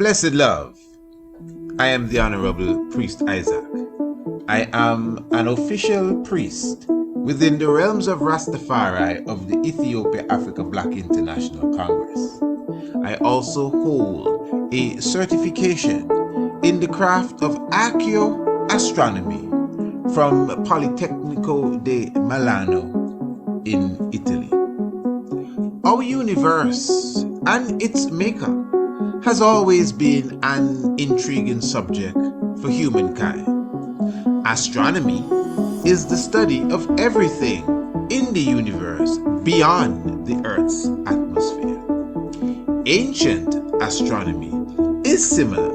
Blessed love, I am the Honourable Priest Isaac. I am an official priest within the realms of Rastafari of the Ethiopia Africa Black International Congress. I also hold a certification in the craft of Astronomy from Politecnico di Milano in Italy. Our universe and its maker has always been an intriguing subject for humankind. Astronomy is the study of everything in the universe beyond the Earth's atmosphere. Ancient astronomy is similar,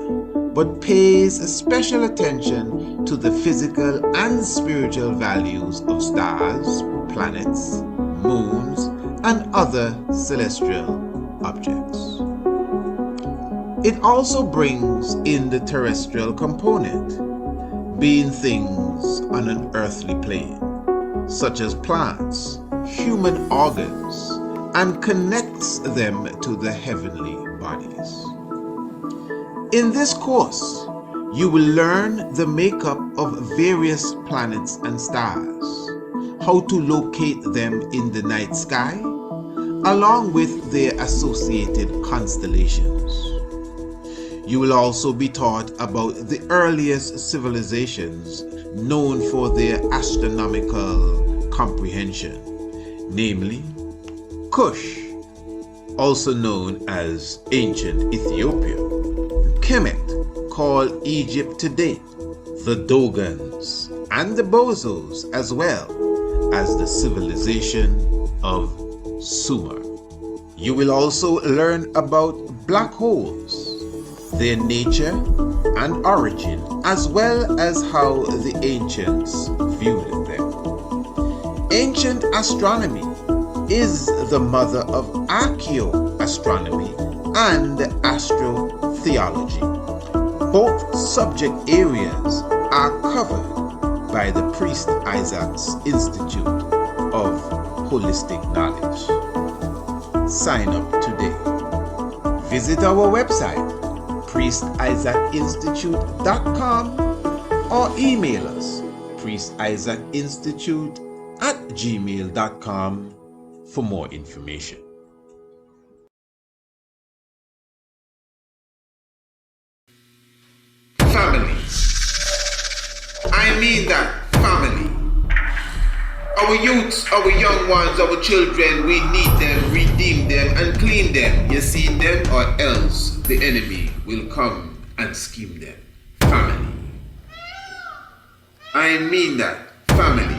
but pays special attention to the physical and spiritual values of stars, planets, moons, and other celestial objects. It also brings in the terrestrial component, being things on an earthly plane, such as plants, human organs, and connects them to the heavenly bodies. In this course, you will learn the makeup of various planets and stars, how to locate them in the night sky, along with their associated constellations. You will also be taught about the earliest civilizations known for their astronomical comprehension, namely Kush, also known as ancient Ethiopia, Kemet, called Egypt today, the Dogons, and the Bozos, as well as the civilization of Sumer. You will also learn about black holes, their nature and origin, as well as how the ancients viewed them. Ancient astronomy is the mother of archaeoastronomy and astrotheology. Both subject areas are covered by the Priest Isaac's Institute of Holistic Knowledge. Sign up today. Visit our website, priestisaacinstitute.com, or email us, priestisaacinstitute@gmail.com for more information. Family. I mean that family. Our youths, our young ones, our children, we need them, redeem them, and clean them. You see them, or else the enemy will come and scheme them. Family. I mean that. Family.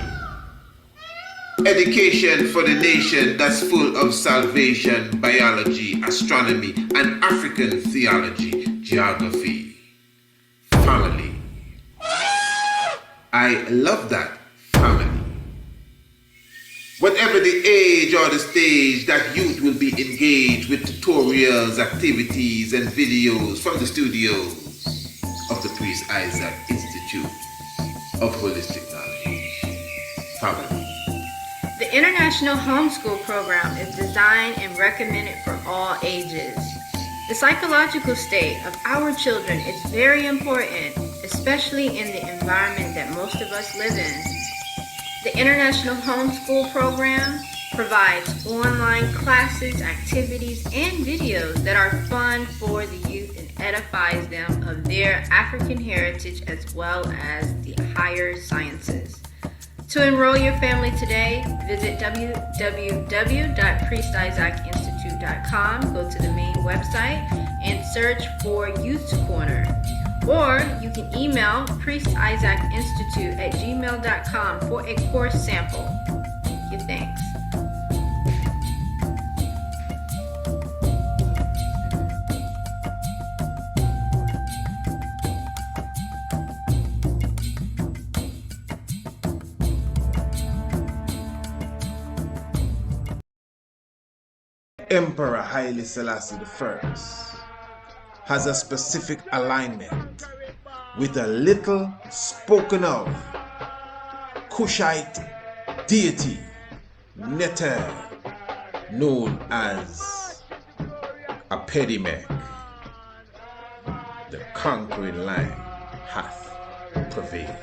Education for the nation that's full of salvation, biology, astronomy, and African theology, geography. Family. I love that. Family. Whatever the age or the stage, that youth will be engaged with tutorials, activities, and videos from the studios of the Priest Isaac Institute of Holistic Knowledge. Family. The International Homeschool Program is designed and recommended for all ages. The psychological state of our children is very important, especially in the environment that most of us live in. The International Homeschool Program provides online classes, activities, and videos that are fun for the youth and edifies them of their African heritage as well as the higher sciences. To enroll your family today, visit www.priestisaacinstitute.com, go to the main website, and search for Youth Corner. Or you can email priestisaacinstitute@gmail.com for a course sample. Give thanks. Emperor Haile Selassie I has a specific alignment with a little spoken of Kushite deity, Neter, known as a Pedimek. the conquering line hath prevailed.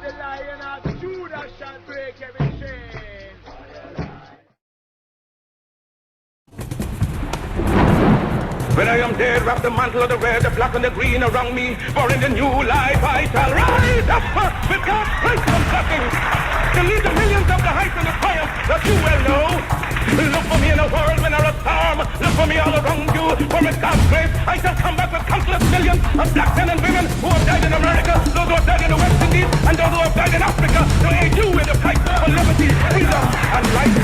The Lion of Judah shall break every chain. When I am dead, wrap the mantle of the red, the black and the green around me. For in the new life I shall rise up with God's grace and blessing to lead the millions of the heights and the triumph that you well know. Look for me in a world when there is storm. Look for me all around you. For with God's grace I shall come back with countless millions of black men and women who have died in America, those who have died in the West Indies, and those who have died in Africa to aid you in the fight for liberty, freedom, and life.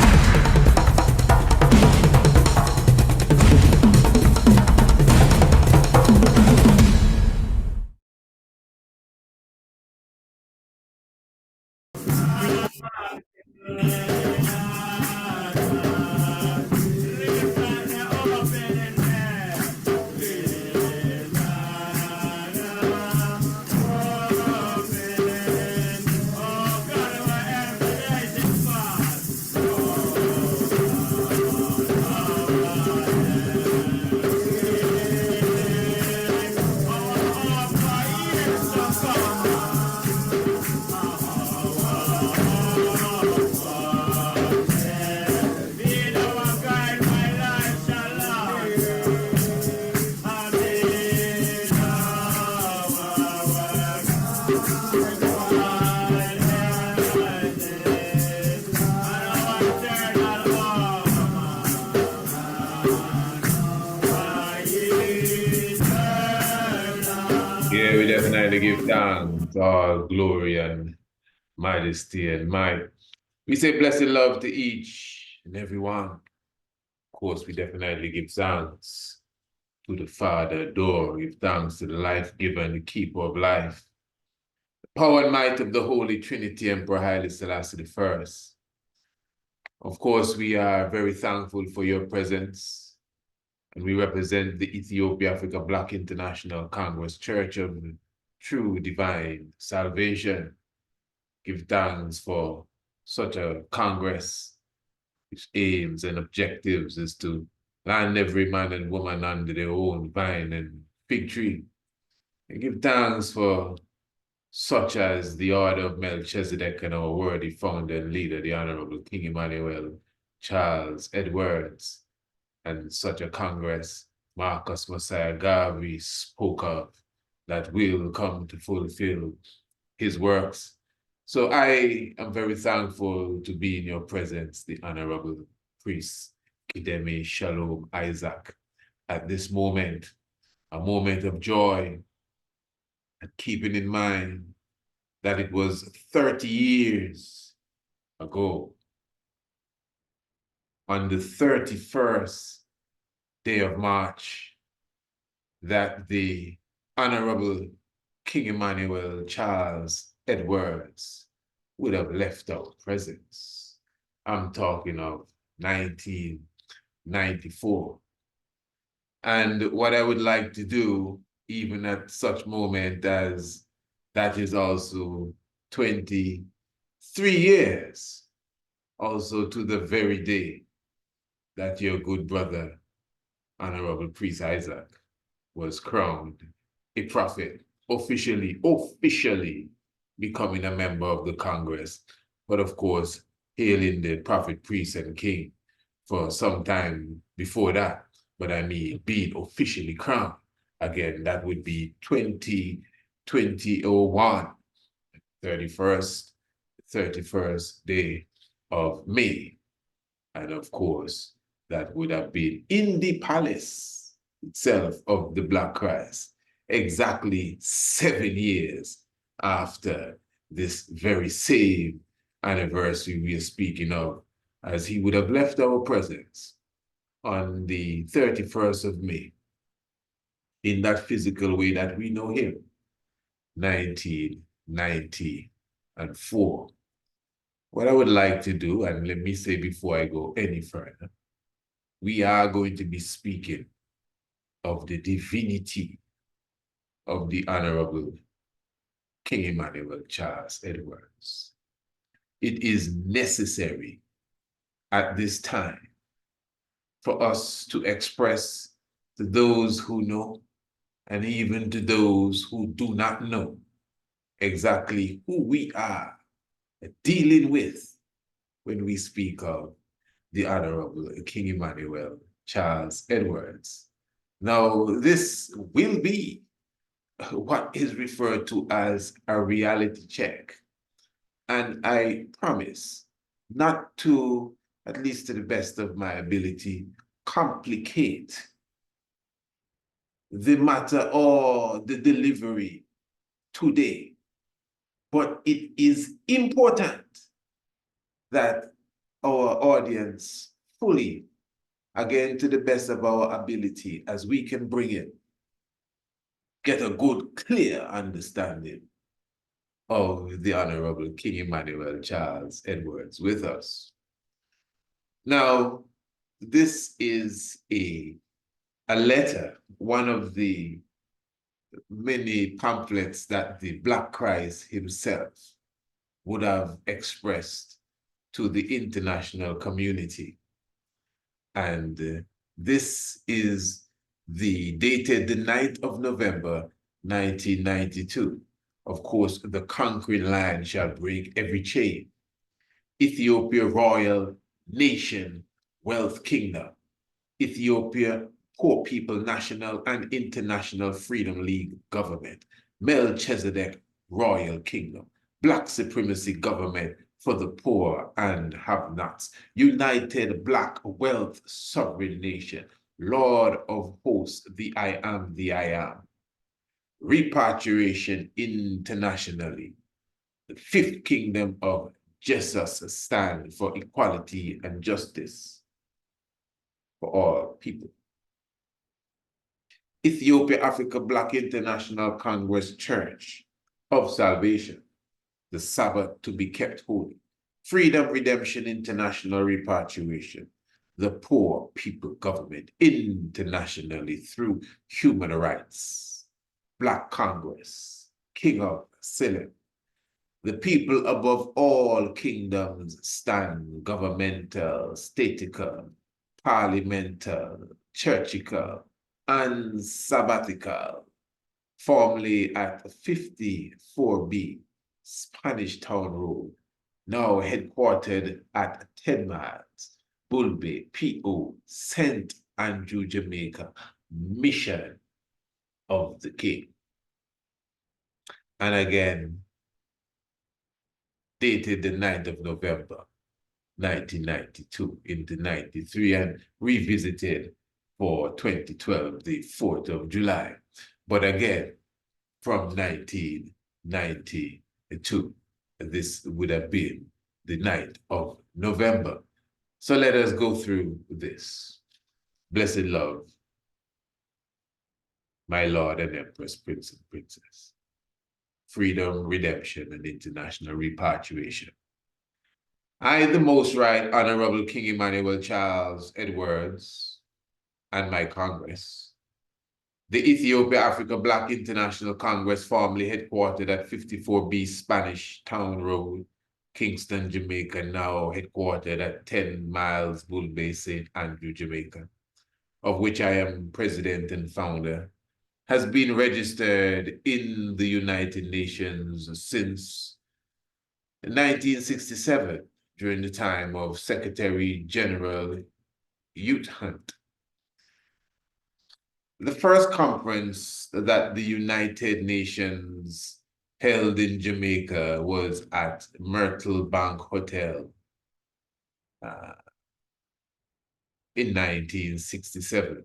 Yeah, we definitely give thanks, all glory and majesty and might. We say blessed love to each and every one. Of course, we definitely give thanks to the Father, adore, give thanks to the life giver and the keeper of life. The power and might of the Holy Trinity, Emperor Haile Selassie I. Of course, we are very thankful for your presence. And we represent the Ethiopia Africa Black International Congress Church of True Divine Salvation. Give thanks for such a Congress which aims and objectives is to land every man and woman under their own vine and fig tree. And give thanks for such as the Order of Melchizedek and our worthy founder and leader, the Honourable King Emmanuel Charles Edwards, and such a Congress Marcus Messiah Garvey spoke of that will come to fulfill his works. So I am very thankful to be in your presence, the Honourable Priest Shalom Isaac, at this moment, a moment of joy, and keeping in mind that it was 30 years ago, on the 31st day of March, that the Honourable King Emmanuel Charles Edwards would have left our presence. I'm talking of 1994. And what I would like to do, even at such moment as that is also 23 years, also to the very day that your good brother, Honourable Priest Isaac, was crowned a prophet, officially becoming a member of the Congress, but of course, hailing the prophet, priest, and king for some time before that. But I mean, being officially crowned, again, that would be 2001, 31st day of May. And of course, that would have been in the palace itself of the Black Christ, exactly 7 years after this very same anniversary we are speaking of, as he would have left our presence on the 31st of May, in that physical way that we know him, 1994. What I would like to do, and let me say before I go any further, we are going to be speaking of the divinity of the Honourable King Emmanuel Charles Edwards. It is necessary at this time for us to express to those who know and even to those who do not know exactly who we are dealing with when we speak of the Honourable King Emmanuel Charles Edwards. Now, this will be what is referred to as a reality check. And I promise not to, at least to the best of my ability, complicate the matter or the delivery today. But it is important that our audience fully, again, to the best of our ability, as we can bring it, get a good, clear understanding of the Honourable King Emmanuel Charles Edwards with us. Now, this is a letter, one of the many pamphlets that the Black Christ himself would have expressed to the international community. And this is dated the 9th of November, 1992. Of course, the conquering lion shall break every chain. Ethiopia Royal Nation Wealth Kingdom. Ethiopia Poor People National and International Freedom League Government. Melchizedek Royal Kingdom. Black Supremacy Government for the poor and have-nots. United Black Wealth Sovereign Nation. Lord of Hosts, the I Am, the I Am. Repatriation internationally. The Fifth Kingdom of Jesus stand for equality and justice for all people. Ethiopia Africa Black International Congress Church of Salvation. The Sabbath to be kept holy. Freedom Redemption International Repatriation. The Poor People Government internationally through human rights. Black Congress, King of Salem. The people above all kingdoms stand, governmental, statical, parliamental, churchical, and sabbatical, formerly at 54B Spanish Town Road, now headquartered at 10 Miles, Bull Bay, P.O., St. Andrew, Jamaica, Mission of the King. And again, dated the 9th of November, 1992 into 93, and revisited for 2012, the 4th of July. But again, from 1992, this would have been the 9th of November. So let us go through this. Blessed love, my Lord and Empress, Prince and Princess. Freedom, redemption, and international repatriation. I, the Most Right Honourable King Emmanuel Charles Edwards, and my Congress, the Ethiopia Africa Black International Congress, formerly headquartered at 54B Spanish Town Road, Kingston, Jamaica, now headquartered at 10 Miles, Bull Bay, St. Andrew, Jamaica, of which I am president and founder, has been registered in the United Nations since 1967, during the time of Secretary General Youth Hunt. The first conference that the United Nations held in Jamaica was at Myrtle Bank Hotel in 1967.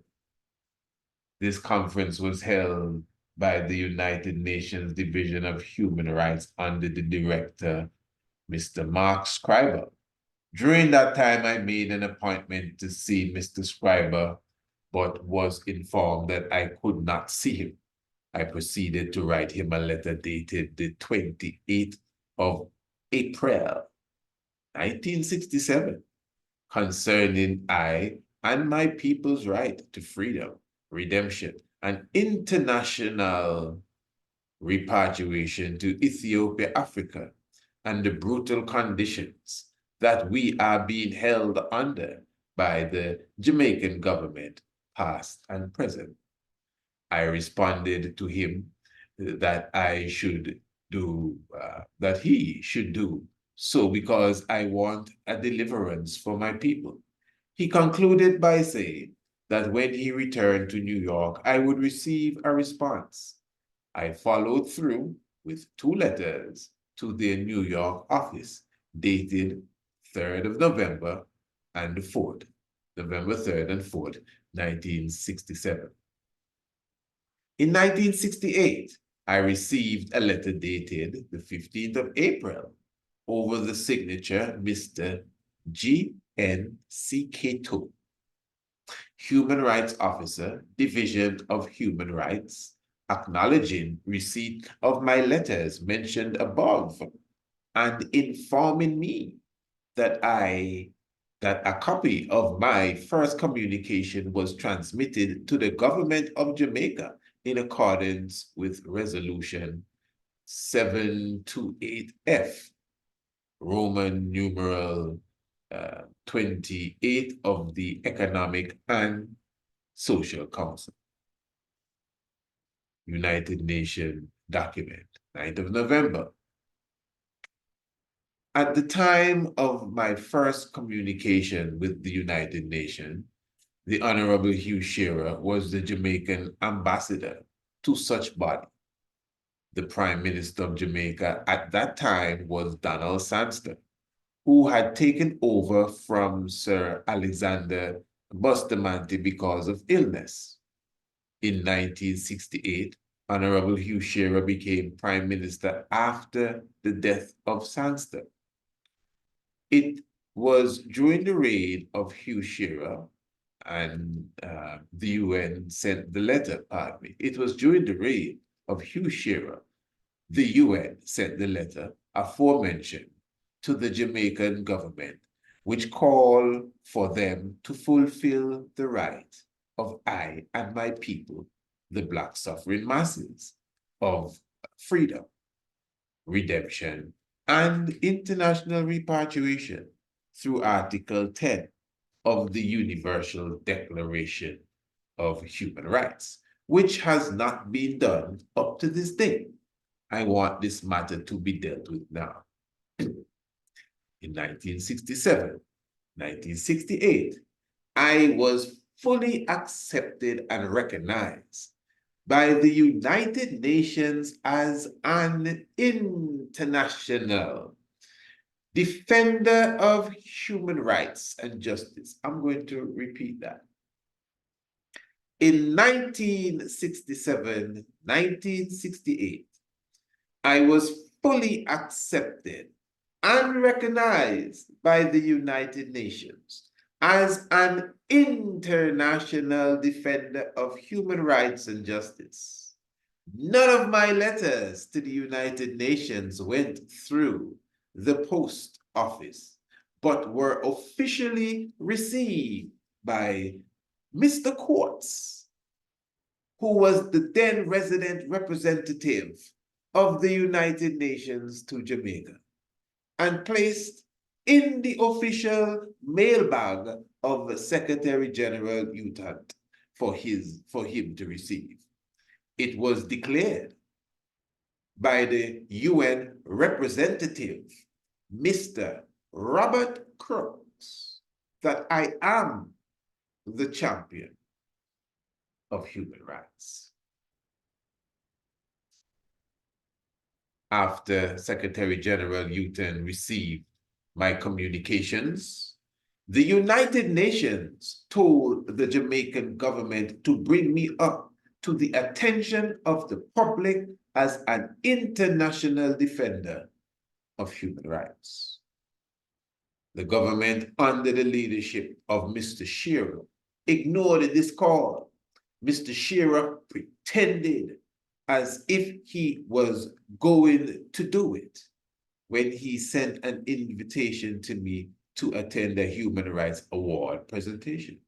This conference was held by the United Nations Division of Human Rights under the director, Mr. Mark Scriber. During that time, I made an appointment to see Mr. Scriber, but was informed that I could not see him. I proceeded to write him a letter dated the 28th of April, 1967, concerning I and my people's right to freedom, redemption, and international repatriation to Ethiopia, Africa, and the brutal conditions that we are being held under by the Jamaican government, past and present. I responded to him that I should do, that he should do so because I want a deliverance for my people. He concluded by saying that when he returned to New York, I would receive a response. I followed through with 2 letters to their New York office, dated 3rd of November and 4th, November 3rd and 4th, 1967. In 1968, I received a letter dated the 15th of April over the signature Mr. G.N.C. Cato, Human Rights Officer, Division of Human Rights, acknowledging receipt of my letters mentioned above and informing me that a copy of my first communication was transmitted to the government of Jamaica in accordance with Resolution 728F, Roman numeral 28 of the Economic and Social Council. United Nations document, 9th of November. At the time of my first communication with the United Nations, the Honourable Hugh Shearer was the Jamaican ambassador to such body. The Prime Minister of Jamaica at that time was Donald Sampson, who had taken over from Sir Alexander Bustamante because of illness. In 1968, Honourable Hugh Shearer became Prime Minister after the death of Sampson. It was during the reign of Hugh Shearer, and the UN sent the letter, pardon me. It was during the reign of Hugh Shearer, the UN sent the letter aforementioned to the Jamaican government, which called for them to fulfill the right of I and my people, the Black suffering masses, of freedom, redemption, and international repatriation through Article 10 of the Universal Declaration of Human Rights, which has not been done up to this day. I want this matter to be dealt with now. In 1967, 1968, I was fully accepted and recognized by the United Nations as an international defender of human rights and justice. I'm going to repeat that. In 1967, 1968, I was fully accepted and recognized by the United Nations as an international defender of human rights and justice. None of my letters to the United Nations went through the post office, but were officially received by Mr. Courts, who was the then resident representative of the United Nations to Jamaica, and placed in the official mailbag of Secretary General Utant for him to receive. It was declared by the UN representative, Mr. Robert Crooks, that I am the champion of human rights. After Secretary General Utant received my communications, the United Nations told the Jamaican government to bring me up to the attention of the public as an international defender of human rights. The government, under the leadership of Mr. Shearer, ignored this call. Mr. Shearer pretended as if he was going to do it when he sent an invitation to me to attend a Human Rights Award presentation.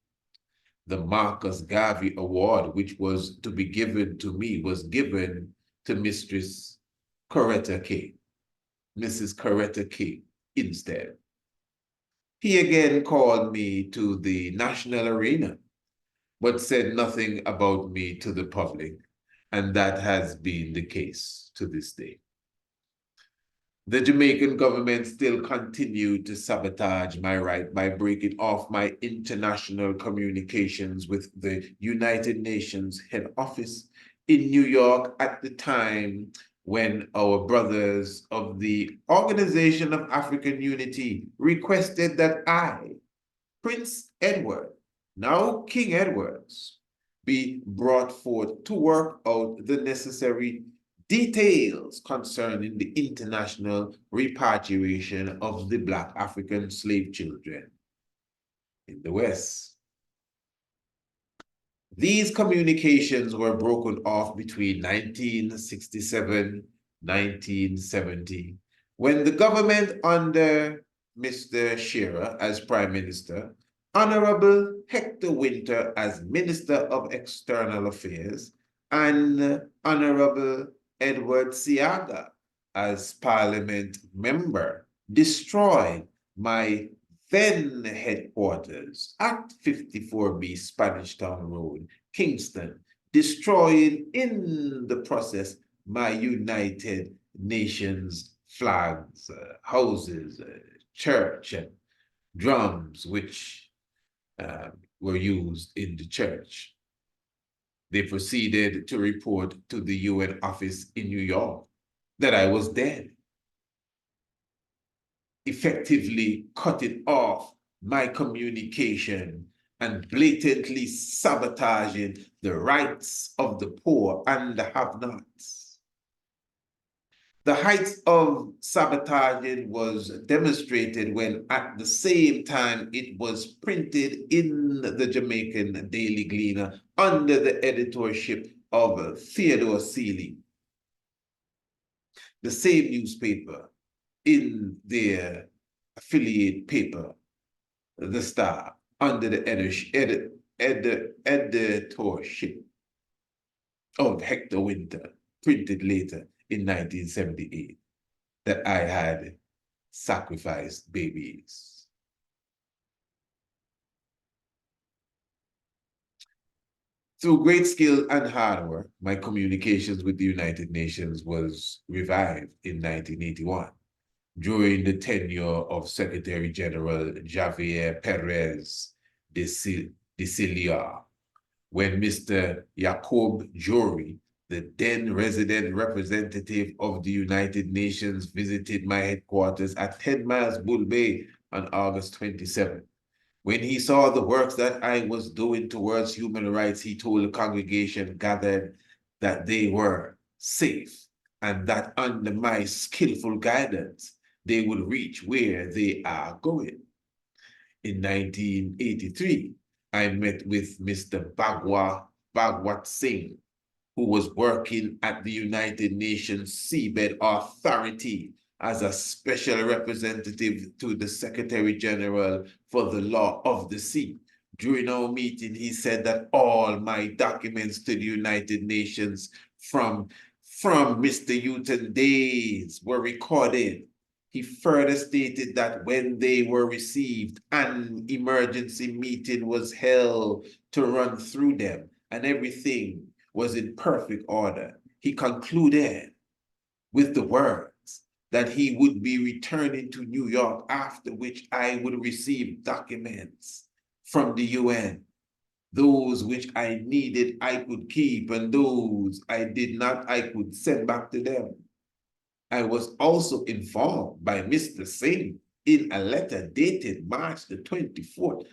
The Marcus Garvey Award, which was to be given to me, was given to Mistress Coretta King, Mrs. Coretta King, instead. He again called me to the national arena, but said nothing about me to the public, and that has been the case to this day. The Jamaican government still continued to sabotage my right by breaking off my international communications with the United Nations head office in New York at the time when our brothers of the Organization of African Unity requested that I, Prince Edward, now King Edwards, be brought forth to work out the necessary details concerning the international repatriation of the Black African slave children in the West. These communications were broken off between 1967 and 1970, when the government under Mr. Shearer as Prime Minister, Honourable Hector Winter as Minister of External Affairs, and Honourable Edward Siaga as Parliament member destroyed my then headquarters at 54B Spanish Town Road, Kingston, destroying in the process my United Nations flags, houses, church, and drums, which were used in the church. They proceeded to report to the UN office in New York that I was dead, effectively cutting off my communication and blatantly sabotaging the rights of the poor and the have-nots. The height of sabotaging was demonstrated when at the same time it was printed in the Jamaican Daily Gleaner under the editorship of Theodore Seeley. The same newspaper in their affiliate paper, The Star, under the editorship of Hector Winter, printed later in 1978, that I had sacrificed babies. Through great skill and hard work, my communications with the United Nations was revived in 1981 during the tenure of Secretary General Javier Perez de Cilia, when Mr. Jacob Jory, the then resident representative of the United Nations, visited my headquarters at 10 Miles Bull Bay on August 27. When he saw the works that I was doing towards human rights, he told the congregation gathered that they were safe and that under my skillful guidance, they would reach where they are going. In 1983, I met with Mr. Bhagwat Singh, who was working at the United Nations Seabed Authority as a special representative to the Secretary General for the Law of the Sea. During our meeting, he said that all my documents to the United Nations from Mr. Houghton days were recorded. He further stated that when they were received, an emergency meeting was held to run through them, and everything was in perfect order. He concluded with the words that he would be returning to New York, after which I would receive documents from the UN. Those which I needed, I could keep, and those I did not, I could send back to them. I was also informed by Mr. Singh in a letter dated March the 24th,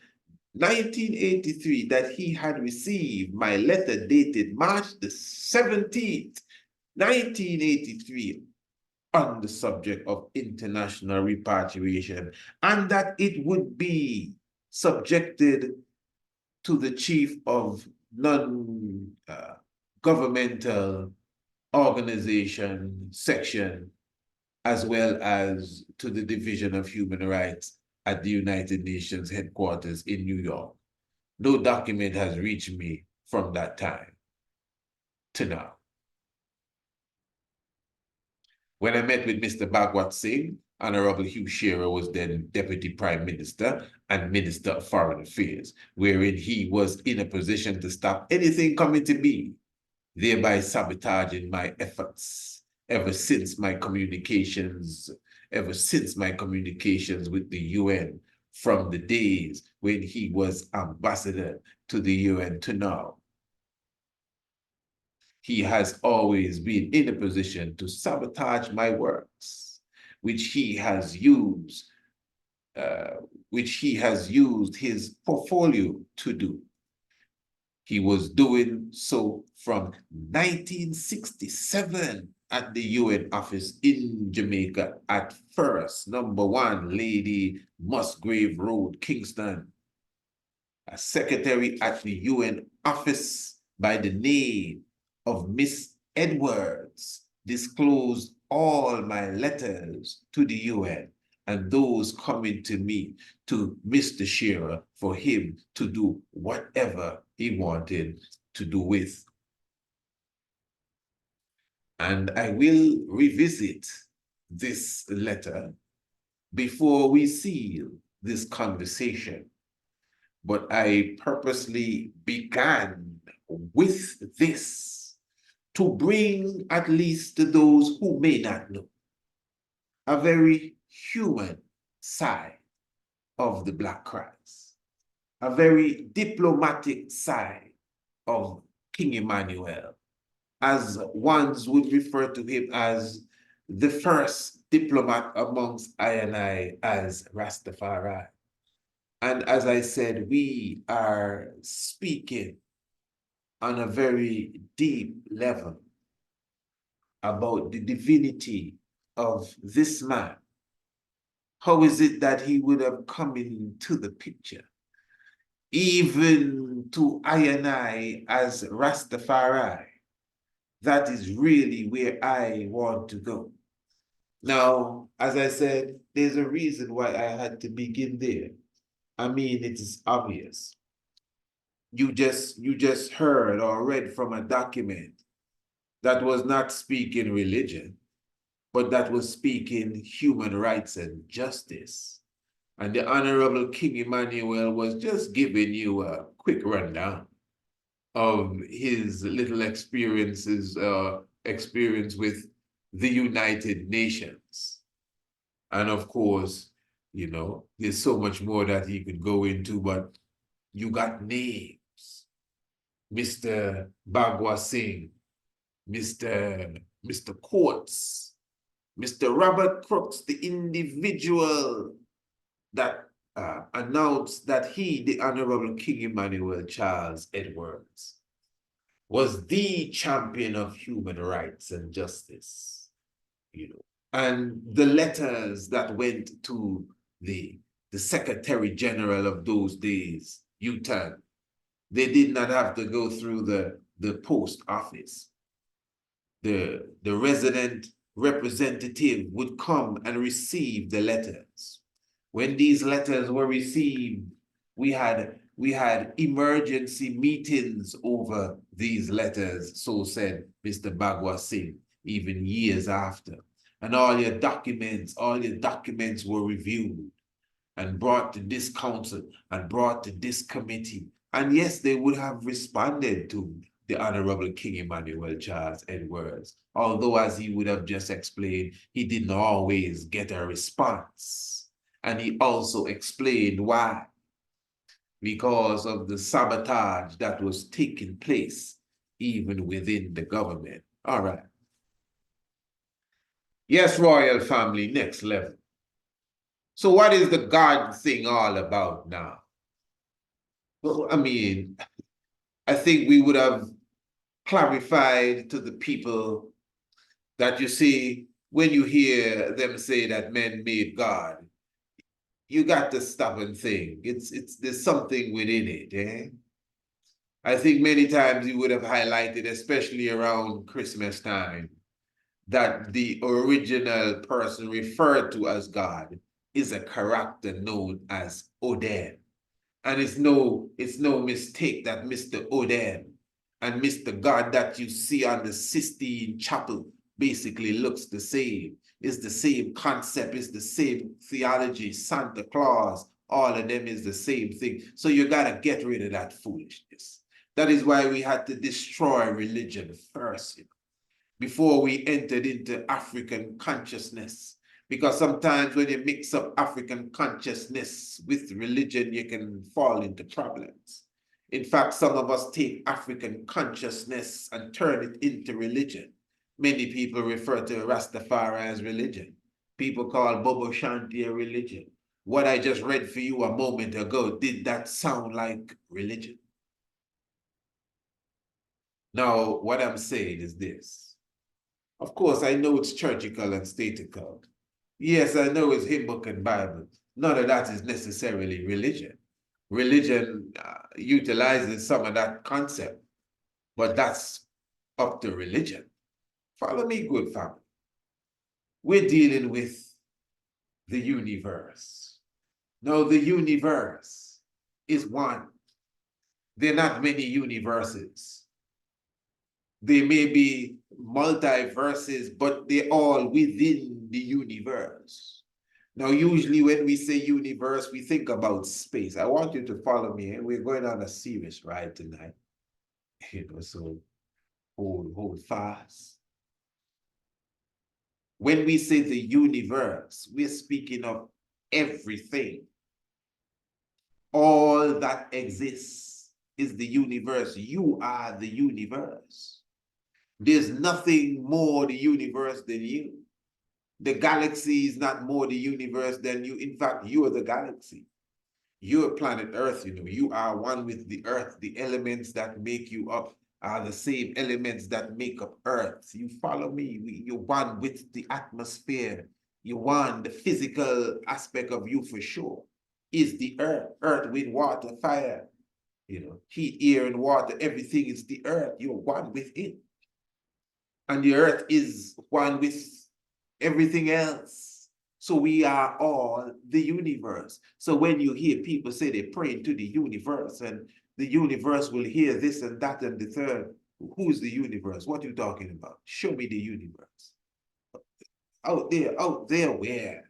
1983, that he had received my letter dated March the 17th, 1983, on the subject of international repatriation, and that it would be subjected to the chief of non-governmental organization section, as well as to the Division of Human Rights at the United Nations headquarters in New York. No document has reached me from that time to now. When I met with Mr. Bhagwat Singh Honourable Hugh Shearer was then Deputy Prime Minister and Minister of Foreign Affairs, wherein he was in a position to stop anything coming to me, thereby sabotaging my efforts ever since my communications with the UN from the days when he was ambassador to the UN to now. He has always been in a position to sabotage my works, which he has used his portfolio to do. He was doing so from 1967 at the UN office in Jamaica at first, number 1 Lady Musgrave Road, Kingston. A secretary at the UN office by the name of Miss Edwards disclosed all my letters to the UN and those coming to me to Mr. Shearer for him to do whatever he wanted to do with. And I will revisit this letter before we seal this conversation. But I purposely began with this to bring, at least to those who may not know, a very human side of the Black Christ, a very diplomatic side of King Emmanuel, as ones would refer to him as the first diplomat amongst I and I as Rastafari. And as I said, we are speaking on a very deep level about the divinity of this man. How is it that he would have come into the picture? Even to I and I as Rastafari, that is really where I want to go. Now, as I said, there's a reason why I had to begin there. I mean, it is obvious. You just heard or read from a document that was not speaking religion, but that was speaking human rights and justice. And the Honourable King Emmanuel was just giving you a quick rundown of his little experience with the United Nations. And of course, you know, there's so much more that he could go into, but you got names. Mr. Bagwa Singh, Mr. Coates, Mr. Robert Crooks, the individual that announced that he, the Honourable King Emmanuel Charles Edwards, was the champion of human rights and justice, you know. And the letters that went to the Secretary General of those days, UTAN, they did not have to go through the post office. The resident representative would come and receive the letters. When these letters were received, we had emergency meetings over these letters, so said Mr. Bagwa Singh, even years after. And all your documents were reviewed and brought to this council and brought to this committee. And yes, they would have responded to the Honourable King Emmanuel Charles Edwards, although, as he would have just explained, he didn't always get a response. And he also explained why. Because of the sabotage that was taking place even within the government. All right. Yes, royal family, next level. So what is the God thing all about now? Well, I mean, I think we would have clarified to the people that, you see, when you hear them say that men made God, you got to stop and think. There's something within it, eh? I think many times you would have highlighted, especially around Christmas time, that the original person referred to as God is a character known as Odin. And it's no mistake that Mr. Odin and Mr. God that you see on the Sistine Chapel basically looks the same, is the same concept, is the same theology, Santa Claus, all of them is the same thing. So you gotta get rid of that foolishness. That is why we had to destroy religion first, you know, before we entered into African consciousness. Because sometimes when you mix up African consciousness with religion, you can fall into problems. In fact, some of us take African consciousness and turn it into religion. Many people refer to Rastafari as religion. People call BoBo Shanti a religion. What I just read for you a moment ago, did that sound like religion? Now, what I'm saying is this. Of course, I know it's churchical and statical. Yes, I know it's hymn book and Bible. None of that is necessarily religion. Religion utilizes some of that concept, but that's up to religion. Follow me, good family. We're dealing with the universe. Now, the universe is one. There are not many universes. They may be multiverses, but they're all within the universe. Now, usually when we say universe, we think about space. I want you to follow me. We're going on a serious ride tonight. You know, so hold fast. When we say the universe, we're speaking of everything. All that exists is the universe. You are the universe. There's nothing more the universe than you. The galaxy is not more the universe than you. In fact, you are the galaxy. You're planet Earth, you know. You are one with the Earth. The elements that make you up are the same elements that make up Earth. You follow me? You're one with the atmosphere. You're one. The physical aspect of you for sure is the Earth. Earth, wind, water, fire. You know, heat, air, and water. Everything is the Earth. You're one with it. And the Earth is one with everything else. So we are all the universe. So when you hear people say they pray to the universe and the universe will hear this and that and the third, who's the universe? What are you talking about? Show me the universe. Out there where?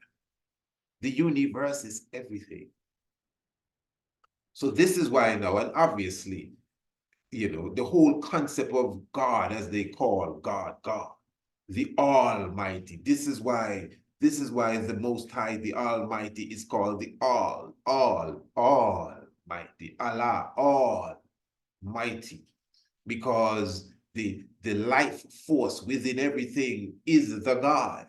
The universe is everything. So this is why now, and obviously, you know, the whole concept of God, as they call God, the Almighty. This is why the Most High, the Almighty, is called the Almighty, Allah, Almighty, because the life force within everything is the God.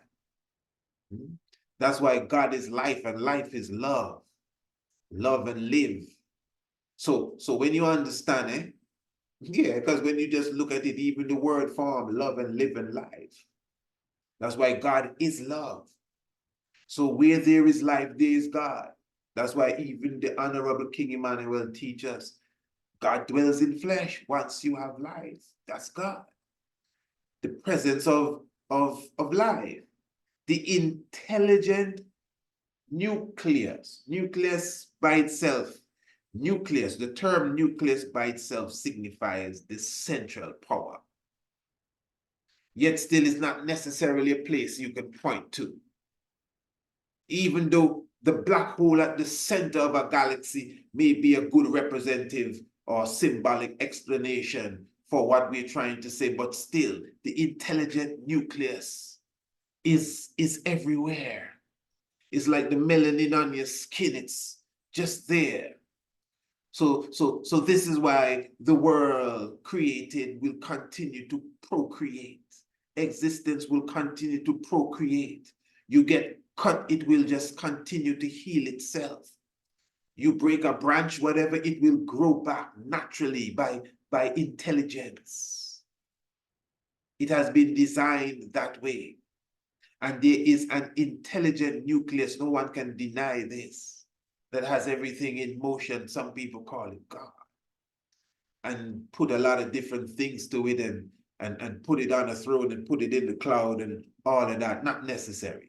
That's why God is life and life is love and live. So when you understand, yeah, because when you just look at it, even the word form, love and live and life. That's why God is love. So where there is life, there is God. That's why even the Honourable King Emmanuel teaches us, God dwells in flesh. Once you have life, that's God. The presence of life. The intelligent nucleus by itself. Nucleus, the term nucleus by itself signifies the central power. Yet still is not necessarily a place you can point to. Even though the black hole at the center of a galaxy may be a good representative or symbolic explanation for what we're trying to say, but still the intelligent nucleus is everywhere. It's like the melanin on your skin, it's just there. So this is why the world created will continue to procreate. Existence will continue to procreate. You get cut, it will just continue to heal itself. You break a branch, whatever, it will grow back naturally by intelligence. It has been designed that way. And there is an intelligent nucleus, no one can deny this, that has everything in motion. Some people call it God. And put a lot of different things to it and put it on a throne and put it in the cloud and all of that. Not necessary.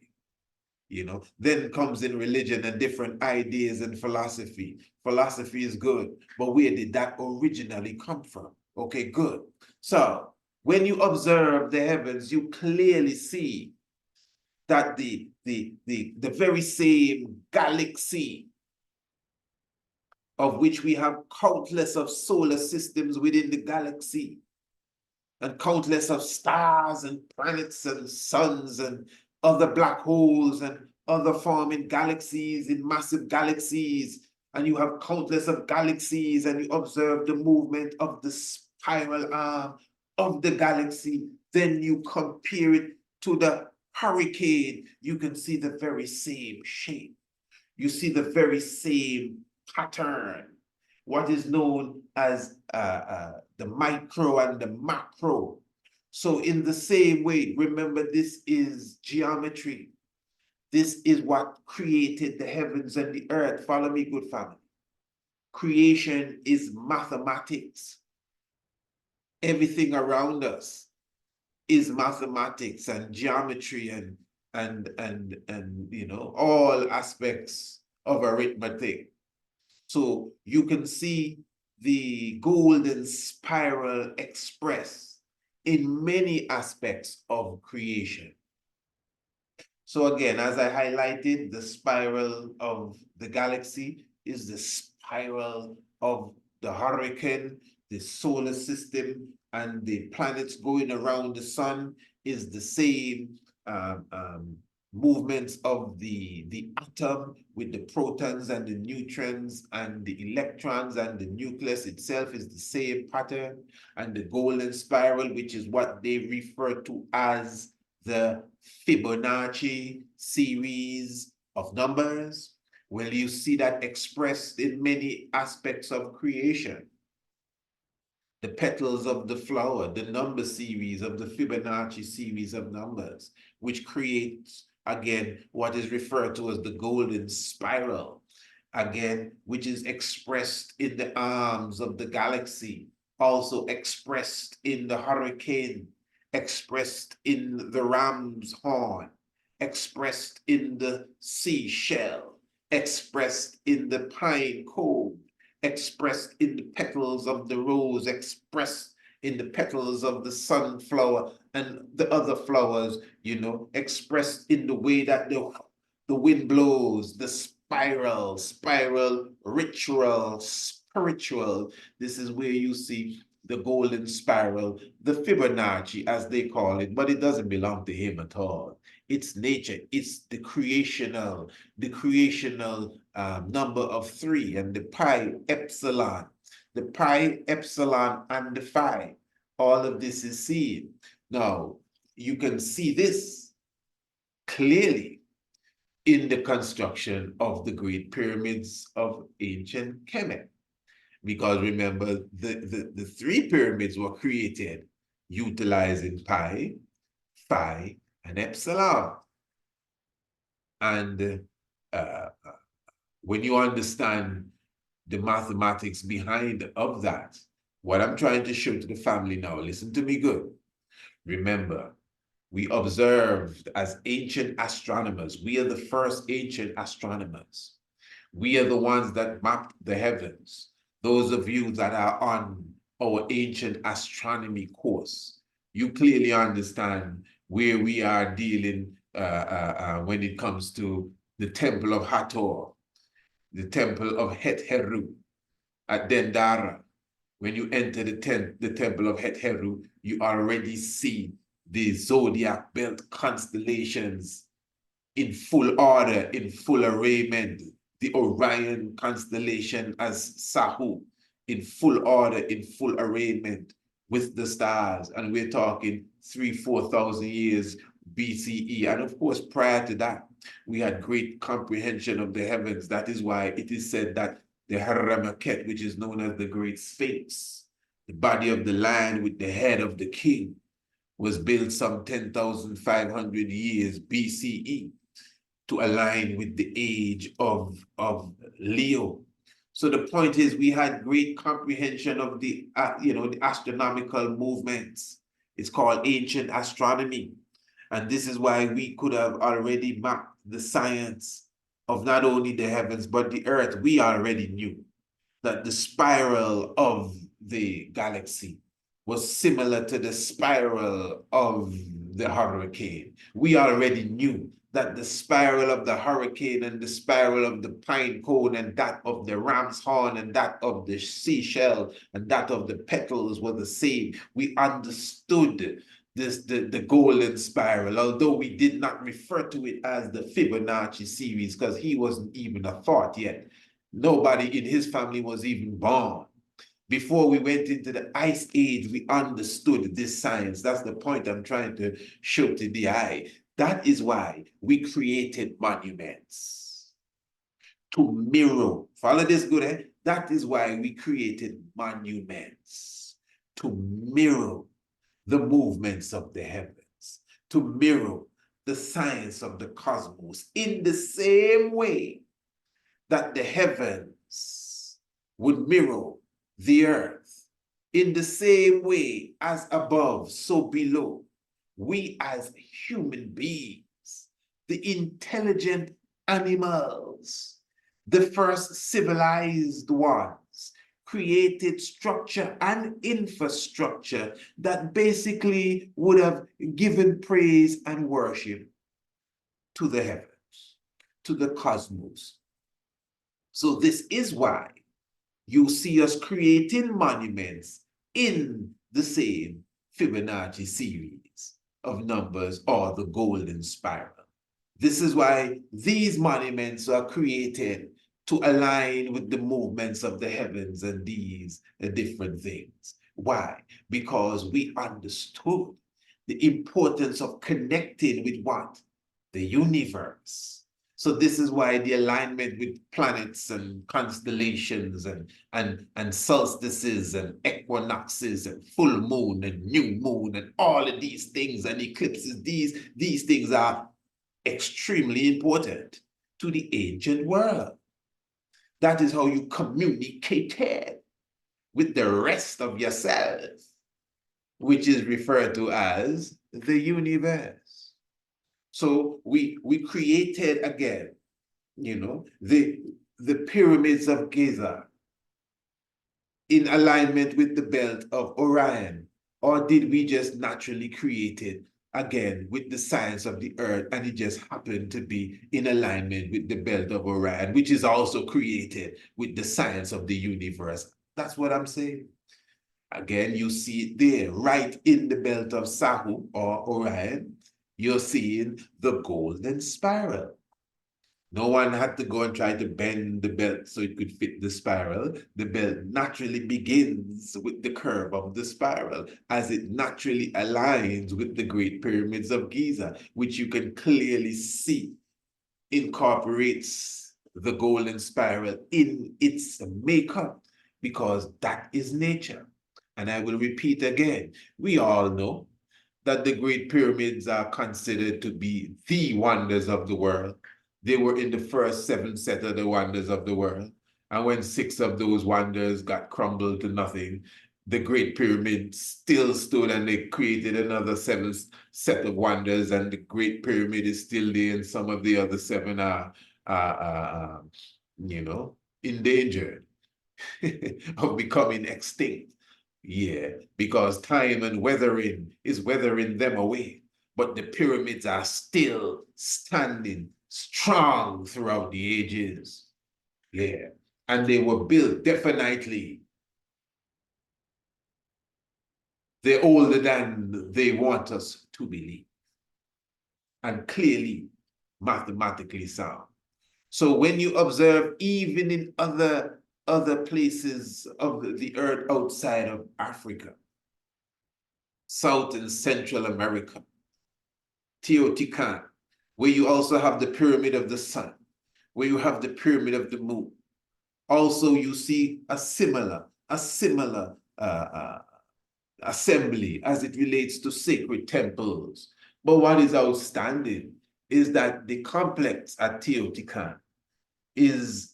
You know, then comes in religion and different ideas and philosophy. Philosophy is good, but where did that originally come from? Okay, good. So When you observe the heavens, you clearly see that the very same galaxy, of which we have countless of solar systems within the galaxy, and countless of stars and planets and suns and other black holes and other forming galaxies in massive galaxies, and you have countless of galaxies, and you observe the movement of the spiral arm of the galaxy, then you compare it to the hurricane, you can see the very same shape. You see the very same pattern, what is known as the micro and the macro. So in the same way, remember, this is geometry. This is what created the heavens and the earth. Follow me, good family. Creation is mathematics. Everything around us is mathematics and geometry and you know, all aspects of arithmetic. So you can see the golden spiral expressed in many aspects of creation. So again, as I highlighted, the spiral of the galaxy is the spiral of the hurricane, the solar system, and the planets going around the sun is the same movements of the atom with the protons and the neutrons and the electrons, and the nucleus itself is the same pattern, and the golden spiral, which is what they refer to as the Fibonacci series of numbers. Well, you see that expressed in many aspects of creation. The petals of the flower, the number series of the Fibonacci series of numbers, which creates, again, what is referred to as the golden spiral, again, which is expressed in the arms of the galaxy, also expressed in the hurricane, expressed in the ram's horn, expressed in the seashell, expressed in the pine cone, expressed in the petals of the rose, expressed in the petals of the sunflower and the other flowers, you know, expressed in the way that the wind blows, the spiral, ritual, spiritual. This is where you see the golden spiral, the Fibonacci, as they call it, but it doesn't belong to him at all. It's nature, it's the creational number of 3, and the pi epsilon, and the phi. All of this is seen. Now, you can see this clearly in the construction of the great pyramids of ancient Kemet. Because remember, the 3 pyramids were created utilizing pi, phi, and epsilon. And when you understand the mathematics behind of that, what I'm trying to show to the family now, listen to me good. Remember, we observed as ancient astronomers, we are the first ancient astronomers. We are the ones that mapped the heavens. Those of you that are on our ancient astronomy course, you clearly understand where we are dealing when it comes to the temple of Hathor, the temple of Het-Heru at Dendara. When you enter the temple of Het-Heru, you already see the zodiac belt constellations in full order, in full arrayment. The Orion constellation as Sahu, in full order, in full arrangement with the stars. And we're talking 3,000–4,000 years BCE. And of course, prior to that, we had great comprehension of the heavens. That is why it is said that the Haramaket, which is known as the Great Sphinx, the body of the lion with the head of the king, was built some 10,500 years BCE. To align with the age of Leo. So the point is, we had great comprehension of the the astronomical movements. It's called ancient astronomy. And this is why we could have already mapped the science of not only the heavens, but the earth. We already knew that the spiral of the galaxy was similar to the spiral of the hurricane. We already knew that the spiral of the hurricane and the spiral of the pine cone and that of the ram's horn and that of the seashell and that of the petals were the same. We understood the golden spiral, although we did not refer to it as the Fibonacci series because he wasn't even a thought yet. Nobody in his family was even born. Before we went into the Ice Age, we understood this science. That's the point I'm trying to show to the eye. That is why we created monuments to mirror. Follow this good, eh? That is why we created monuments to mirror the movements of the heavens, to mirror the science of the cosmos in the same way that the heavens would mirror the earth, in the same way as above, so below. We as human beings, the intelligent animals, the first civilized ones, created structure and infrastructure that basically would have given praise and worship to the heavens, to the cosmos. So this is why you see us creating monuments in the same Fibonacci series of numbers or the golden spiral. This is why these monuments are created to align with the movements of the heavens and these different things. Why? Because we understood the importance of connecting with what? The universe. So this is why the alignment with planets and constellations and solstices and equinoxes and full moon and new moon and all of these things and eclipses, these things are extremely important to the ancient world. That is how you communicated with the rest of yourself, which is referred to as the universe. So we created again, you know, the pyramids of Giza in alignment with the belt of Orion, or did we just naturally create it again with the science of the earth and it just happened to be in alignment with the belt of Orion, which is also created with the science of the universe? That's what I'm saying. Again, you see it there, right in the belt of Sahu or Orion. You're seeing the golden spiral. No one had to go and try to bend the belt so it could fit the spiral. The belt naturally begins with the curve of the spiral as it naturally aligns with the Great Pyramids of Giza, which you can clearly see incorporates the golden spiral in its makeup, because that is nature. And I will repeat again, we all know that the Great Pyramids are considered to be the wonders of the world. They were in the first 7 set of the wonders of the world. And when 6 of those wonders got crumbled to nothing, the Great Pyramid still stood and they created another 7 set of wonders, and the Great Pyramid is still there, and some of the other 7 are you know, endangered of becoming extinct. Yeah, because time and weathering is weathering them away. But the pyramids are still standing strong throughout the ages. Yeah, and they were built definitely. They're older than they want us to believe, and clearly mathematically sound. So when you observe even in other places of the earth outside of Africa, South and Central America, Teotihuacan, where you also have the pyramid of the sun, where you have the pyramid of the moon. Also, you see a similar assembly as it relates to sacred temples. But what is outstanding is that the complex at Teotihuacan is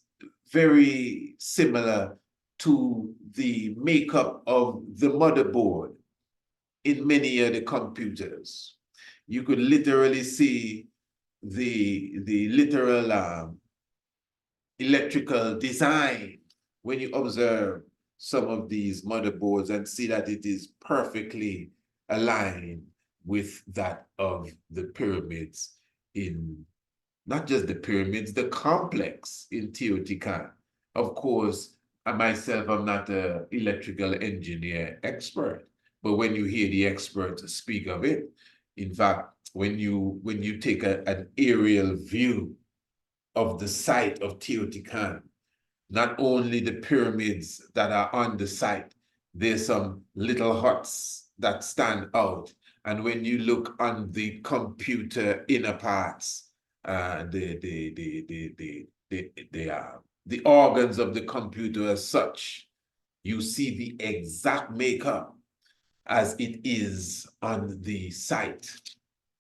very similar to the makeup of the motherboard in many of the computers. You could literally see the literal electrical design when you observe some of these motherboards and see that it is perfectly aligned with that of the pyramids in, not just the pyramids, the complex in Teotihuacan. Of course, I myself, I'm not an electrical engineer expert, but when you hear the experts speak of it, in fact, when you take an aerial view of the site of Teotihuacan, not only the pyramids that are on the site, there's some little huts that stand out. And when you look on the computer inner parts, the organs of the computer as such, you see the exact makeup as it is on the site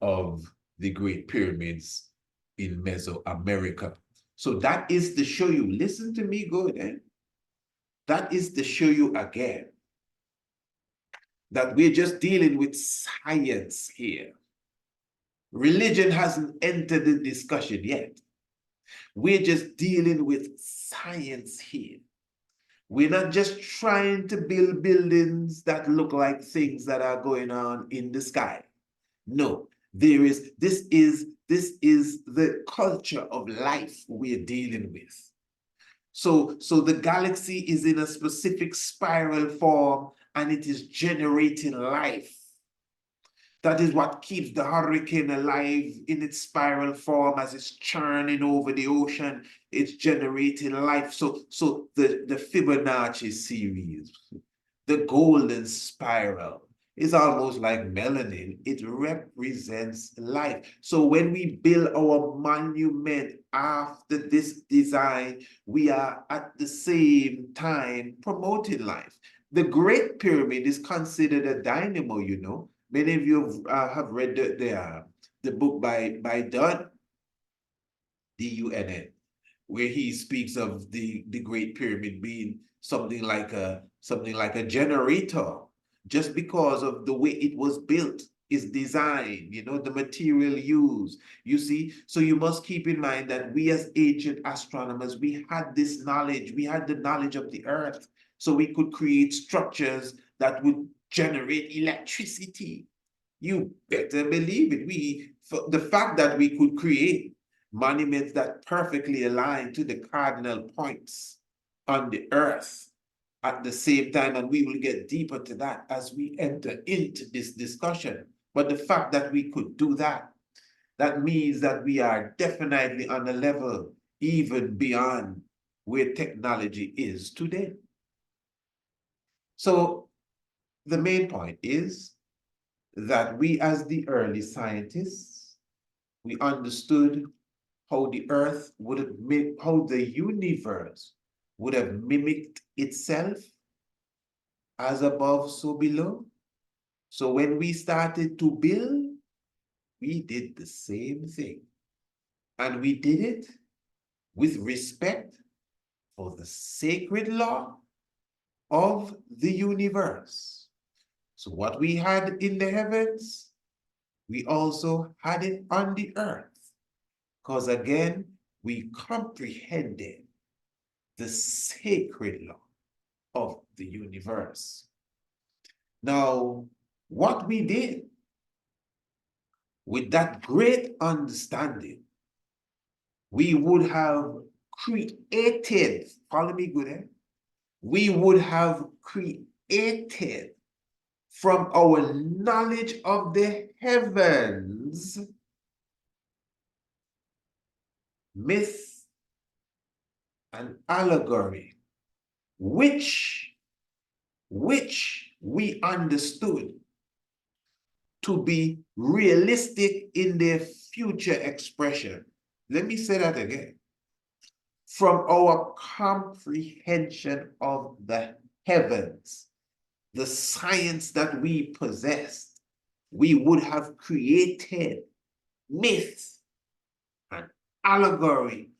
of the Great Pyramids in Mesoamerica. So that is to show you, listen to me good, that is to show you again that we're just dealing with science here. Religion hasn't entered the discussion yet. We're just dealing with science here. We're not just trying to build buildings that look like things that are going on in the sky. No, this is the culture of life we're dealing with. So the galaxy is in a specific spiral form and it is generating life. That is what keeps the hurricane alive in its spiral form as it's churning over the ocean. It's generating life. So the Fibonacci series, the golden spiral, is almost like melanin. It represents life. So when we build our monument after this design, we are at the same time promoting life. The Great Pyramid is considered a dynamo, you know. Many of you have read the book by Dunn, D-U-N-N, where he speaks of the Great Pyramid being something like a generator, just because of the way it was built, its design, you know, the material used. You see, so you must keep in mind that we as ancient astronomers, we had this knowledge, we had the knowledge of the earth, so we could create structures that would generate electricity. You better believe it. The fact that we could create monuments that perfectly align to the cardinal points on the earth at the same time, and we will get deeper to that as we enter into this discussion. But the fact that we could do that, that means that we are definitely on a level even beyond where technology is today. So the main point is that we, as the early scientists, we understood how the earth would have how the universe would have mimicked itself, as above, so below. So when we started to build, we did the same thing. And we did it with respect for the sacred law of the universe. So what we had in the heavens, we also had it on the earth. Because again, we comprehended the sacred law of the universe. Now, what we did with that great understanding, we would have created, follow me good, eh? We would have created from our knowledge of the heavens myth and allegory, which we understood to be realistic in their future expression. Let me say that again. From our comprehension of the heavens, the science that we possessed, we would have created myth and allegory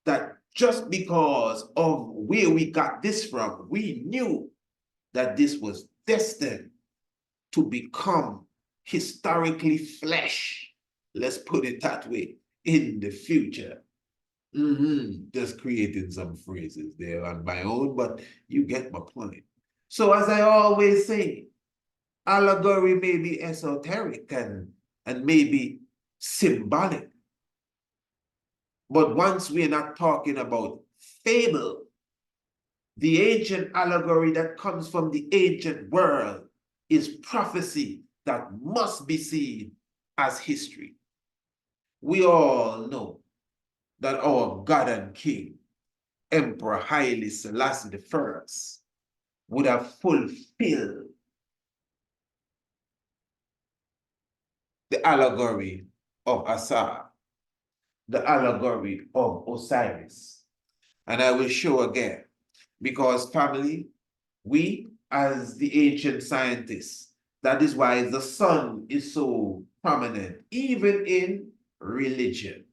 that just because of where we got this from, we knew that this was destined to become historically flesh, let's put it that way, in the future. Just creating some phrases there on my own, but you get my point. So as I always say, allegory may be esoteric and maybe symbolic. But once we're not talking about fable, the ancient allegory that comes from the ancient world is prophecy that must be seen as history. We all know that our God and King, Emperor Haile Selassie I, would have fulfilled the allegory of Asar, the allegory of Osiris. And I will show again, because family, we as the ancient scientists, that is why the sun is so prominent, even in religion.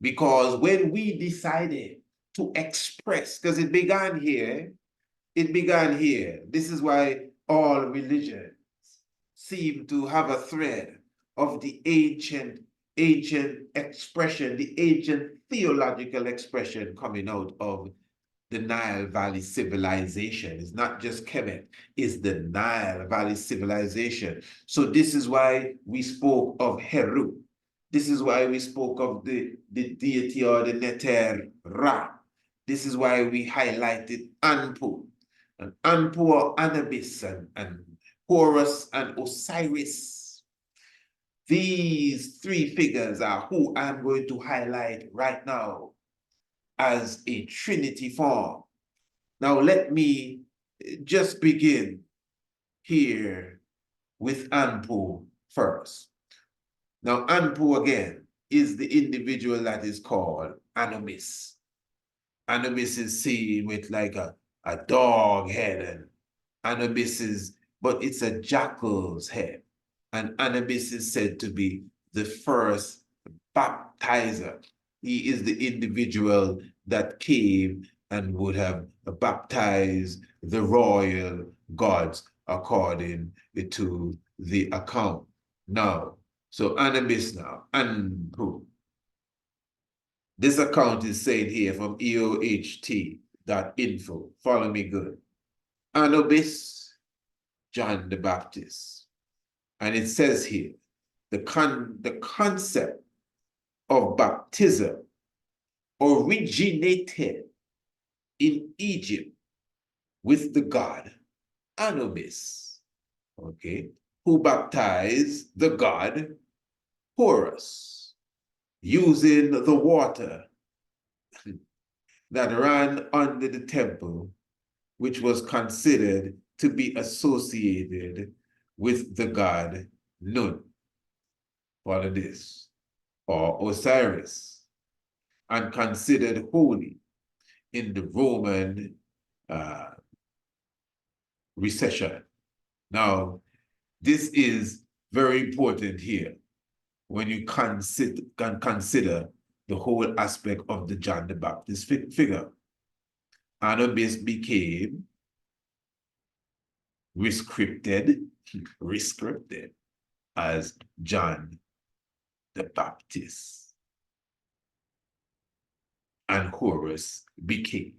Because when we decided to express, because it began here, this is why all religions seem to have a thread of the ancient expression, the ancient theological expression coming out of the Nile Valley civilization. It's not just Kemet, it's the Nile Valley civilization. So this is why we spoke of Heru. This is why we spoke of the deity or the Neter Ra. This is why we highlighted Anpu. And Anpu or Anubis and Horus and Osiris. These three figures are who I'm going to highlight right now as a trinity form. Now let me just begin here with Anpu first. Now Anpu again is the individual that is called Anubis. Anubis is seen with like a dog head, and Anubis is, but it's a jackal's head. And Anubis is said to be the first baptizer. He is the individual that came and would have baptized the royal gods according to the account. Now, so Anubis now, Anpu. This account is said here from EOTC.info. Follow me good. Anubis, John the Baptist. And it says here, the concept of baptism originated in Egypt with the god Anubis, okay, who baptized the god Horus using the water that ran under the temple, which was considered to be associated with the god Nun. Follow this, or Osiris, and considered holy in the Roman recession. Now, this is very important here when you consider the whole aspect of the John the Baptist figure. Anubis became rescripted as John the Baptist, and Horus became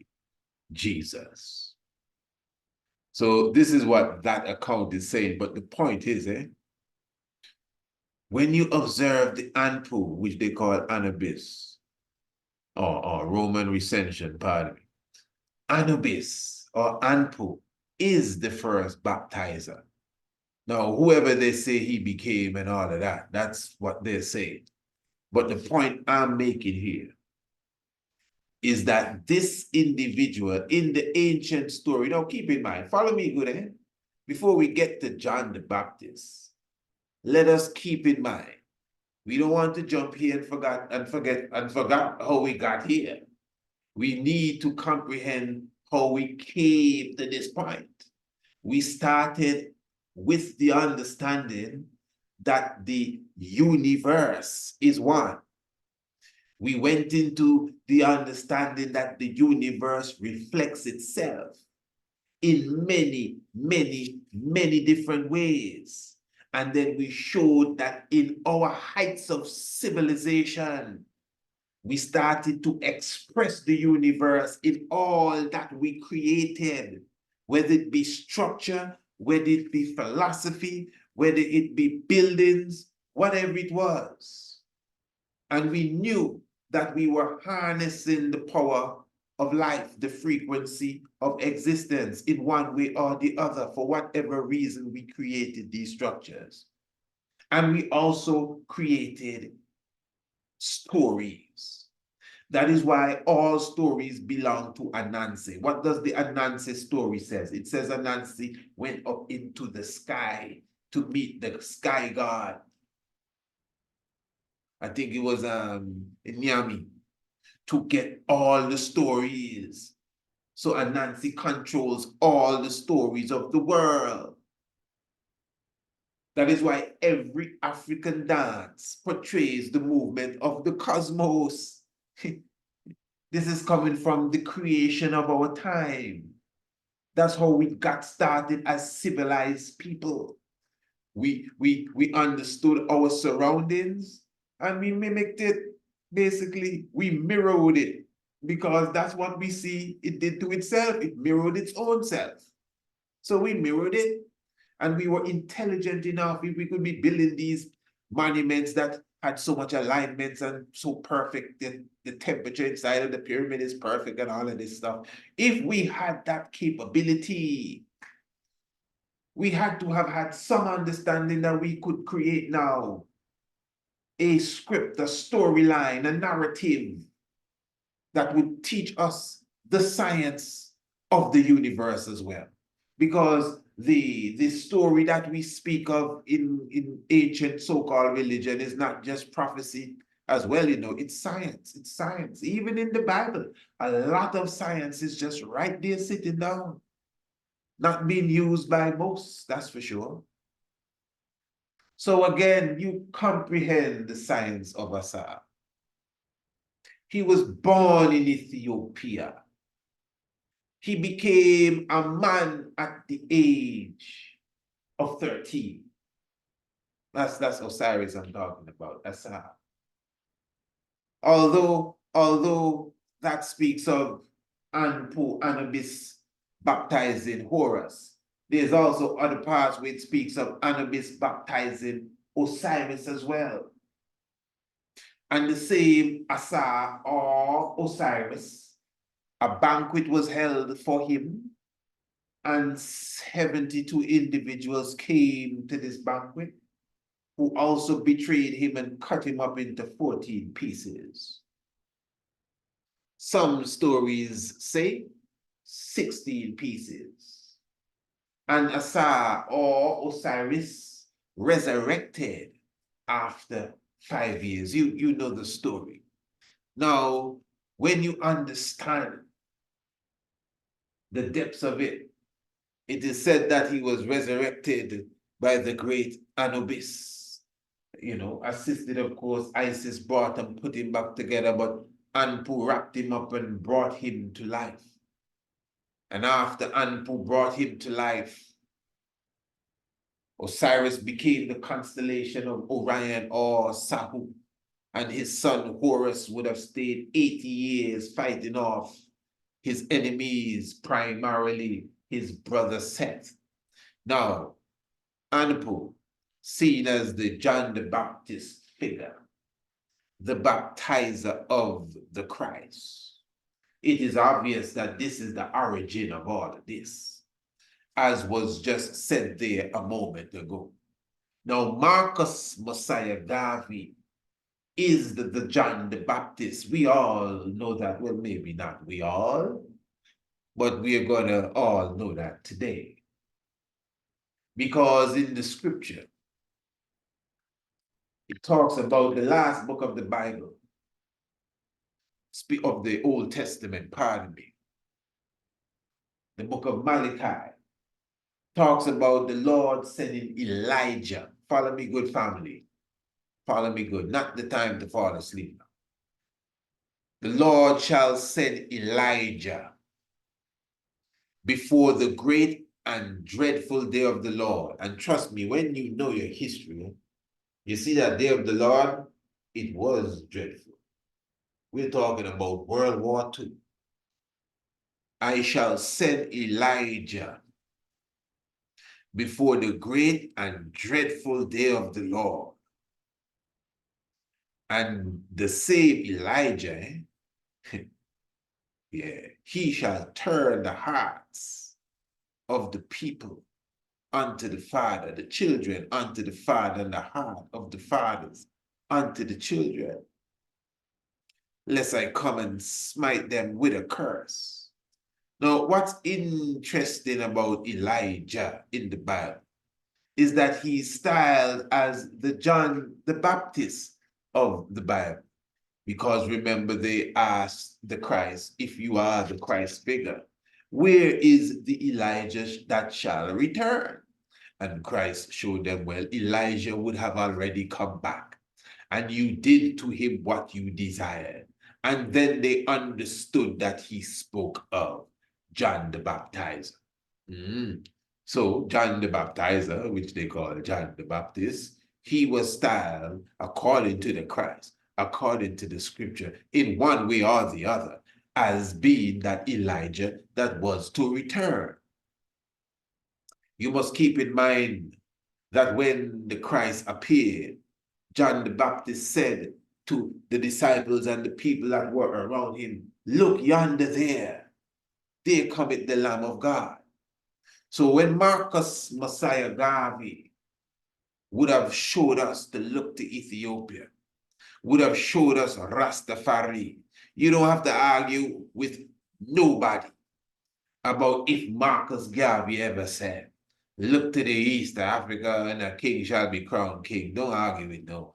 Jesus. So this is what that account is saying. But the point is, when you observe the Anpu, which they call Anubis, or Roman recension, pardon me, Anubis or Anpu is the first baptizer. Now, whoever they say he became and all of that, that's what they're saying. But the point I'm making here is that this individual in the ancient story, now keep in mind, follow me good, before we get to John the Baptist, let us keep in mind, we don't want to jump here and forget how we got here. We need to comprehend how we came to this point. We started with the understanding that the universe is one. We went into the understanding that the universe reflects itself in many, many, many different ways. And then we showed that in our heights of civilization, we started to express the universe in all that we created. whether it be structure, whether it be philosophy, whether it be buildings, whatever it was. And we knew that we were harnessing the power of life, the frequency of existence in one way or the other, for whatever reason we created these structures. And we also created stories. That is why all stories belong to Anansi. What does the Anansi story says? It says Anansi went up into the sky to meet the sky god. I think it was in Niamey, to get all the stories. So Anansi controls all the stories of the world. That is why every African dance portrays the movement of the cosmos. This is coming from the creation of our time. That's how we got started as civilized people. We understood our surroundings and we mimicked it. Basically, we mirrored it because that's what we see it did to itself. It mirrored its own self. So we mirrored it, and we were intelligent enough. We could be building these monuments that had so much alignments and so perfect that the temperature inside of the pyramid is perfect and all of this stuff. If we had that capability, we had to have had some understanding that we could create now a script, a storyline, a narrative that would teach us the science of the universe as well. Because the story that we speak of in ancient so-called religion is not just prophecy as well, you know, it's science, it's science. Even in the Bible, a lot of science is just right there sitting down, not being used by most, that's for sure. So again, you comprehend the science of Asa. He was born in Ethiopia. He became a man at the age of 13. That's Osiris I'm talking about, Asa. Although that speaks of Anpu, Anubis baptizing Horus, there's also other parts where it speaks of Anubis baptizing Osiris as well. And the same Asa or Osiris, a banquet was held for him, and 72 individuals came to this banquet, who also betrayed him and cut him up into 14 pieces. Some stories say 16 pieces. And Asa or Osiris resurrected after 5 years. You know the story. Now, when you understand the depths of it, it is said that he was resurrected by the great Anubis. You know, assisted, of course, Isis brought and put him back together, but Anpu wrapped him up and brought him to life. And after Anpu brought him to life, Osiris became the constellation of Orion or Sahu, and his son Horus would have stayed 80 years fighting off his enemies, primarily his brother Seth. Now, Anpu, seen as the John the Baptist figure, the baptizer of the Christ. It is obvious that this is the origin of all of this, as was just said there a moment ago. Now, Marcus Messiah Garvey is the John the Baptist. We all know that. Well, maybe not we all, but we are going to all know that today. Because in the scripture, it talks about the last book of the Bible, of the Old Testament, pardon me. The book of Malachi talks about the Lord sending Elijah. Follow me good, family. Follow me good. Not the time to fall asleep now. The Lord shall send Elijah before the great and dreadful day of the Lord. And trust me, when you know your history, you see that day of the Lord, it was dreadful. We're talking about World War II. I shall send Elijah before the great and dreadful day of the Lord. And the same Elijah, yeah, he shall turn the hearts of the people unto the Father, the children unto the Father, and the heart of the fathers unto the children, lest I come and smite them with a curse. Now, what's interesting about Elijah in the Bible is that he's styled as the John the Baptist of the Bible. Because remember, they asked the Christ, if you are the Christ figure, where is the Elijah that shall return? And Christ showed them, well, Elijah would have already come back, and you did to him what you desired. And then they understood that he spoke of John the Baptizer. So John the Baptizer, which they call John the Baptist, he was styled according to the Christ, according to the scripture, in one way or the other, as being that Elijah that was to return. You must keep in mind that when the Christ appeared, John the Baptist said to the disciples and the people that were around him, look yonder there cometh the Lamb of God. So when Marcus Messiah Garvey would have showed us to look to Ethiopia, would have showed us Rastafari, you don't have to argue with nobody about if Marcus Garvey ever said, look to the east of Africa and a king shall be crowned king. Don't argue with no one.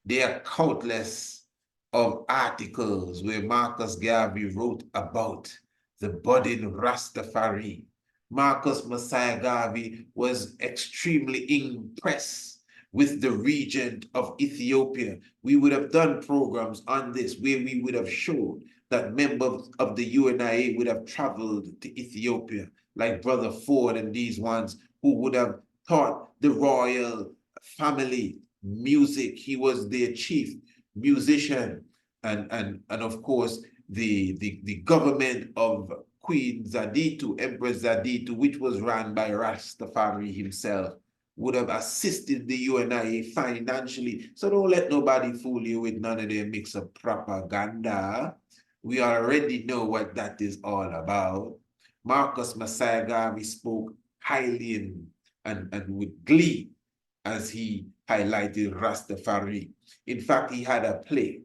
There are countless of articles where Marcus Garvey wrote about the budding Rastafari. Marcus Messiah Garvey was extremely impressed with the regent of Ethiopia. We would have done programs on this where we would have showed that members of the UNIA would have traveled to Ethiopia, like Brother Ford and these ones who would have taught the royal family music. He was their chief musician. And of course, the government of Queen Zaditu, Empress Zaditu, which was run by Rastafari himself, would have assisted the UNIA financially. So don't let nobody fool you with none of their mix-up propaganda. We already know what that is all about. Marcus Messiah Garvey spoke highly and with glee as he highlighted Rastafari. In fact, he had a play,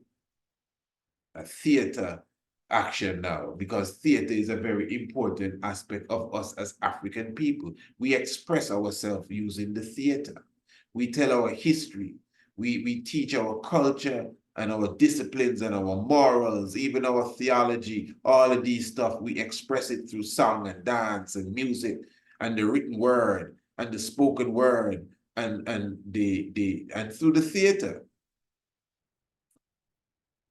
a theater action now, because theater is a very important aspect of us as African people. We express ourselves using the theater. We tell our history. We teach our culture and our disciplines and our morals, even our theology, all of these stuff. We express it through song and dance and music and the written word and the spoken word and through the theater.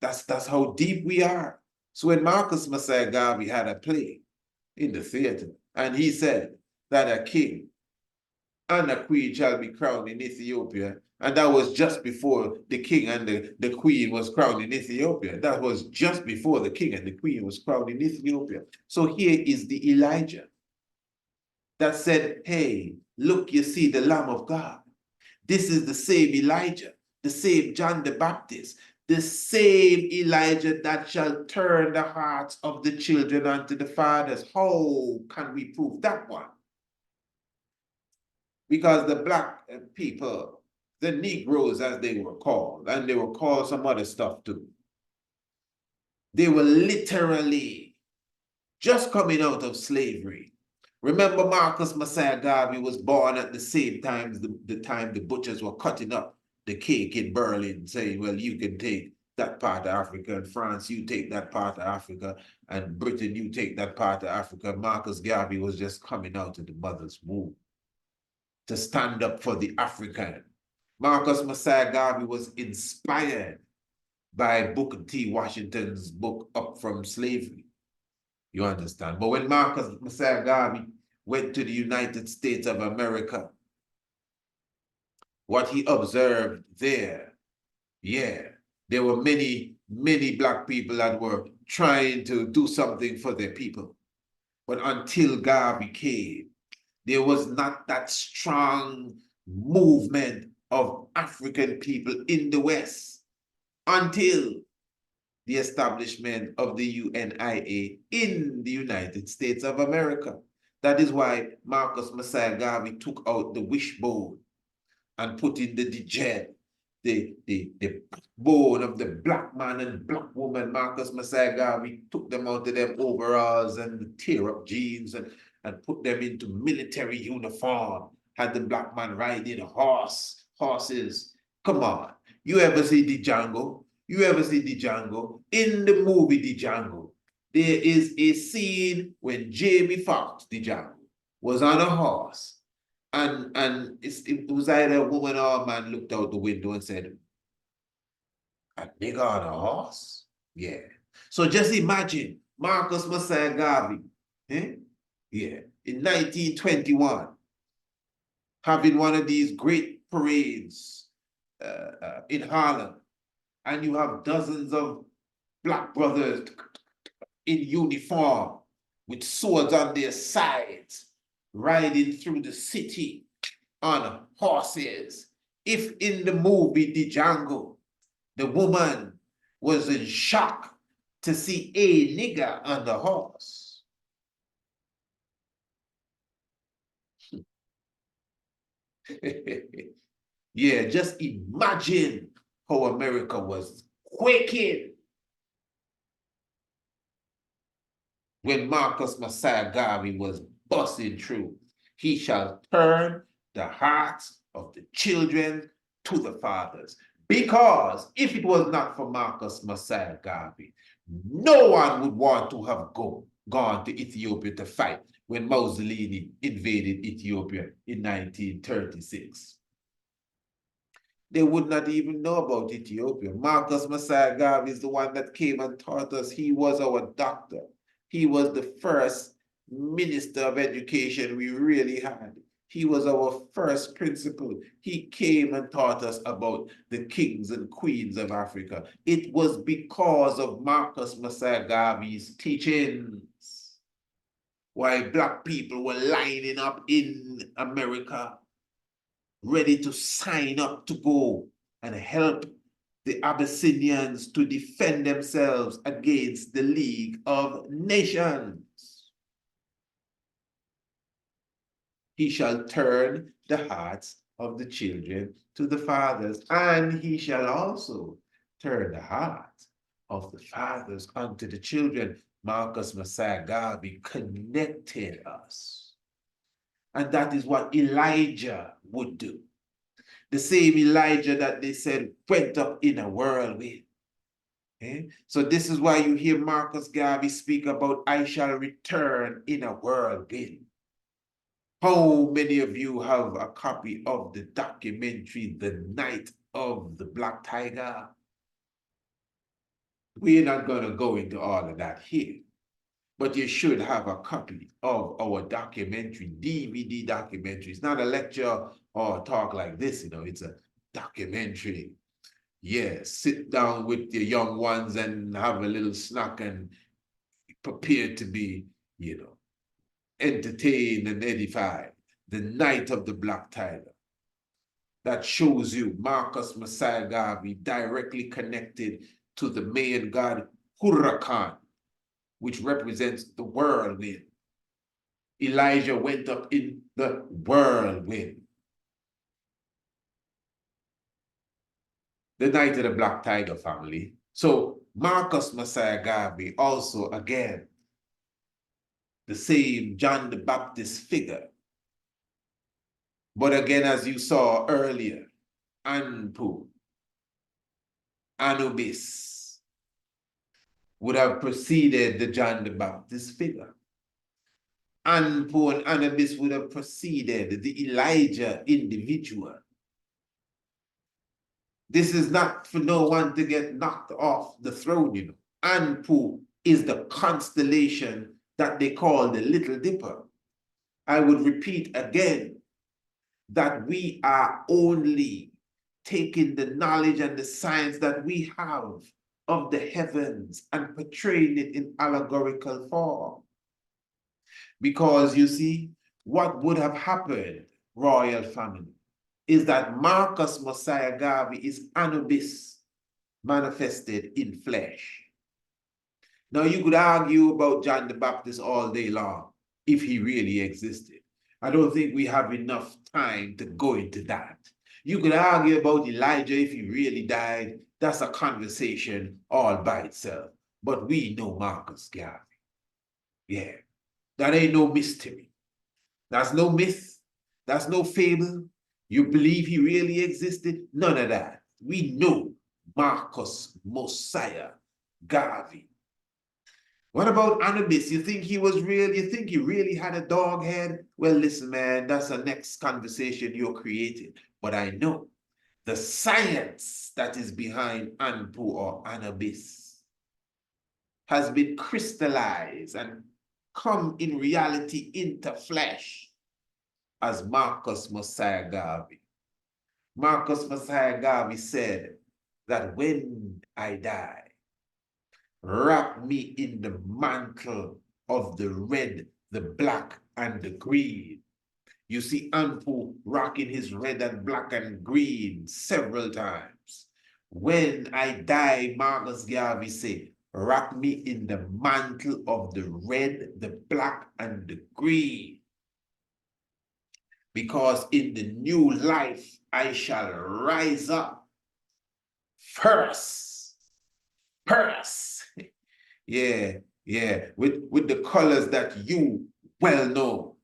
That's how deep we are. So when Marcus Messiah Garvey had a play in the theater, and he said that a king and a queen shall be crowned in Ethiopia, and that was just before the king and the queen was crowned in Ethiopia. That was just before the king and the queen was crowned in Ethiopia. So here is the Elijah that said, hey, look, you see the Lamb of God. This is the same Elijah, the same John the Baptist, the same Elijah that shall turn the hearts of the children unto the fathers. How can we prove that one? Because the black people, the Negroes as they were called, and they were called some other stuff too, they were literally just coming out of slavery. Remember, Marcus Messiah Garvey was born at the same time the time the butchers were cutting up the cake in Berlin, saying, well, you can take that part of Africa, and France, you take that part of Africa, and Britain, you take that part of Africa. Marcus Garvey was just coming out of the mother's womb to stand up for the African. Marcus Messiah Garvey was inspired by Booker T. Washington's book, Up From Slavery. You understand? But when Marcus Messiah Garvey went to the United States of America, what he observed there, there were many black people that were trying to do something for their people. But until Garvey came, there was not that strong movement of African people in the West until the establishment of the UNIA in the United States of America. That is why Marcus Messiah Garvey took out the wishbone and put in the djed, the bone of the black man and black woman. Marcus Messiah Garvey took them out of them overalls and the tear-up jeans and put them into military uniform. Had the black man riding horses. Come on. You ever see the Django? You ever see the Django? In the movie The Django, there is a scene when Jamie Foxx, the Django, was on a horse. And it was either a woman or a man looked out the window and said, "A nigga on a horse?" Yeah. So just imagine Marcus Messiah Garvey, yeah, in 1921, having one of these great parades in Harlem, and you have dozens of black brothers in uniform with swords on their sides, riding through the city on horses. If in the movie The Django, the woman was in shock to see a nigger on the horse, yeah, just imagine how America was quaking when Marcus Messiah Garvey was busting through. He shall turn the hearts of the children to the fathers. Because if it was not for Marcus Messiah Garvey, no one would want to have gone to Ethiopia to fight when Mussolini invaded Ethiopia in 1936. They would not even know about Ethiopia. Marcus Messiah Garvey is the one that came and taught us. He was our doctor. He was the first minister of education we really had. He was our first principal. He came and taught us about the kings and queens of Africa. It was because of Marcus Messiah Garvey's teachings why black people were lining up in America, ready to sign up to go and help the Abyssinians to defend themselves against the League of Nations. He shall turn the hearts of the children to the fathers, and he shall also turn the hearts of the fathers unto the children. Marcus Messiah Garvey connected us. And that is what Elijah would do. The same Elijah that they said went up in a whirlwind. So this is why you hear Marcus Garvey speak about, I shall return in a whirlwind. How many of you have a copy of the documentary, The Night of the Black Tiger? We're not going to go into all of that here, but you should have a copy of our documentary, DVD documentary. It's not a lecture or a talk like this, it's a documentary. Yeah, sit down with your young ones and have a little snack and prepare to be, entertained and edified. The Night of the Black Tiger. That shows you Marcus Messiah Garvey directly connected to the Mayan god Huracan, which represents the whirlwind. Elijah went up in the whirlwind. The Night of the Black Tiger, family. So Marcus Messiah Garvey also, again, the same John the Baptist figure. But again, as you saw earlier, Anpu, Anubis would have preceded the John the Baptist figure. Anpu and Anubis would have preceded the Elijah individual. This is not for no one to get knocked off the throne, Anpu is the constellation that they call the Little Dipper. I would repeat again that we are only taking the knowledge and the science that we have of the heavens and portraying it in allegorical form. Because you see, what would have happened, royal family, is that Marcus Messiah Garvey is Anubis manifested in flesh. Now, you could argue about John the Baptist all day long if he really existed. I don't think we have enough time to go into that. You could argue about Elijah if he really died. That's a conversation all by itself. But we know Marcus Garvey. Yeah, that ain't no mystery. That's no myth. That's no fable. You believe he really existed? None of that. We know Marcus Messiah Garvey. What about Anubis? You think he was real? You think he really had a dog head? Well, listen, man, that's the next conversation you're creating. But I know the science that is behind Anpu or Anubis has been crystallized and come in reality into flesh as Marcus Messiah Garvey. Marcus Messiah Garvey said that when I die, wrap me in the mantle of the red, the black, and the green. You see Anpu rocking his red and black and green several times. When I die, Marcus Garvey said, wrap me in the mantle of the red, the black, and the green. Because in the new life, I shall rise up first. Yeah, with the colors that you well know.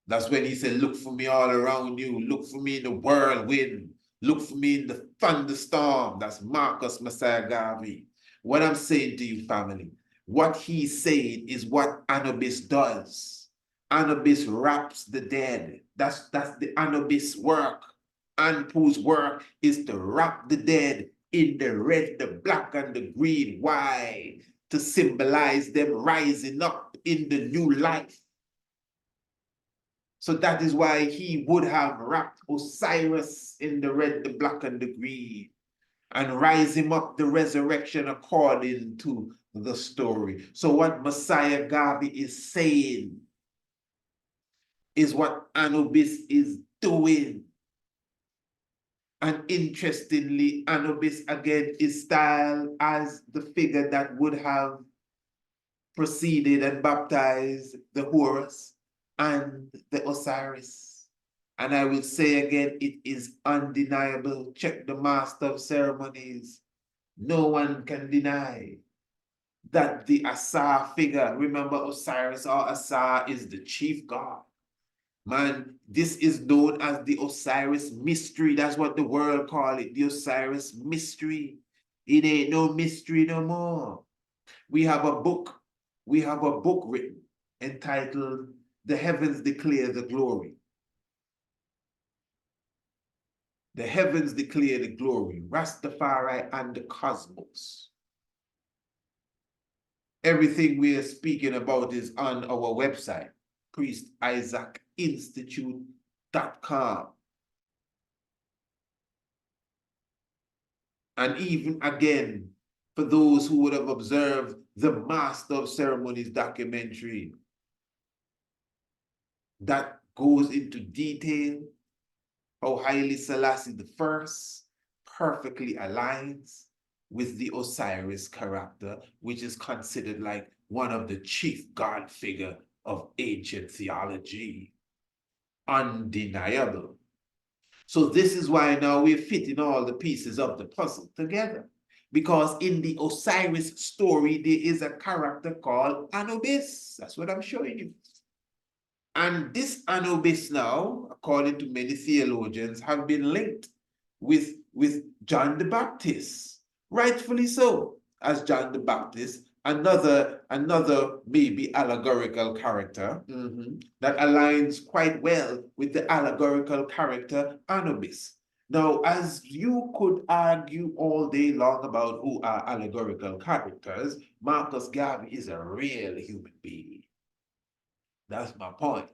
That's when he said, look for me all around you. Look for me in the whirlwind. Look for me in the thunderstorm. That's Marcus Messiah Garvey. What I'm saying to you, family, what he's saying is what Anubis does. Anubis wraps the dead. That's the Anubis work. Anpu's work is to wrap the dead in the red, the black, and the green. Why? To symbolize them rising up in the new life. So that is why he would have wrapped Osiris in the red, the black, and the green, and rise him up the resurrection according to the story. So what Messiah Garvey is saying is what Anubis is doing. And interestingly, Anubis again is styled as the figure that would have preceded and baptized the Horus and the Osiris. And I will say again, it is undeniable. Check the master of ceremonies. No one can deny that the Asar figure, remember Osiris or Asar is the chief god. Man, this is known as the Osiris mystery. That's what the world call it, the Osiris mystery. It ain't no mystery no more. We have a book written entitled The Heavens Declare the Glory. The Heavens Declare the Glory, Rastafari and the Cosmos. Everything we are speaking about is on our website, Priest Isaac Institute.com. And even again, for those who would have observed the Master of Ceremonies documentary, that goes into detail how Haile Selassie I perfectly aligns with the Osiris character, which is considered like one of the chief god figure of ancient theology. Undeniable. So this is why now we're fitting all the pieces of the puzzle together. Because in the Osiris story, there is a character called Anubis. That's what I'm showing you. And this Anubis now, according to many theologians, have been linked with John the Baptist. Rightfully so, as John the Baptist, another maybe allegorical character that aligns quite well with the allegorical character Anubis. Now, as you could argue all day long about who are allegorical characters, Marcus Garvey is a real human being. That's my point.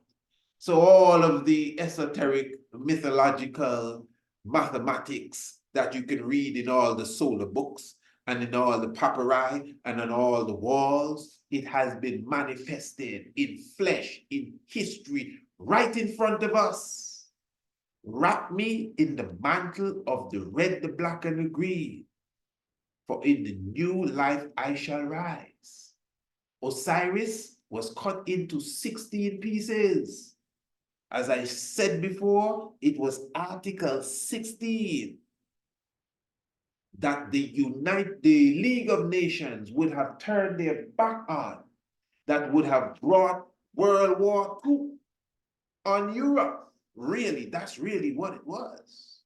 So all of the esoteric, mythological mathematics that you can read in all the solar books and in all the papyri and on all the walls. It has been manifested in flesh, in history, right in front of us. Wrap me in the mantle of the red, the black, and the green, for in the new life I shall rise. Osiris was cut into 16 pieces. As I said before, it was Article 16 that the League of Nations would have turned their back on, that would have brought World War II on Europe. Really, that's really what it was.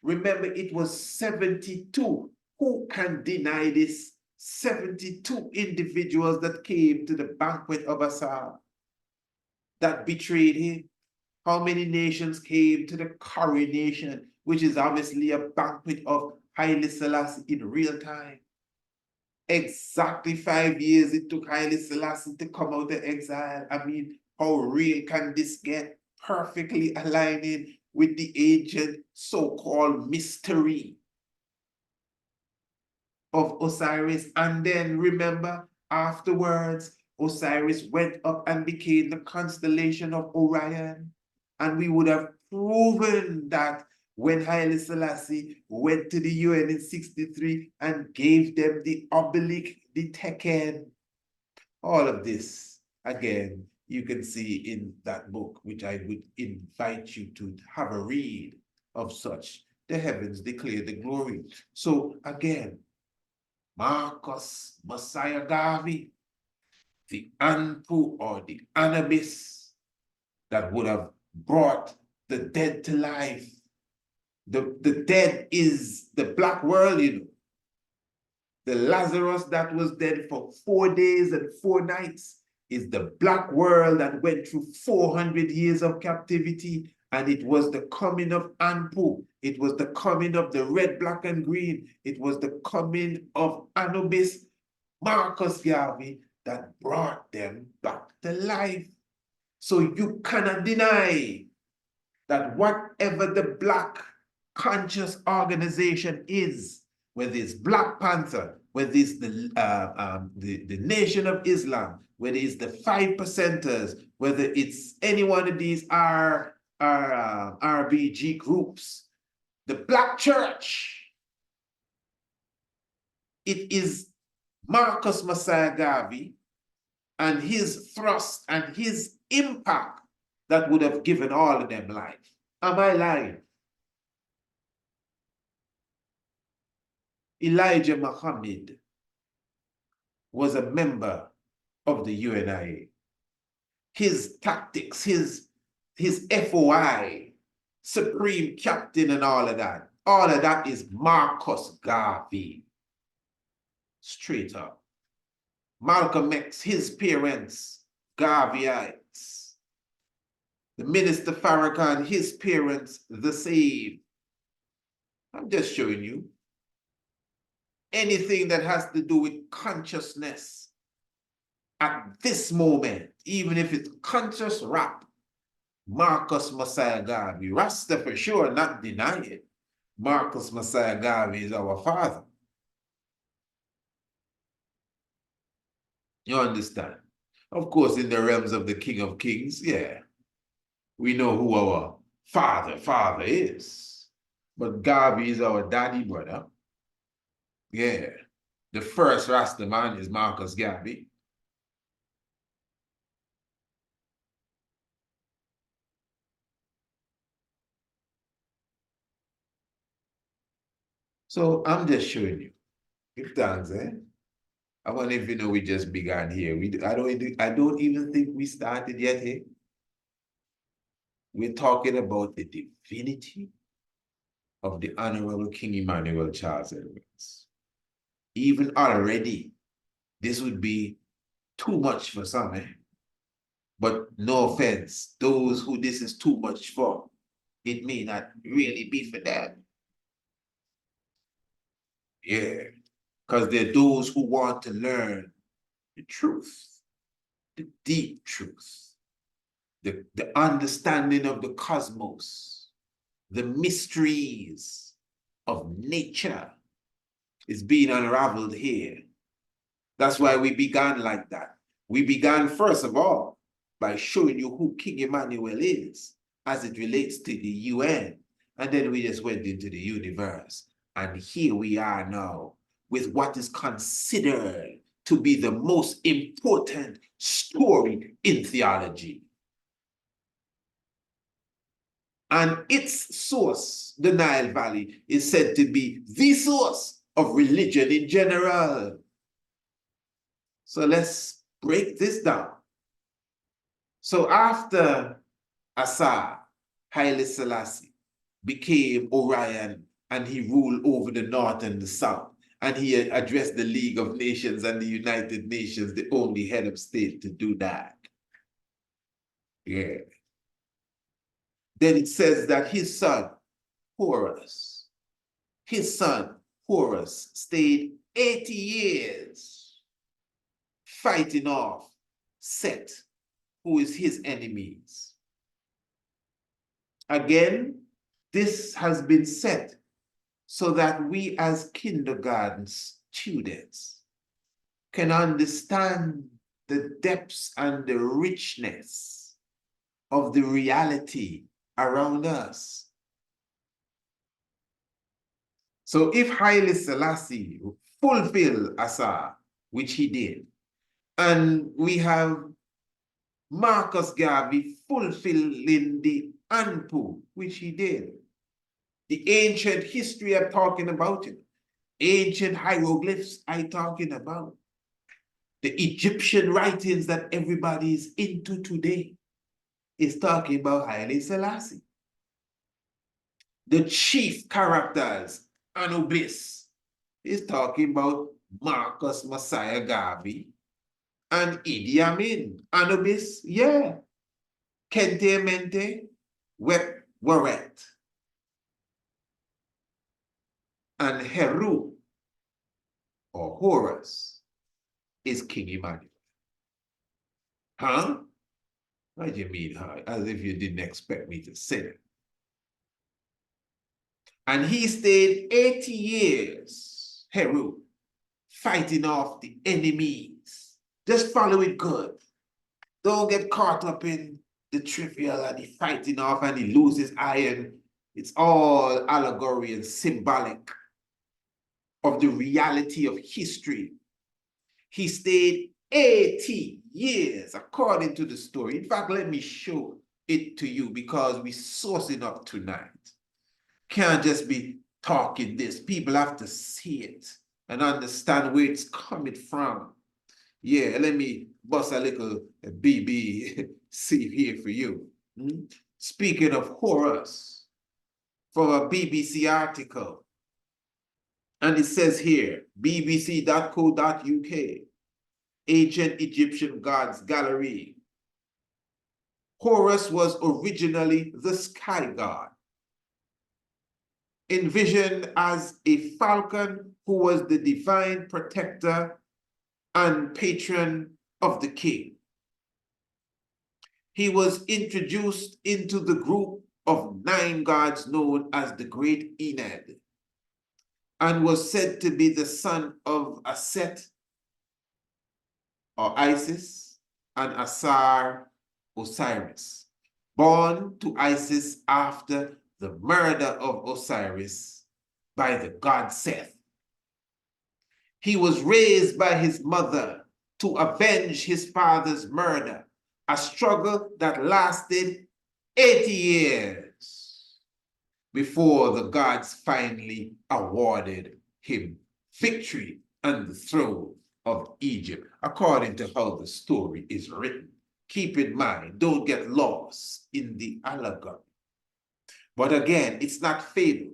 Remember, it was 72. Who can deny this? 72 individuals that came to the banquet of Assad that betrayed him. How many nations came to the coronation, which is obviously a banquet of Haile Selassie in real time? Exactly 5 years it took Haile Selassie to come out of exile. I mean, how real can this get? Perfectly aligning with the ancient so-called mystery of Osiris. And then remember, afterwards, Osiris went up and became the constellation of Orion. And we would have proven that when Haile Selassie went to the UN in 63 and gave them the obelisk, the Tekken. All of this, again, you can see in that book, which I would invite you to have a read of such. The heavens declare the glory. So again, Marcus Messiah Garvey, the Anpu or the Anubis that would have brought the dead to life. The dead is the black world, you know. The Lazarus that was dead for 4 days and 4 nights is the black world that went through 400 years of captivity, and it was the coming of Anpu. It was the coming of the red, black, and green. It was the coming of Anubis, Marcus Garvey, that brought them back to life. So you cannot deny that whatever the black conscious organization is, whether it's Black Panther, whether it's the Nation of Islam, whether it's the 5 percenters, whether it's any one of these RBG groups, the Black Church, it is Marcus Messiah Garvey and his thrust and his impact that would have given all of them life. Am I lying? Elijah Muhammad was a member of the UNIA. His tactics, his FOI, Supreme Captain and all of that is Marcus Garvey. Straight up. Malcolm X, his parents, Garveyites. The Minister Farrakhan, his parents, the same. I'm just showing you. Anything that has to do with consciousness at this moment, even if it's conscious rap, Marcus Messiah Garvey, Rasta for sure, not deny it. Marcus Messiah Garvey is our father. You understand? Of course, in the realms of the King of Kings, yeah, we know who our father is. But Garvey is our daddy brother. Yeah, the first Rasta man is Marcus Garvey. So I'm just showing you. If thanks, I wonder if you know we just began here. I don't even think we started yet here. We're talking about the divinity of the Honourable King Emmanuel Charles Edwards. Even already, this would be too much for some, But no offense, those who this is too much for, it may not really be for them. Yeah, because there are those who want to learn the truth, the deep truth, the understanding of the cosmos, the mysteries of nature, is being unraveled here. That's why we began like that. We began, first of all, by showing you who King Emmanuel is as it relates to the UN. And then we just went into the universe. And here we are now with what is considered to be the most important story in theology. And its source, the Nile Valley, is said to be the source of religion in general. So let's break this down. So after Asa, Haile Selassie became Orion and he ruled over the north and the south, and he addressed the League of Nations and the United Nations, the only head of state to do that. Yeah. Then it says that his son, Horus, stayed 80 years fighting off Set, who is his enemies. Again, this has been set so that we as kindergarten students can understand the depths and the richness of the reality around us. So if Haile Selassie fulfilled Asa, which he did, and we have Marcus Garvey fulfilling the Anpu, which he did. The ancient history I'm talking about it. Ancient hieroglyphs I'm talking about. The Egyptian writings that everybody is into today is talking about Haile Selassie. The chief characters, Anubis, is talking about Marcus Messiah Garvey and Idi Amin. Anubis, yeah. Kente Mente, Waret. And Heru, or Horus, is King Emmanuel. Huh? What do you mean, huh? As if you didn't expect me to say that. And he stayed 80 years, Heru, fighting off the enemies. Just follow it good. Don't get caught up in the trivial and the fighting off and he loses iron. It's all allegory and symbolic of the reality of history. He stayed 80 years according to the story. In fact, let me show it to you because we're sourcing up tonight. Can't just be talking this. People have to see it and understand where it's coming from. Yeah, let me bust a little BBC here for you. Speaking of Horus, from a BBC article, and it says here, bbc.co.uk, Ancient Egyptian Gods Gallery. Horus was originally the sky god, envisioned as a falcon who was the divine protector and patron of the king. He was introduced into the group of 9 gods known as the Great Enad, and was said to be the son of Aset or Isis and Asar Osiris, born to Isis after the murder of Osiris by the god Seth. He was raised by his mother to avenge his father's murder, a struggle that lasted 80 years before the gods finally awarded him victory on the throne of Egypt, according to how the story is written. Keep in mind, don't get lost in the allegory. But again, it's not fable.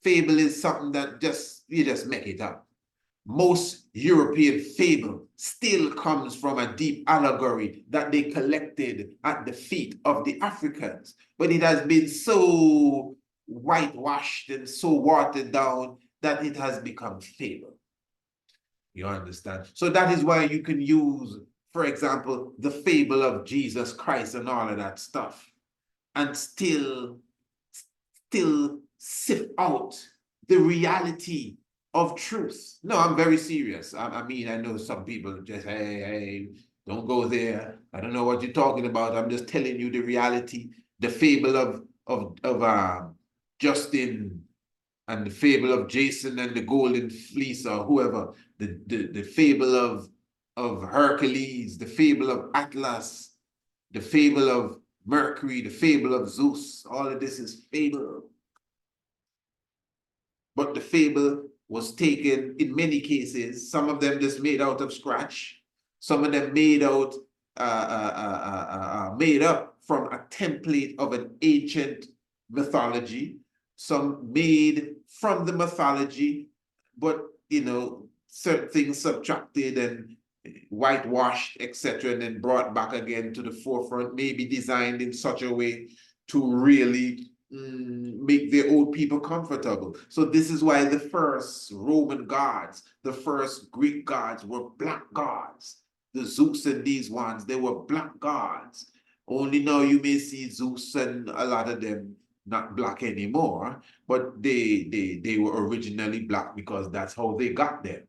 Fable is something that you just make it up. Most European fable still comes from a deep allegory that they collected at the feet of the Africans, but it has been so whitewashed and so watered down that it has become fable. You understand? So that is why you can use, for example, the fable of Jesus Christ and all of that stuff, and still sift out the reality of truth. No, I'm very serious. I mean, I know some people just, hey, don't go there. I don't know what you're talking about. I'm just telling you the reality, the fable of Justin and the fable of Jason and the golden fleece, or whoever, the fable of Hercules, the fable of Atlas, the fable of Mercury, the fable of Zeus. All of this is fable. But the fable was taken in many cases, some of them just made out of scratch, some of them made out made up from a template of an ancient mythology, some made from the mythology, but you know, certain things subtracted and whitewashed, etc., and then brought back again to the forefront, maybe designed in such a way to really make their old people comfortable. So this is why the first Roman gods, the first Greek gods were black gods. The Zeus and these ones, they were black gods. Only now you may see Zeus and a lot of them not black anymore, but they were originally black because that's how they got them.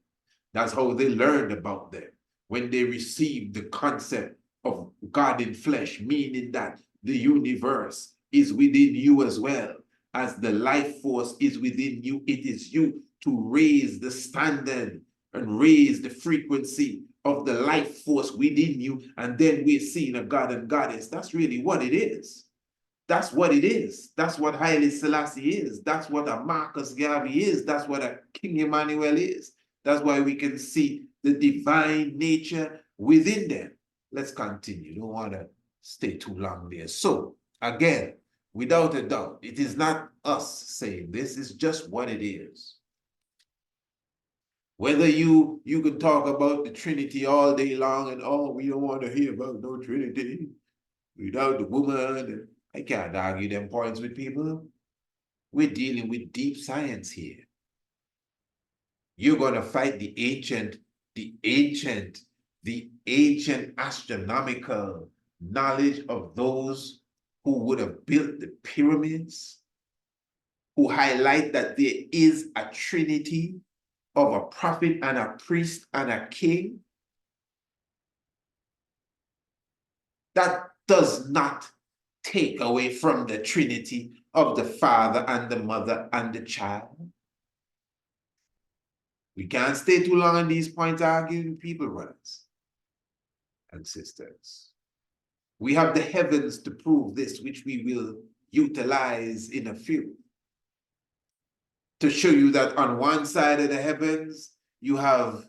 That's how they learned about them. When they received the concept of God in flesh, meaning that the universe is within you as well. As the life force is within you, it is you to raise the standard and raise the frequency of the life force within you. And then we're seeing a God and goddess. That's really what it is. That's what it is. That's what Haile Selassie is. That's what a Marcus Garvey is. That's what a King Emmanuel is. That's why we can see the divine nature within them. Let's continue. Don't want to stay too long there. So, again, without a doubt, it is not us saying this, is just what it is. Whether you can talk about the Trinity all day long and, oh, we don't want to hear about no Trinity without the woman. I can't argue them points with people. We're dealing with deep science here. You're going to fight the ancient astronomical knowledge of those who would have built the pyramids, who highlight that there is a trinity of a prophet and a priest and a king. That does not take away from the trinity of the Father and the Mother and the child. We can't stay too long on these points arguing with people, brothers and sisters. We have the heavens to prove this, which we will utilize in a few. To show you that on one side of the heavens, you have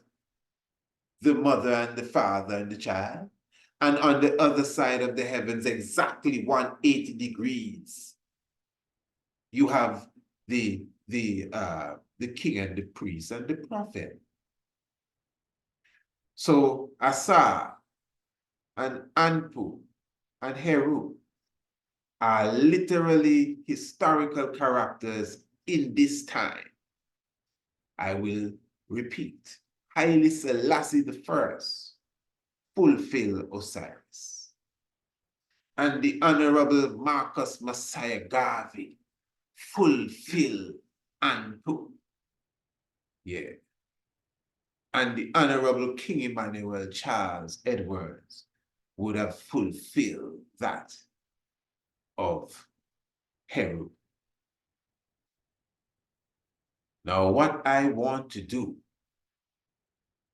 the mother and the father and the child. And on the other side of the heavens, exactly 180 degrees, you have the king and the priest and the prophet. So Asa and Anpu and Heru are literally historical characters in this time. I will repeat. Haile Selassie I fulfilled Osiris. And the Honourable Marcus Messiah Garvey fulfilled Anpu. Yeah. And the Honourable King Emmanuel Charles Edwards would have fulfilled that of Heru. Now, what I want to do,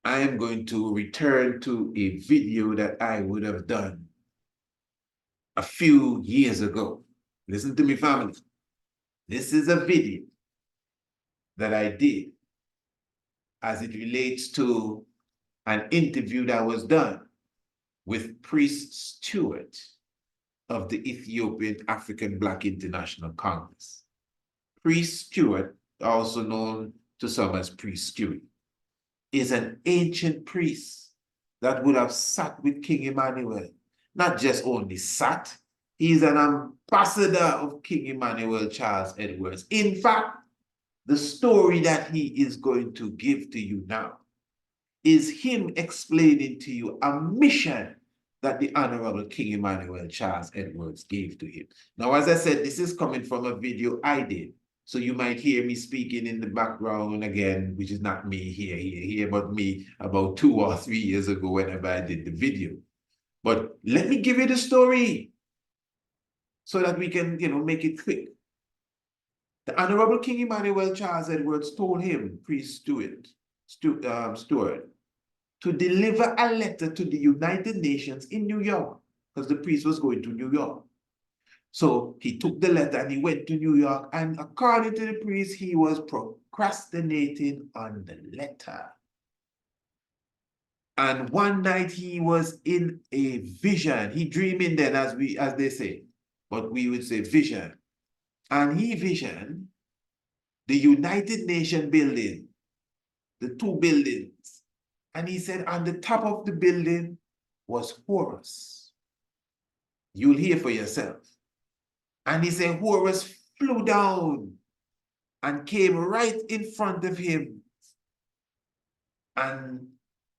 I am going to return to a video that I would have done a few years ago. Listen to me, family. This is a video that I did as it relates to an interview that was done with Priest Stewart of the Ethiopian African Black International Congress. Priest Stewart, also known to some as Priest Stewart, is an ancient priest that would have sat with King Emmanuel. Not just only sat, he's an ambassador of King Emmanuel Charles Edwards. In fact, the story that he is going to give to you now is him explaining to you a mission that the Honorable King Emmanuel Charles Edwards gave to him. Now, as I said, this is coming from a video I did So you might hear me speaking in the background again, which is not me here, but me about 2 or 3 years ago whenever I did the video. But let me give you the story so that we can, make it quick. The Honourable King Emmanuel Charles Edwards told him, Priest Stewart, to deliver a letter to the United Nations in New York, because the priest was going to New York. So he took the letter and he went to New York, and according to the priest, he was procrastinating on the letter. And one night he was in a vision. He dreaming then, as they say, but we would say vision. And he visioned the United Nations building, the 2 buildings. And he said on the top of the building was Horus. You'll hear for yourself. And he said Horus flew down and came right in front of him and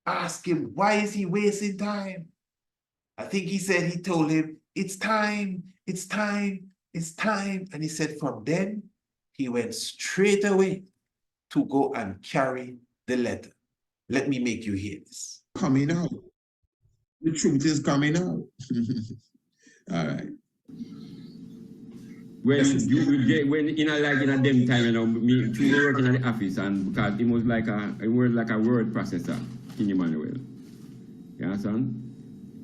asked him, why is he wasting time? I think he said, he told him, it's time, it's time, it's time. And he said from then, he went straight away to go and carry the letter. Let me make you hear this. Coming out. The truth is coming out. All right. When in a them time, me working at the office, and because it was like a word processor in Emmanuel. You understand?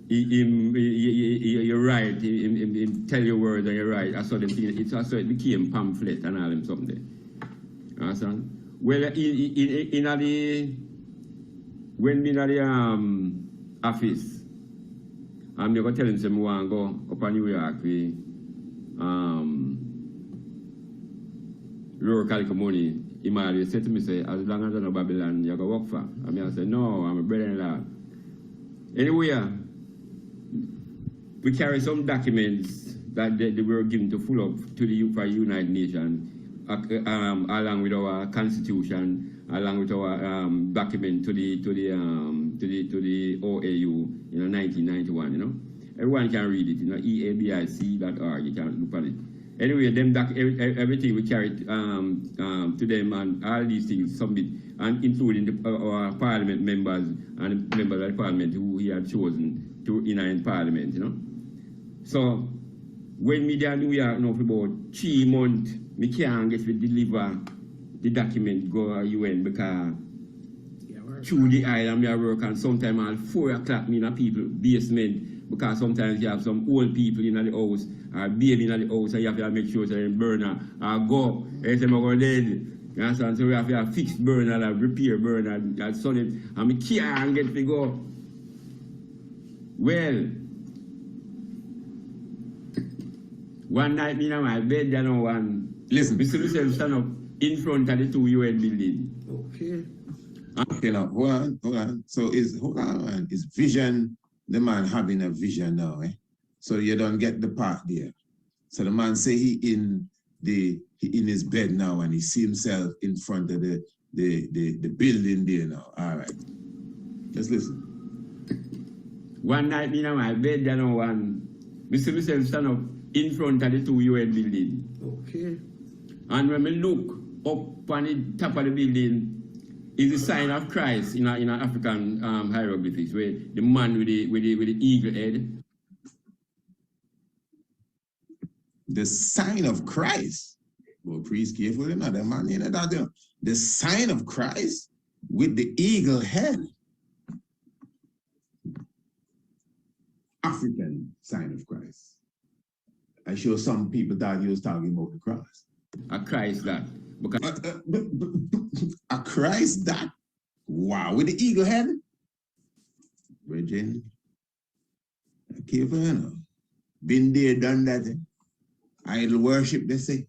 You're right. He tell you words and you're right. I saw them thing. It became pamphlet and all them something. You understand? Well, when me in the office, I'm gonna tell him say I want to go up to New York with rural calico money. He said to me, say, as long as I know Babylon, you're gonna work for. I said, no, I'm a brother-in-law. Anyway, we carry some documents that they were given to full up to the United Nations, along with our constitution, along with our document to the OAU in 1991. Everyone can read it. EABIC.org. You can look at it. Anyway, everything we carried to them, and all these things submit, and including our parliament members and the members of the parliament who he had chosen to in parliament. So when me there New York now for about 3 months, me can't get to deliver the document go to UN because through the island me I work, and sometimes at 4 o'clock me in a people basement, because sometimes you have some old people in the house or baby in the house, and you have to make sure that they burner or go. They say, I'm going dead. You understand? So we have to have fixed burner and repair burner and so that, and we can't get to go. Well, one night me in my bed, Listen. we see myself stand up in front of the 2 UN buildings. Okay. Okay, now, hold on. So hold on. Is vision, the man having a vision now, eh? So you don't get the part there. So the man say he in his bed now, and he see himself in front of the building there now. All right. Let's listen. One night me in my bed, we see myself stand up in front of the 2 UN buildings. Okay. And when we look up on the top of the building, is the sign of Christ in an African hieroglyphics, where the man with the eagle head. The sign of Christ. Well, priest, careful, the man in that. The sign of Christ with the eagle head. African sign of Christ. I'm sure some people thought he was talking about the cross. A Christ that. A Christ that? Wow, with the eagle head? Virgin, careful, been there, done that. Idol worship, they say.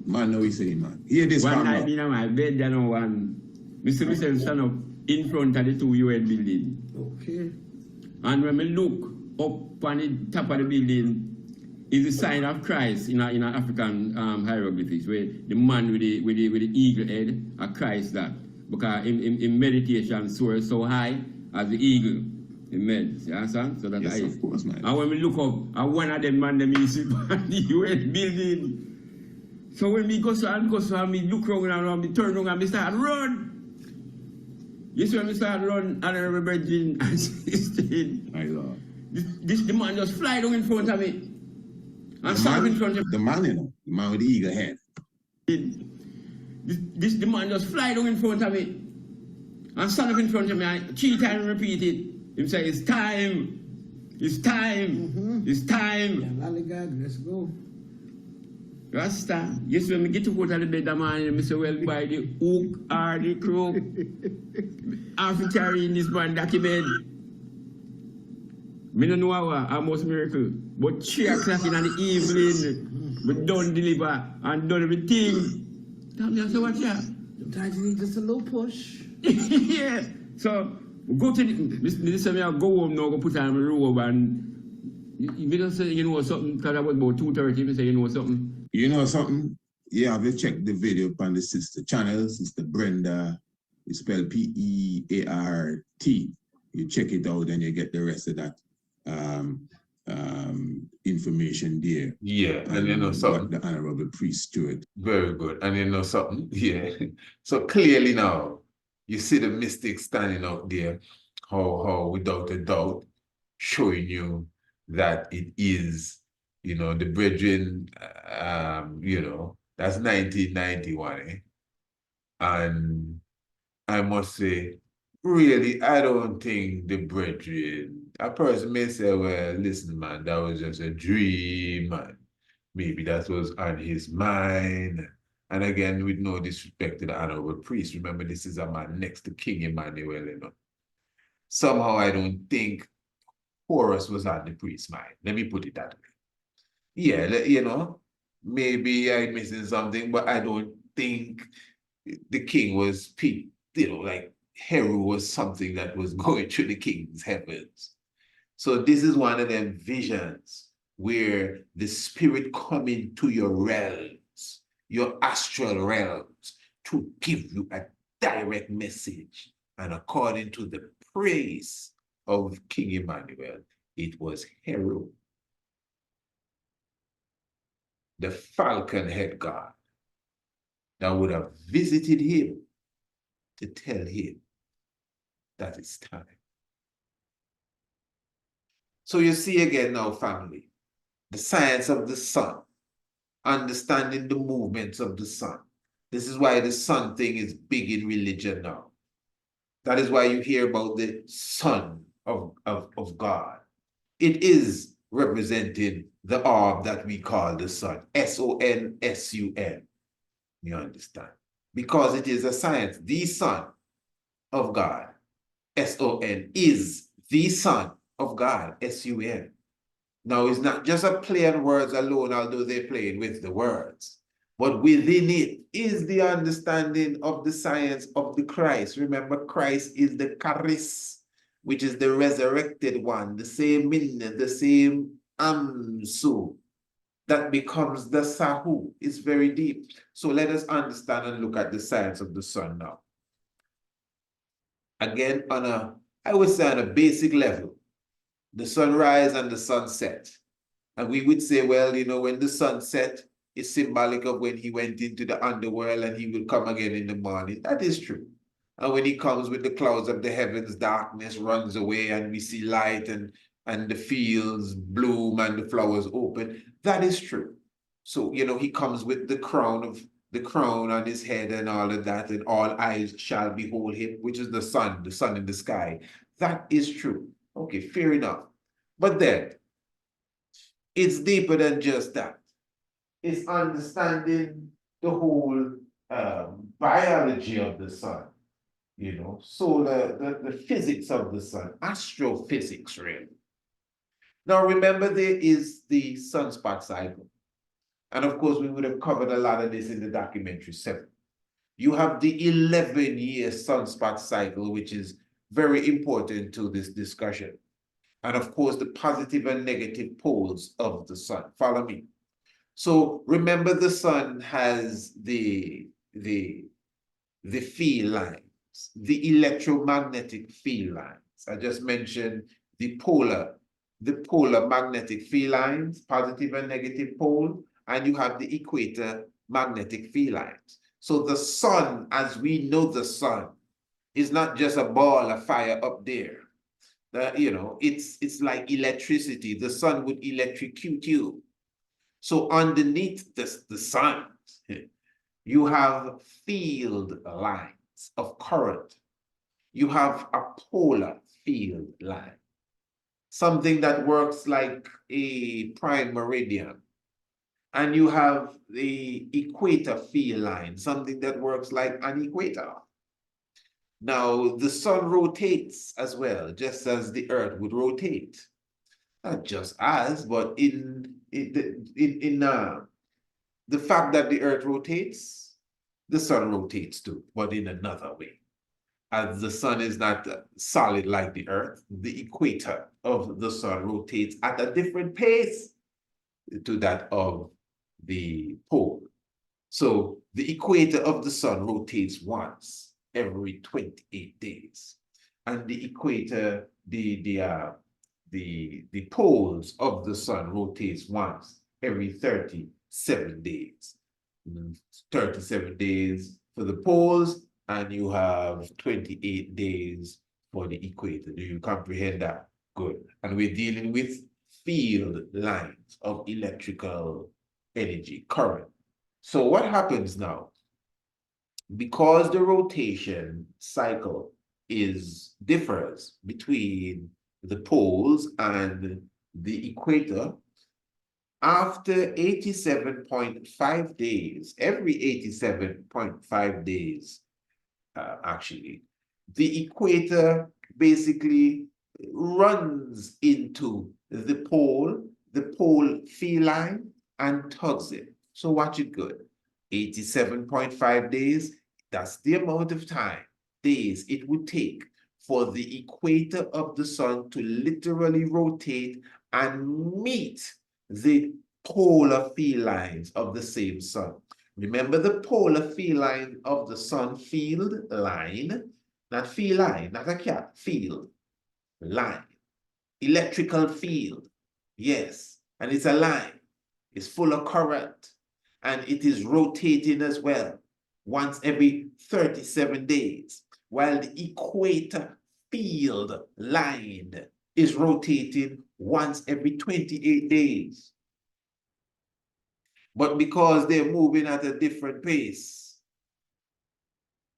Man, no, he say, man. Hear this one night in my bed, we see myself stand up in front of the 2 UN buildings. Okay. And when we look up on the top of the building, is the sign of Christ in an African hieroglyphics, where the man with the eagle head, a Christ that. Because in meditation soars so high as the eagle. Amen. You understand? So that Yes, of course, man. And when we look up, and one of them man, them is in the UN building. So when we go so and me look around, me turn around, and me start run. Yes, when we start run, Honourable Brethren and sister, My Lord. the man just fly down in front of me. And stand in front of me. The man, you know, the man with the eagle head. The man just fly down in front of me. And stand up in front of me and 3 times repeat it. He say, it's time. It's time. It's time. Yeah, lollygag, let's go. Rasta, yes, when we get to go to the bed, the man, I say, well, by the hook or the crook, after carrying this man document. I don't know how, almost miracle. But 3 o'clock in the evening, we done deliver and done everything. Tell me, I say, what's that? Sometimes you need just a little push. Yeah. So, go to this time, I go home now, go put on my robe and you don't say, you know something, because I was about 2:30, you say, you know something. You know something? Yeah, have you checked the video on the sister channel, Sister Brenda, you spell P-E-A-R-T. You check it out and you get the rest of that information there. Yeah, and you know something. The Honourable Priest Stewart. Very good. And you know something? Yeah. So clearly now, you see the mystic standing out there, how without a doubt, showing you that it is, you know, the brethren, you know, that's 1991, eh? And I must say, really, I don't think the brethren, a person may say, well, listen, man, that was just a dream, man. Maybe that was on his mind. And again, with no disrespect to the Honourable Priest, remember, this is a man next to King Emmanuel, you know. Somehow I don't think Horus was on the priest's mind. Let me put it that way. Yeah, you know, maybe I'm missing something, but I don't think the king was, you know, like Heru was something that was going through the king's heavens. So this is one of them visions where the spirit come into your realms, your astral realms, to give you a direct message. And according to the praise of King Emmanuel, it was Heru, the falcon head god, that would have visited him to tell him that it's time. So you see again now, family, the science of the sun, understanding the movements of the sun. This is why the sun thing is big in religion now. That is why you hear about the Son of God. It is representing the orb that we call the sun, S-O-N-S-U-N. You understand? Because it is a science, the Son of God, S-O-N, is the Son of God, S-U-N. Now, it's not just a play on words alone, although they're playing with the words. But within it is the understanding of the science of the Christ. Remember, Christ is the charis, which is the resurrected one, the same minna, the same amsu, that becomes the sahu. It's very deep. So let us understand and look at the science of the sun now. Again, I would say on a basic level, the sunrise and the sunset. And we would say, well, you know, when the sun set, is symbolic of when he went into the underworld and he will come again in the morning. That is true. And when he comes with the clouds of the heavens, darkness runs away and we see light and the fields bloom and the flowers open. That is true. So, you know, he comes with the crown on his head and all of that, and all eyes shall behold him, which is the sun in the sky. That is true. Okay, fair enough. But then, it's deeper than just that. It's understanding the whole biology of the sun, you know, so the physics of the sun, astrophysics, really. Now, remember, there is the sunspot cycle. And of course, we would have covered a lot of this in the documentary 7. You have the 11-year sunspot cycle, which is very important to this discussion. And of course, the positive and negative poles of the sun. Follow me. So remember, the sun has the field lines, the electromagnetic field lines. I just mentioned the polar magnetic field lines, positive and negative pole, and you have the equator magnetic field lines. So the sun, as we know the sun, is not just a ball of fire up there. You know, it's like electricity. The sun would electrocute you. So underneath the sun, you have field lines of current. You have a polar field line, something that works like a prime meridian. And you have the equator field line, something that works like an equator. Now, the sun rotates as well, just as the earth would rotate. Not just as, but in the fact that the earth rotates, the sun rotates too, but in another way. As the sun is not solid like the earth, the equator of the sun rotates at a different pace to that of the pole. So the equator of the sun rotates once every 28 days. And the equator, the poles of the sun rotates once every 37 days. 37 days for the poles, and you have 28 days for the equator. Do you comprehend that? Good. And we're dealing with field lines of electrical energy, current. So what happens now? Because the rotation cycle differs between the poles and the equator, after 87.5 days, every 87.5 days, actually, the equator basically runs into the pole field line and tugs it. So watch it good. 87.5 days, that's the amount of days it would take for the equator of the sun to literally rotate and meet the polar field lines of the same sun. Remember the polar field line of the sun, field line, not field line, not a cat, field line, electrical field, yes, and it's a line, it's full of current, and it is rotating as well, once every 37 days, while the equator field line is rotating once every 28 days. But because they're moving at a different pace,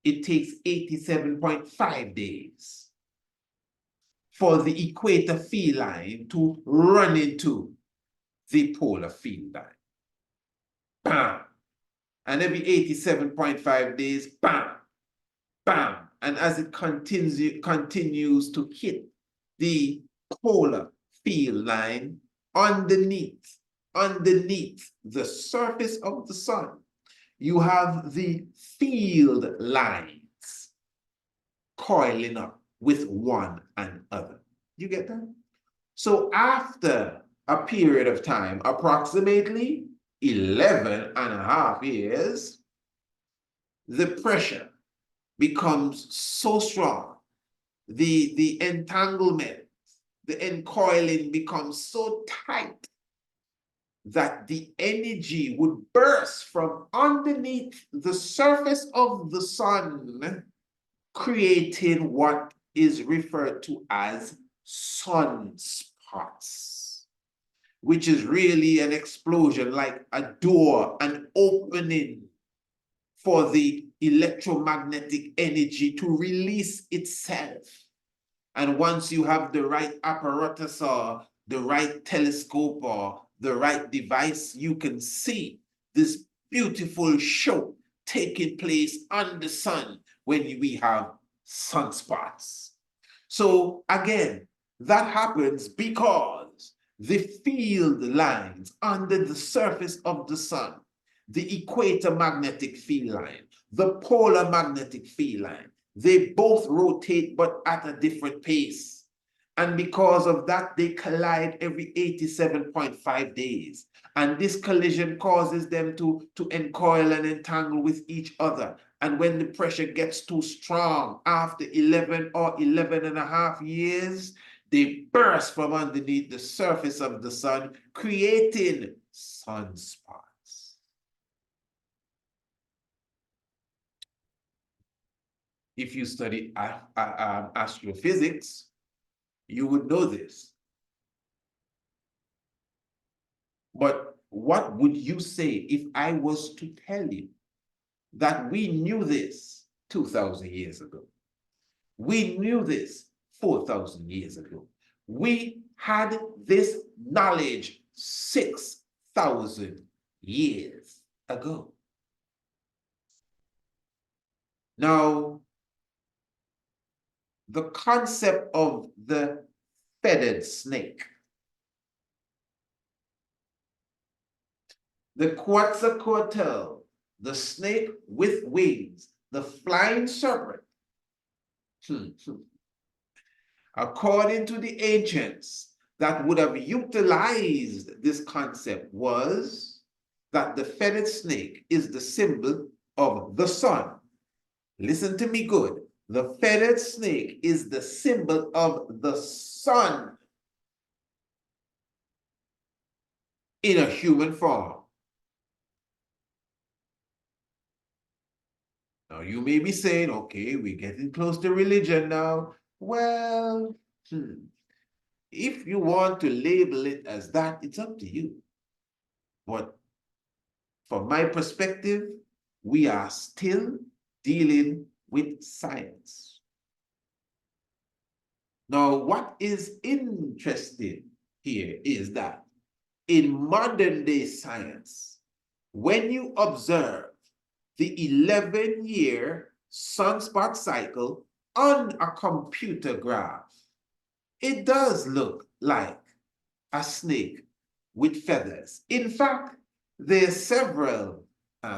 it takes 87.5 days for the equator field line to run into the polar field line. Bam! And every 87.5 days, bam, bam. And as it continues to hit the polar field line underneath the surface of the sun, you have the field lines coiling up with one another. You get that? So after a period of time, approximately 11.5 years, the pressure becomes so strong, the entanglement, the encoiling becomes so tight that the energy would burst from underneath the surface of the sun, creating what is referred to as sunspots, which is really an explosion, like a door, an opening for the electromagnetic energy to release itself. And once you have the right apparatus or the right telescope or the right device, you can see this beautiful show taking place on the sun when we have sunspots. So again, that happens because the field lines under the surface of the sun, the equator magnetic field line, the polar magnetic field line, they both rotate but at a different pace. And because of that, they collide every 87.5 days. And this collision causes them to encoil and entangle with each other. And when the pressure gets too strong, after 11 or 11.5 years, they burst from underneath the surface of the sun, creating sunspots. If you study astrophysics, you would know this. But what would you say if I was to tell you that we knew this 2,000 years ago? We knew this 4,000 years ago. We had this knowledge 6,000 years ago. Now, the concept of the feathered snake, the Quetzalcoatl, the snake with wings, the flying serpent, according to the ancients that would have utilized this concept, was that the feathered snake is the symbol of the sun. Listen to me good. The feathered snake is the symbol of the sun in a human form. Now, you may be saying, okay, we're getting close to religion now. Well, if you want to label it as that, it's up to you. But from my perspective, we are still dealing with science. Now, what is interesting here is that in modern day science, when you observe the 11-year sunspot cycle on a computer graph, it does look like a snake with feathers. In fact, there are several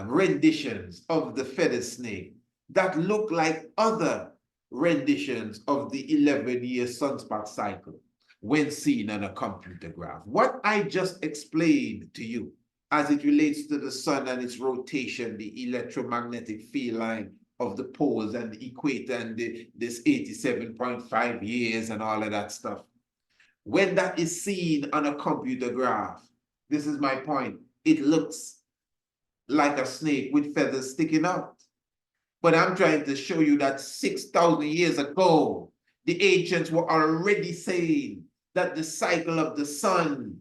renditions of the feathered snake that look like other renditions of the 11-year sunspot cycle when seen on a computer graph. What I just explained to you as it relates to the sun and its rotation, the electromagnetic field line of the poles and the equator and this 87.5 years and all of that stuff. When that is seen on a computer graph, this is my point, it looks like a snake with feathers sticking out. But I'm trying to show you that 6,000 years ago, the ancients were already saying that the cycle of the sun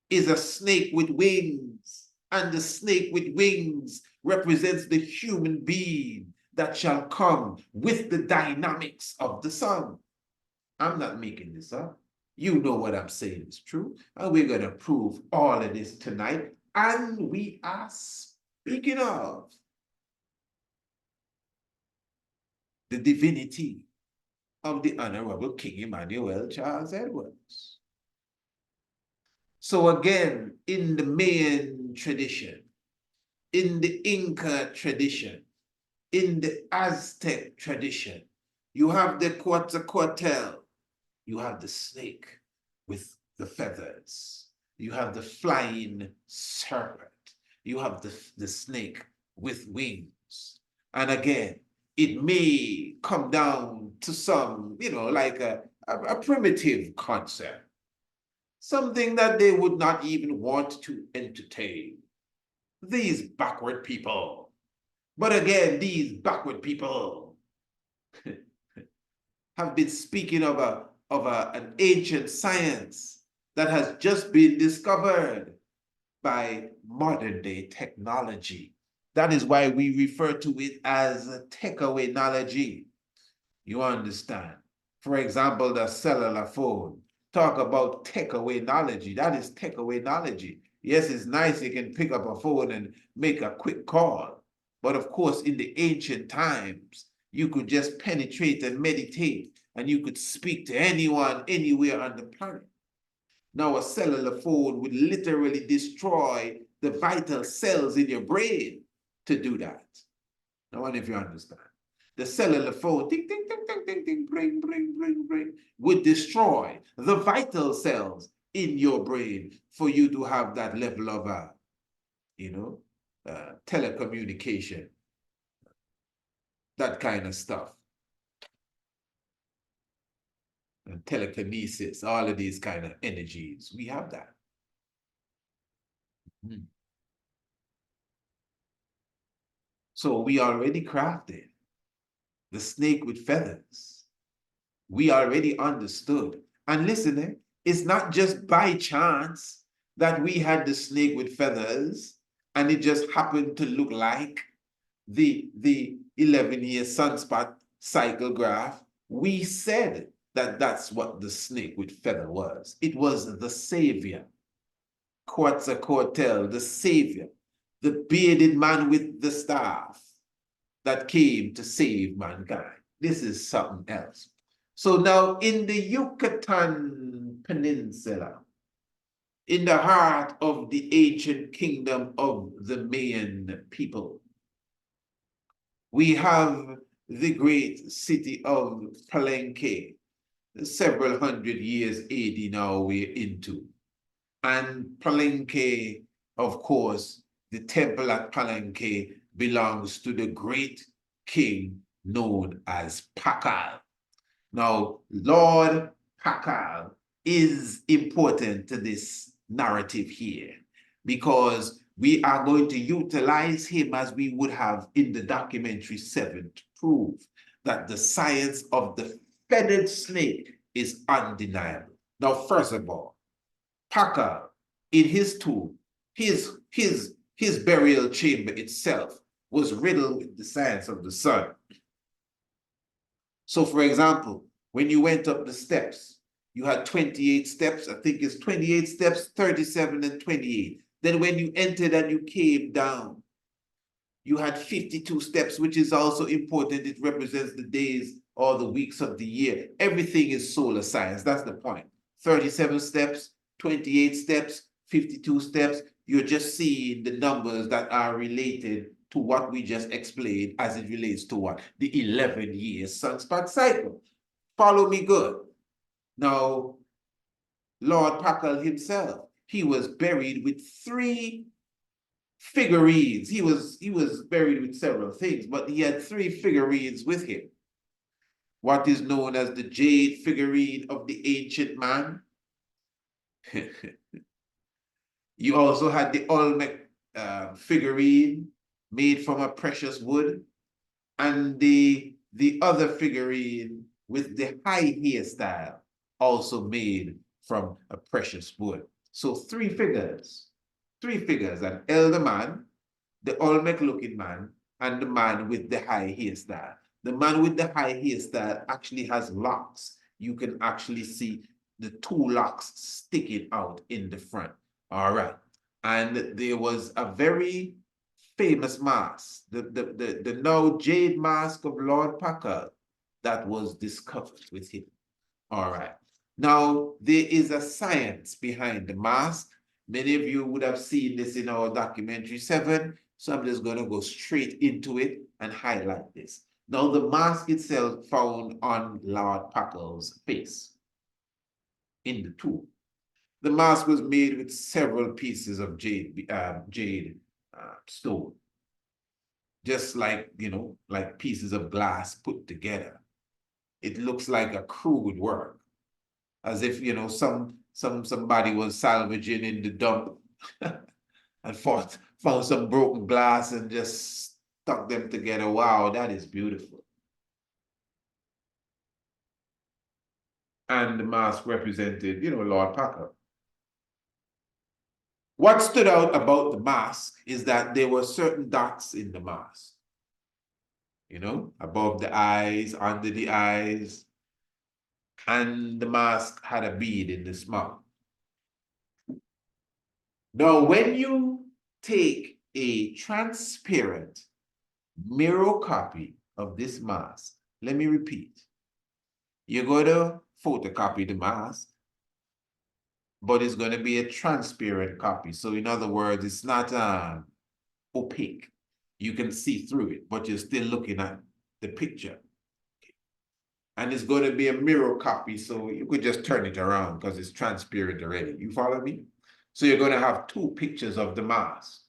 is a snake with wings, and the snake with wings represents the human being that shall come with the dynamics of the sun. I'm not making this up. You know what I'm saying is true, and we're going to prove all of this tonight. And we are speaking of the divinity of the Honourable King Emmanuel Charles Edwards. So again, in the Mayan tradition, in the Inca tradition, in the Aztec tradition, you have the Quetzalcoatl, you have the snake with the feathers, you have the flying serpent, you have the snake with wings. And again, it may come down to some, like a primitive concept, something that they would not even want to entertain. These backward people. But again, these backward people have been speaking of an ancient science that has just been discovered by modern day technology. That is why we refer to it as a takeaway-nology. You understand? For example, the cellular phone. Talk about takeaway-nology. That is takeaway-nology. Yes, it's nice you can pick up a phone and make a quick call. But of course, in the ancient times, you could just penetrate and meditate, and you could speak to anyone, anywhere on the planet. Now, a cellular phone would literally destroy the vital cells in your brain to do that. I wonder if you understand. The cellular phone, ding, ding, ding, ding, ding, ding, bring, bring, bring, bring, would destroy the vital cells in your brain for you to have that level of, telecommunication, that kind of stuff. and telekinesis, all of these kind of energies. We have that. So we already crafted the snake with feathers. We already understood. And listen, it's not just by chance that we had the snake with feathers and it just happened to look like the 11-year sunspot cycle graph. We said that that's what the snake with feather was. It was the savior. Quetzalcoatl, the savior, the bearded man with the staff that came to save mankind. This is something else. So now in the Yucatan Peninsula, in the heart of the ancient kingdom of the Mayan people, we have the great city of Palenque, several hundred years AD now we're into. And Palenque, of course, the temple at Palenque belongs to the great king known as Pakal. Now, Lord Pakal is important to this narrative here because we are going to utilize him as we would have in the documentary 7 to prove that the science of the feathered snake is undeniable. Now, first of all, Pakal, in his tomb, his burial chamber itself was riddled with the science of the sun. So, for example, when you went up the steps, you had 28 steps. I think it's 28 steps, 37 and 28. Then when you entered and you came down, you had 52 steps, which is also important. It represents the days or the weeks of the year. Everything is solar science. That's the point. 37 steps, 28 steps, 52 steps. You're just seeing the numbers that are related to what we just explained as it relates to what? The 11-year sunspot cycle. Follow me good. Now, Lord Pakal himself, he was buried with 3 figurines. He was buried with several things, but he had 3 figurines with him. What is known as the jade figurine of the ancient man. You also had the Olmec figurine made from a precious wood, and the other figurine with the high hairstyle also made from a precious wood. So 3 figures, an elder man, the Olmec looking man, and the man with the high hairstyle. The man with the high hairstyle actually has locks. You can actually see the 2 locks sticking out in the front. All right. And there was a very famous mask, the now jade mask of Lord Pakal, that was discovered with him. All right. Now, there is a science behind the mask. Many of you would have seen this in our documentary 7, so I'm just going to go straight into it and highlight this. Now, the mask itself found on Lord Pakal's face in the tomb. The mask was made with several pieces of jade stone, just like, like pieces of glass put together. It looks like a crude work, as if, somebody was salvaging in the dump and found some broken glass and just stuck them together. Wow, that is beautiful. And the mask represented, Lord Pakal. What stood out about the mask is that there were certain dots in the mask. Above the eyes, under the eyes, and the mask had a bead in the mouth. Now, when you take a transparent mirror copy of this mask, let me repeat, you're going to photocopy the mask, but it's going to be a transparent copy. So in other words, it's not opaque. You can see through it, but you're still looking at the picture. And it's going to be a mirror copy, so you could just turn it around because it's transparent already. You follow me? So you're going to have 2 pictures of the mask.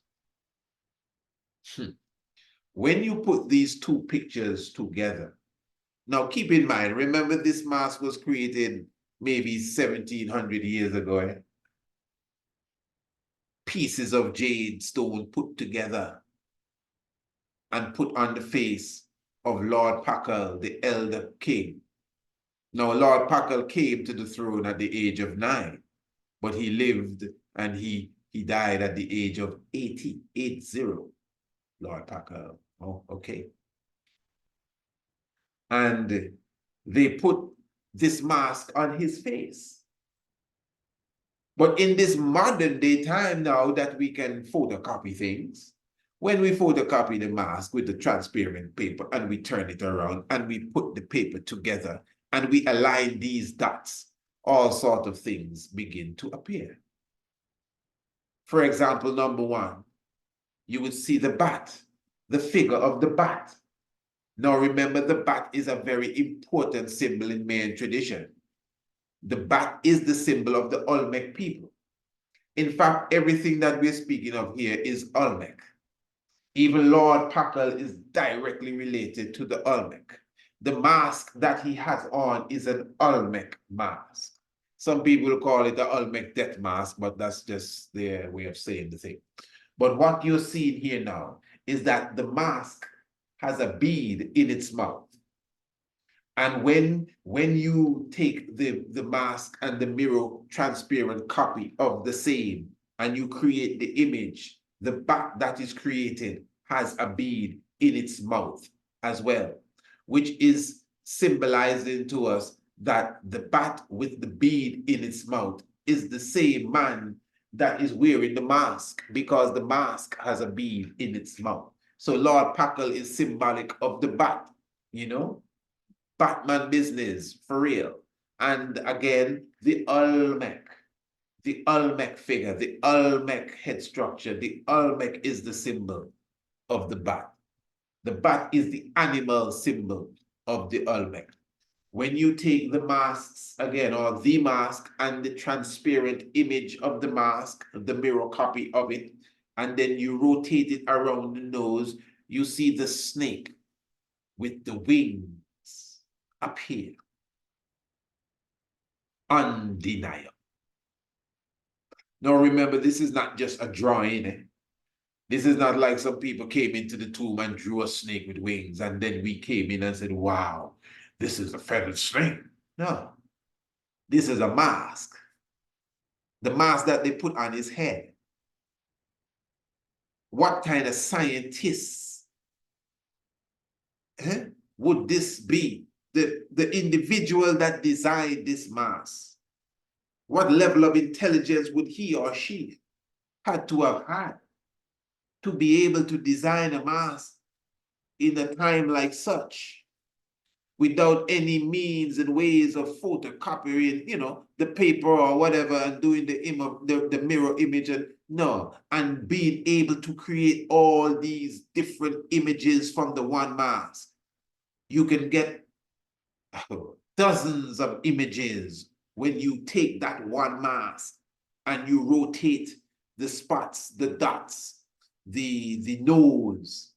When you put these 2 pictures together, Now keep in mind, remember this mask was created maybe 1700 years ago. Eh? Pieces of jade stone put together and put on the face of Lord Pakal, the elder king. Now, Lord Pakal came to the throne at the age of 9, but he lived and he died at the age of 80, Lord Pakal. Oh, okay. And they put this mask on his face. But in this modern day time now that we can photocopy things, when we photocopy the mask with the transparent paper and we turn it around and we put the paper together and we align these dots, all sorts of things begin to appear. For example, number 1, you would see the bat, the figure of the bat. Now remember, the bat is a very important symbol in Mayan tradition. The bat is the symbol of the Olmec people. In fact, everything that we're speaking of here is Olmec. Even Lord Pakal is directly related to the Olmec. The mask that he has on is an Olmec mask. Some people call it the Olmec death mask, but that's just their way of saying the thing. But what you're seeing here now is that the mask has a bead in its mouth. And when you take the mask and the mirror transparent copy of the same and you create the image, the bat that is created has a bead in its mouth as well, which is symbolizing to us that the bat with the bead in its mouth is the same man that is wearing the mask, because the mask has a bead in its mouth. So Lord Pakal is symbolic of the bat, you know? Batman business, for real. And again, the Olmec figure, the Olmec head structure, the Olmec is the symbol of the bat. The bat is the animal symbol of the Olmec. When you take the masks again, or the mask and the transparent image of the mask, the mirror copy of it, and then you rotate it around the nose, you see the snake with the wings appear. Undeniable. Now remember, this is not just a drawing. Eh? This is not like some people came into the tomb and drew a snake with wings, and then we came in and said, wow, this is a feathered snake. No, this is a mask. The mask that they put on his head. What kind of scientists would this be? The individual that designed this mask, what level of intelligence would he or she had to have had to be able to design a mask in a time like such without any means and ways of photocopying, you know, the paper or whatever and doing the mirror image and being able to create all these different images from the one mask. You can get dozens of images when you take that one mask and you rotate the spots, the dots, the nose,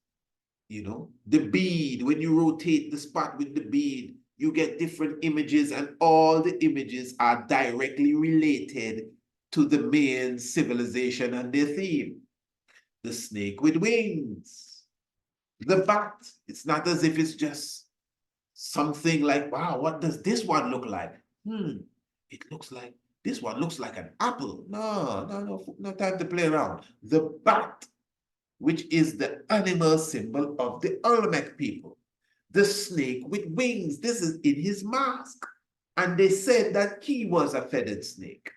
you know, the bead. When you rotate the spot with the bead, you get different images, and all the images are directly related to the Mayan civilization and their theme. The snake with wings, the bat. It's not as if it's just something like, wow, what does this one look like? It looks like, this one looks like an apple. No time to play around. The bat, which is the animal symbol of the Olmec people. The snake with wings, this is in his mask. And they said that he was a feathered snake,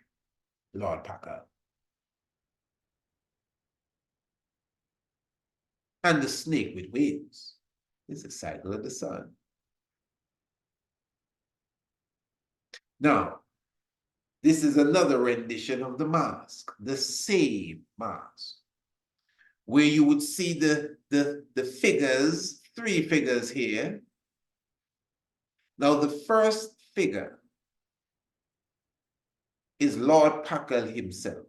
Lord Pakal. And the snake with wings is the cycle of the sun. Now, this is another rendition of the mask, the same mask, where you would see the figures, 3 figures here. Now, the first figure is Lord Pakal himself.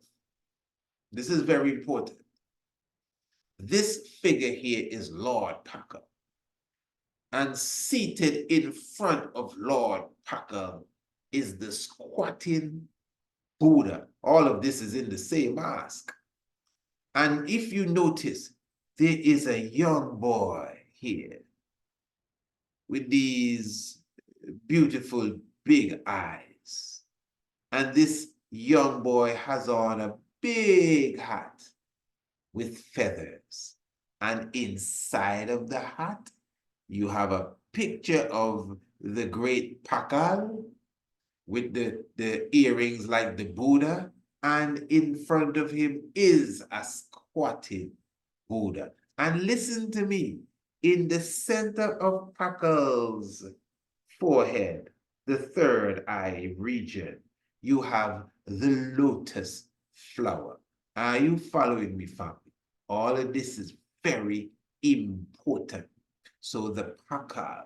This is very important. This figure here is Lord Pakal. And seated in front of Lord Pakal is the squatting Buddha. All of this is in the same mask. And if you notice, there is a young boy here with these beautiful big eyes. And this young boy has on a big hat with feathers. And inside of the hat, you have a picture of the great Pakal with the earrings like the Buddha. And in front of him is a squatting Buddha. And listen to me, in the center of Pakal's forehead, the third eye region, you have the lotus flower. Are you following me, family? All of this is very important. So the Pakal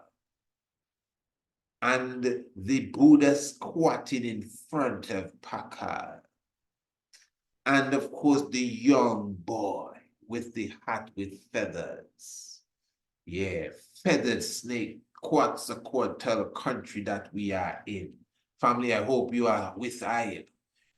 and the Buddha squatting in front of Pakal, and of course the young boy with the hat with feathers. Yeah, feathered snake, Quetzalcoatl country that we are in. Family, I hope you are with I.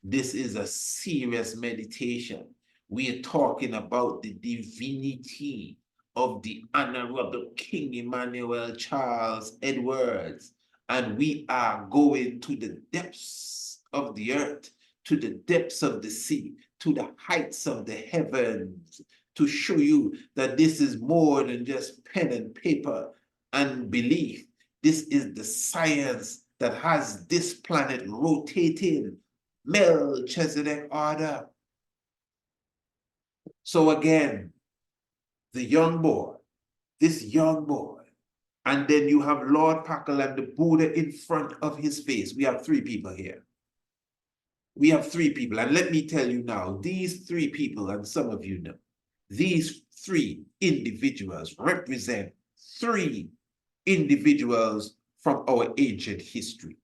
This is a serious meditation. We are talking about the divinity of the Honourable King Emmanuel Charles Edwards. And we are going to the depths of the earth, to the depths of the sea, to the heights of the heavens, to show you that this is more than just pen and paper and belief. This is the science that has this planet rotating. Melchizedek order. So again, the young boy, this young boy, and then you have Lord Pakal and the Buddha in front of his face. We have three people here. We have three people. And let me tell you now, these three people, and some of you know, these three individuals represent three individuals from our ancient history.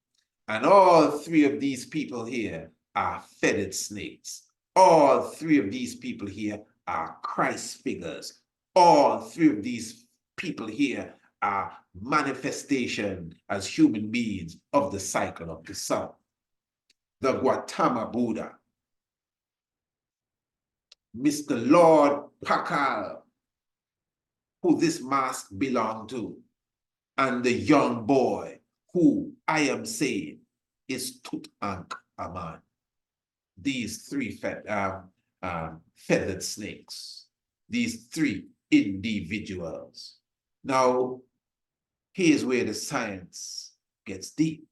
And all three of these people here are feathered snakes. All three of these people here are Christ figures. All three of these people here are manifestation as human beings of the cycle of the sun. The Gautama Buddha, Mr. Lord Pakal, who this mask belonged to, and the young boy who I am saying is Tutankhamun. These three feathered snakes, these three individuals. Now, here's where the science gets deep.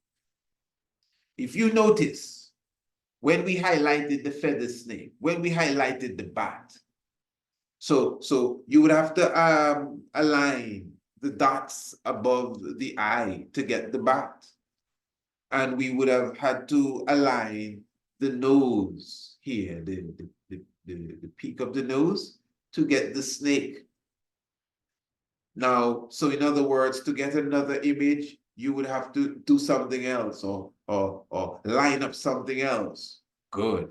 If you notice, when we highlighted the feathered snake, when we highlighted the bat, so you would have to align the dots above the eye to get the bat. And we would have had to align the nose here, the peak of the nose, to get the snake. Now, so in other words, to get another image, you would have to do something else or line up something else. Good.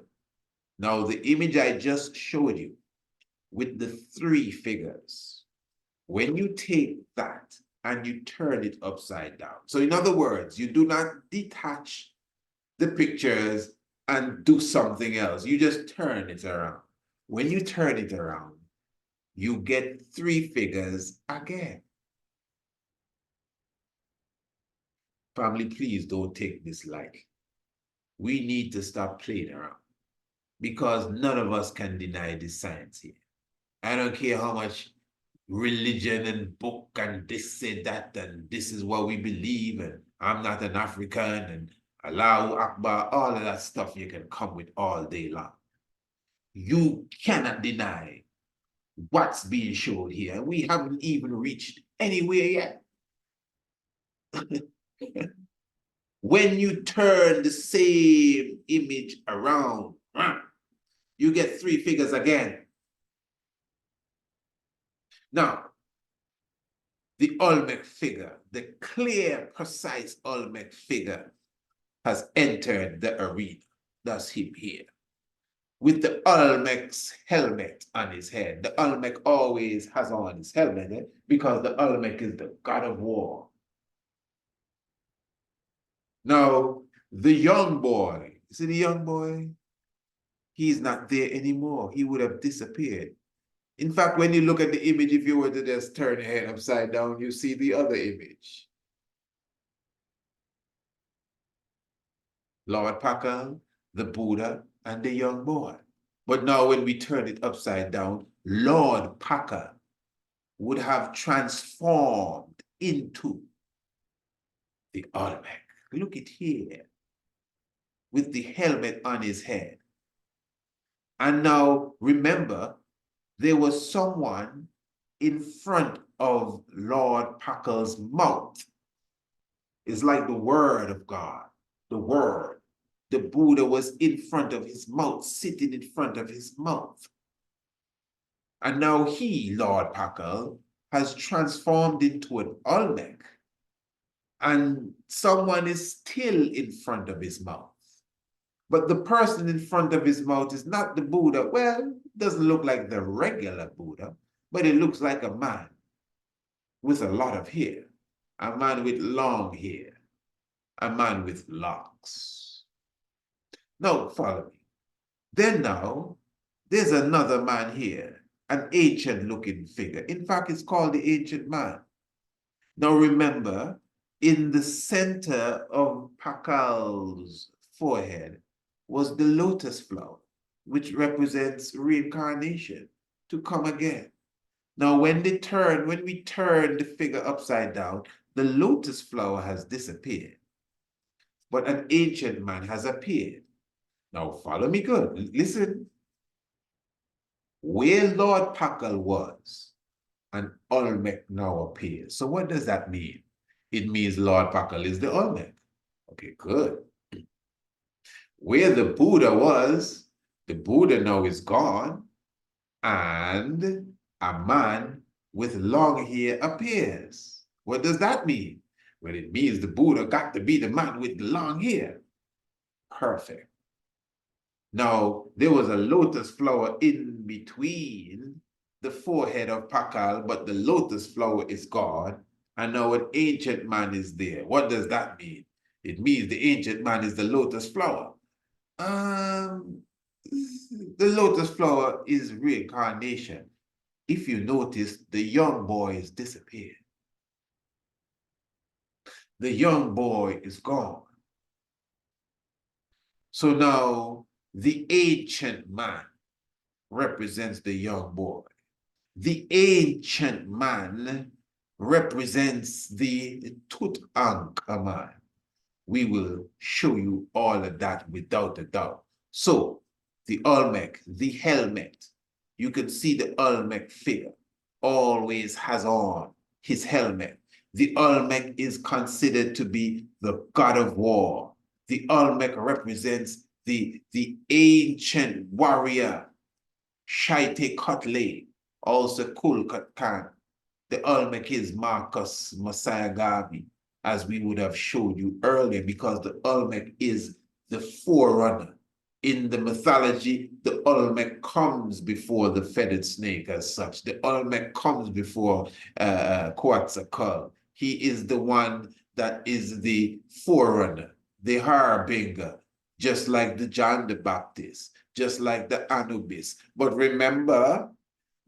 Now, the image I just showed you with the three figures, when you take that and you turn it upside down. So in other words, you do not detach the pictures and do something else. You just turn it around. When you turn it around, you get three figures again. Family, please don't take this lightly. We need to stop playing around because none of us can deny this science here. I don't care how much religion and book and this and that and this is what we believe and I'm not an African and Allahu Akbar, all of that stuff you can come with all day long. You cannot deny what's being shown here. We haven't even reached anywhere yet. When you turn the same image around, you get three figures again. Now, the Olmec figure, the clear, precise Olmec figure has entered the arena. That's him here. with the Olmec's helmet on his head. The Olmec always has on his helmet because the Olmec is the god of war. Now, the young boy, you see the young boy? He's not there anymore. He would have disappeared. In fact, when you look at the image, if you were to just turn your head upside down, you see the other image. Lord Pakal, the Buddha, and the young boy. But now when we turn it upside down, Lord Pakal would have transformed into the Olmec. Look at here, with the helmet on his head. And now remember, there was someone in front of Lord Pakal's mouth. It's like the word of God, the word. The Buddha was in front of his mouth, sitting in front of his mouth. And now he, Lord Pakal, has transformed into an Olmec. And someone is still in front of his mouth. But the person in front of his mouth is not the Buddha. Well, it doesn't look like the regular Buddha, but it looks like a man with a lot of hair, a man with long hair, a man with locks. Now, follow me. Then now, there's another man here, an ancient-looking figure. In fact, it's called the Ancient Man. Now, remember, in the center of Pakal's forehead was the lotus flower, which represents reincarnation, to come again. Now, when we turn the figure upside down, the lotus flower has disappeared, but an ancient man has appeared. Now, follow me good. Listen. Where Lord Pakal was, an Olmec now appears. So what does that mean? It means Lord Pakal is the Olmec. Okay, good. Where the Buddha was, the Buddha now is gone, and a man with long hair appears. What does that mean? Well, it means the Buddha got to be the man with the long hair. Perfect. Now, there was a lotus flower in between the forehead of Pakal, but the lotus flower is gone, and now an ancient man is there. What does that mean? It means the ancient man is the lotus flower. The lotus flower is reincarnation. If you notice, the young boy is disappeared. The young boy is gone. So now, the ancient man represents the young boy. The ancient man represents the Tutankhamun. We will show you all of that without a doubt. So, the Olmec, the helmet, you can see the Olmec figure always has on his helmet. The Olmec is considered to be the god of war. The Olmec represents the ancient warrior, Shaite Kotle, also Kulkat Khan. The Olmec is Marcus Messiah Garvey, as we would have showed you earlier, because the Olmec is the forerunner. In the mythology, the Olmec comes before the feathered snake as such. The Olmec comes before Quetzalcoatl. He is the one that is the forerunner, the harbinger, just like the John the Baptist, just like the Anubis. But remember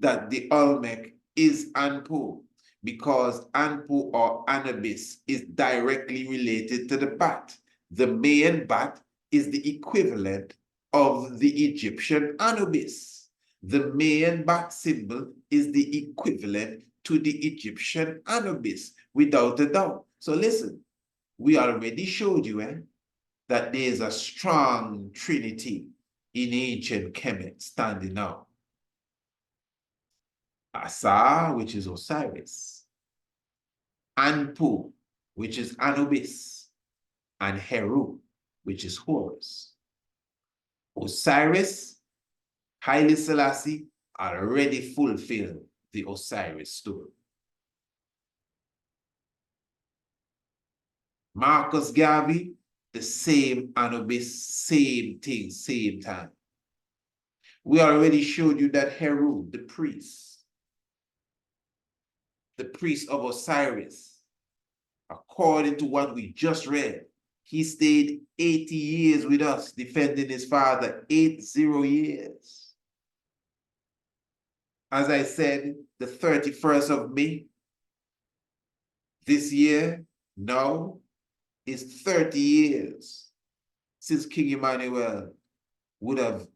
that the Olmec is Anpu, because Anpu or Anubis is directly related to the bat. The Mayan bat is the equivalent of the Egyptian Anubis. The Mayan bat symbol is the equivalent to the Egyptian Anubis, without a doubt. So listen, we already showed you that there is a strong trinity in ancient Kemet standing out. Asa, which is Osiris, Anpu, which is Anubis, and Heru, which is Horus. Osiris, Haile Selassie already fulfilled the Osiris story. Marcus Garvey, the same Anubis, same thing, same time. We already showed you that Heru, the priest of Osiris, according to what we just read, he stayed 80 years with us, defending his father, 80 years. As I said, the 31st of May this year, now, is 30 years since King Emmanuel would have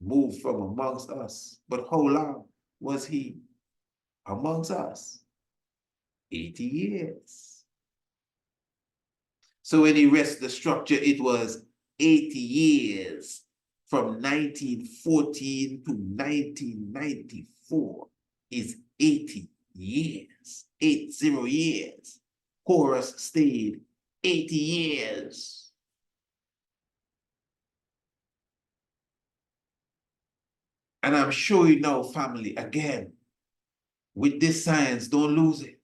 moved from amongst us. But how long was he amongst us? 80 years. So when he rests the structure, it was 80 years from 1914 to 1994 is 80 years, 80 years. Horus stayed 80 years. And I'm showing you now, family, again, with this science, don't lose it,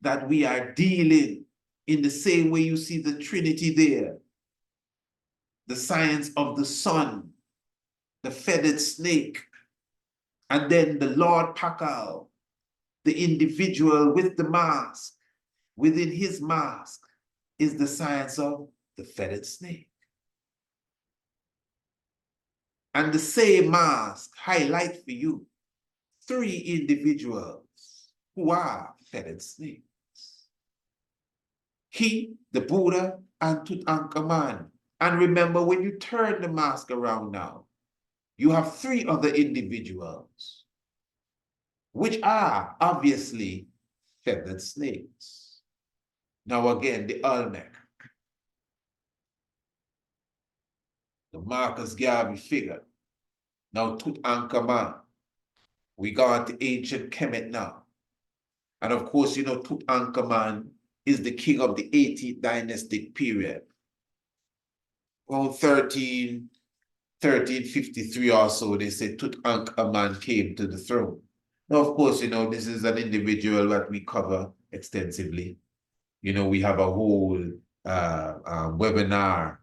that we are dealing in the same way you see the Trinity there. The science of the sun, the feathered snake, and then the Lord Pakal, the individual with the mask. Within his mask is the science of the feathered snake. And the same mask highlight for you 3 individuals who are feathered snakes. He, the Buddha, and Tutankhamun. And remember, when you turn the mask around now, you have 3 other individuals, which are obviously feathered snakes. Now again, the Olmec, the Marcus Garvey figure. Now Tutankhamun. We got the ancient Kemet now. And of course, you know, Tutankhamun is the king of the 18th dynastic period. Around 1353 or so, they say Tutankhamun came to the throne. Now, of course, you know, this is an individual that we cover extensively. You know, we have a whole webinar,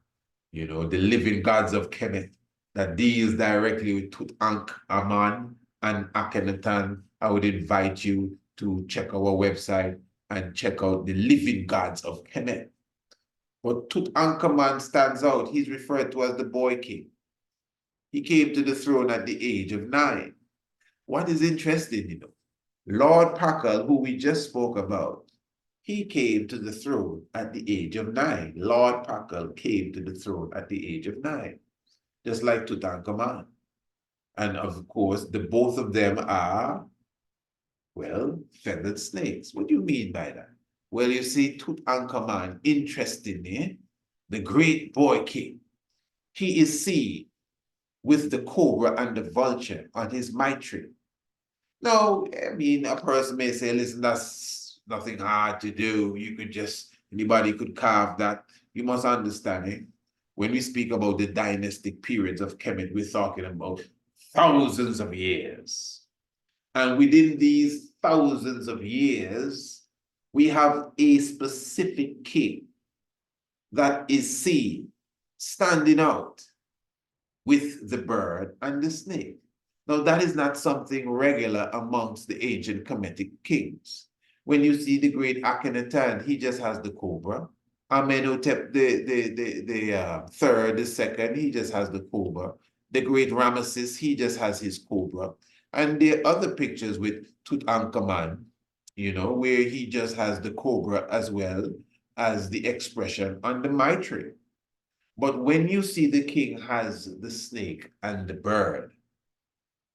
you know, the living gods of Kemet, that deals directly with Tutankhamun and Akhenaten. I would invite you to check our website and check out the living gods of Kemet. But Tutankhamun stands out. He's referred to as the boy king. He came to the throne at the age of 9. What is interesting, you know, Lord Pakal, who we just spoke about, he came to the throne at the age of 9. Lord Pakal came to the throne at the age of 9, just like Tutankhamun. And of course, the both of them are, well, feathered snakes. What do you mean by that? Well, you see, Tutankhamun, interestingly, the great boy king, he is seen with the cobra and the vulture on his mitre. Now, I mean, a person may say, listen, that's nothing hard to do. You could just, anybody could carve that. You must understand it. When we speak about the dynastic periods of Kemet, we're talking about thousands of years. And within these thousands of years, we have a specific king that is seen standing out with the bird and the snake. Now, that is not something regular amongst the ancient Kemetic kings. When you see the great Akhenaten, he just has the cobra. Amenhotep the third, the second, he just has the cobra. The great Ramesses, he just has his cobra. And there are other pictures with Tutankhamun, you know, where he just has the cobra as well as the expression on the mitre. But when you see the king has the snake and the bird,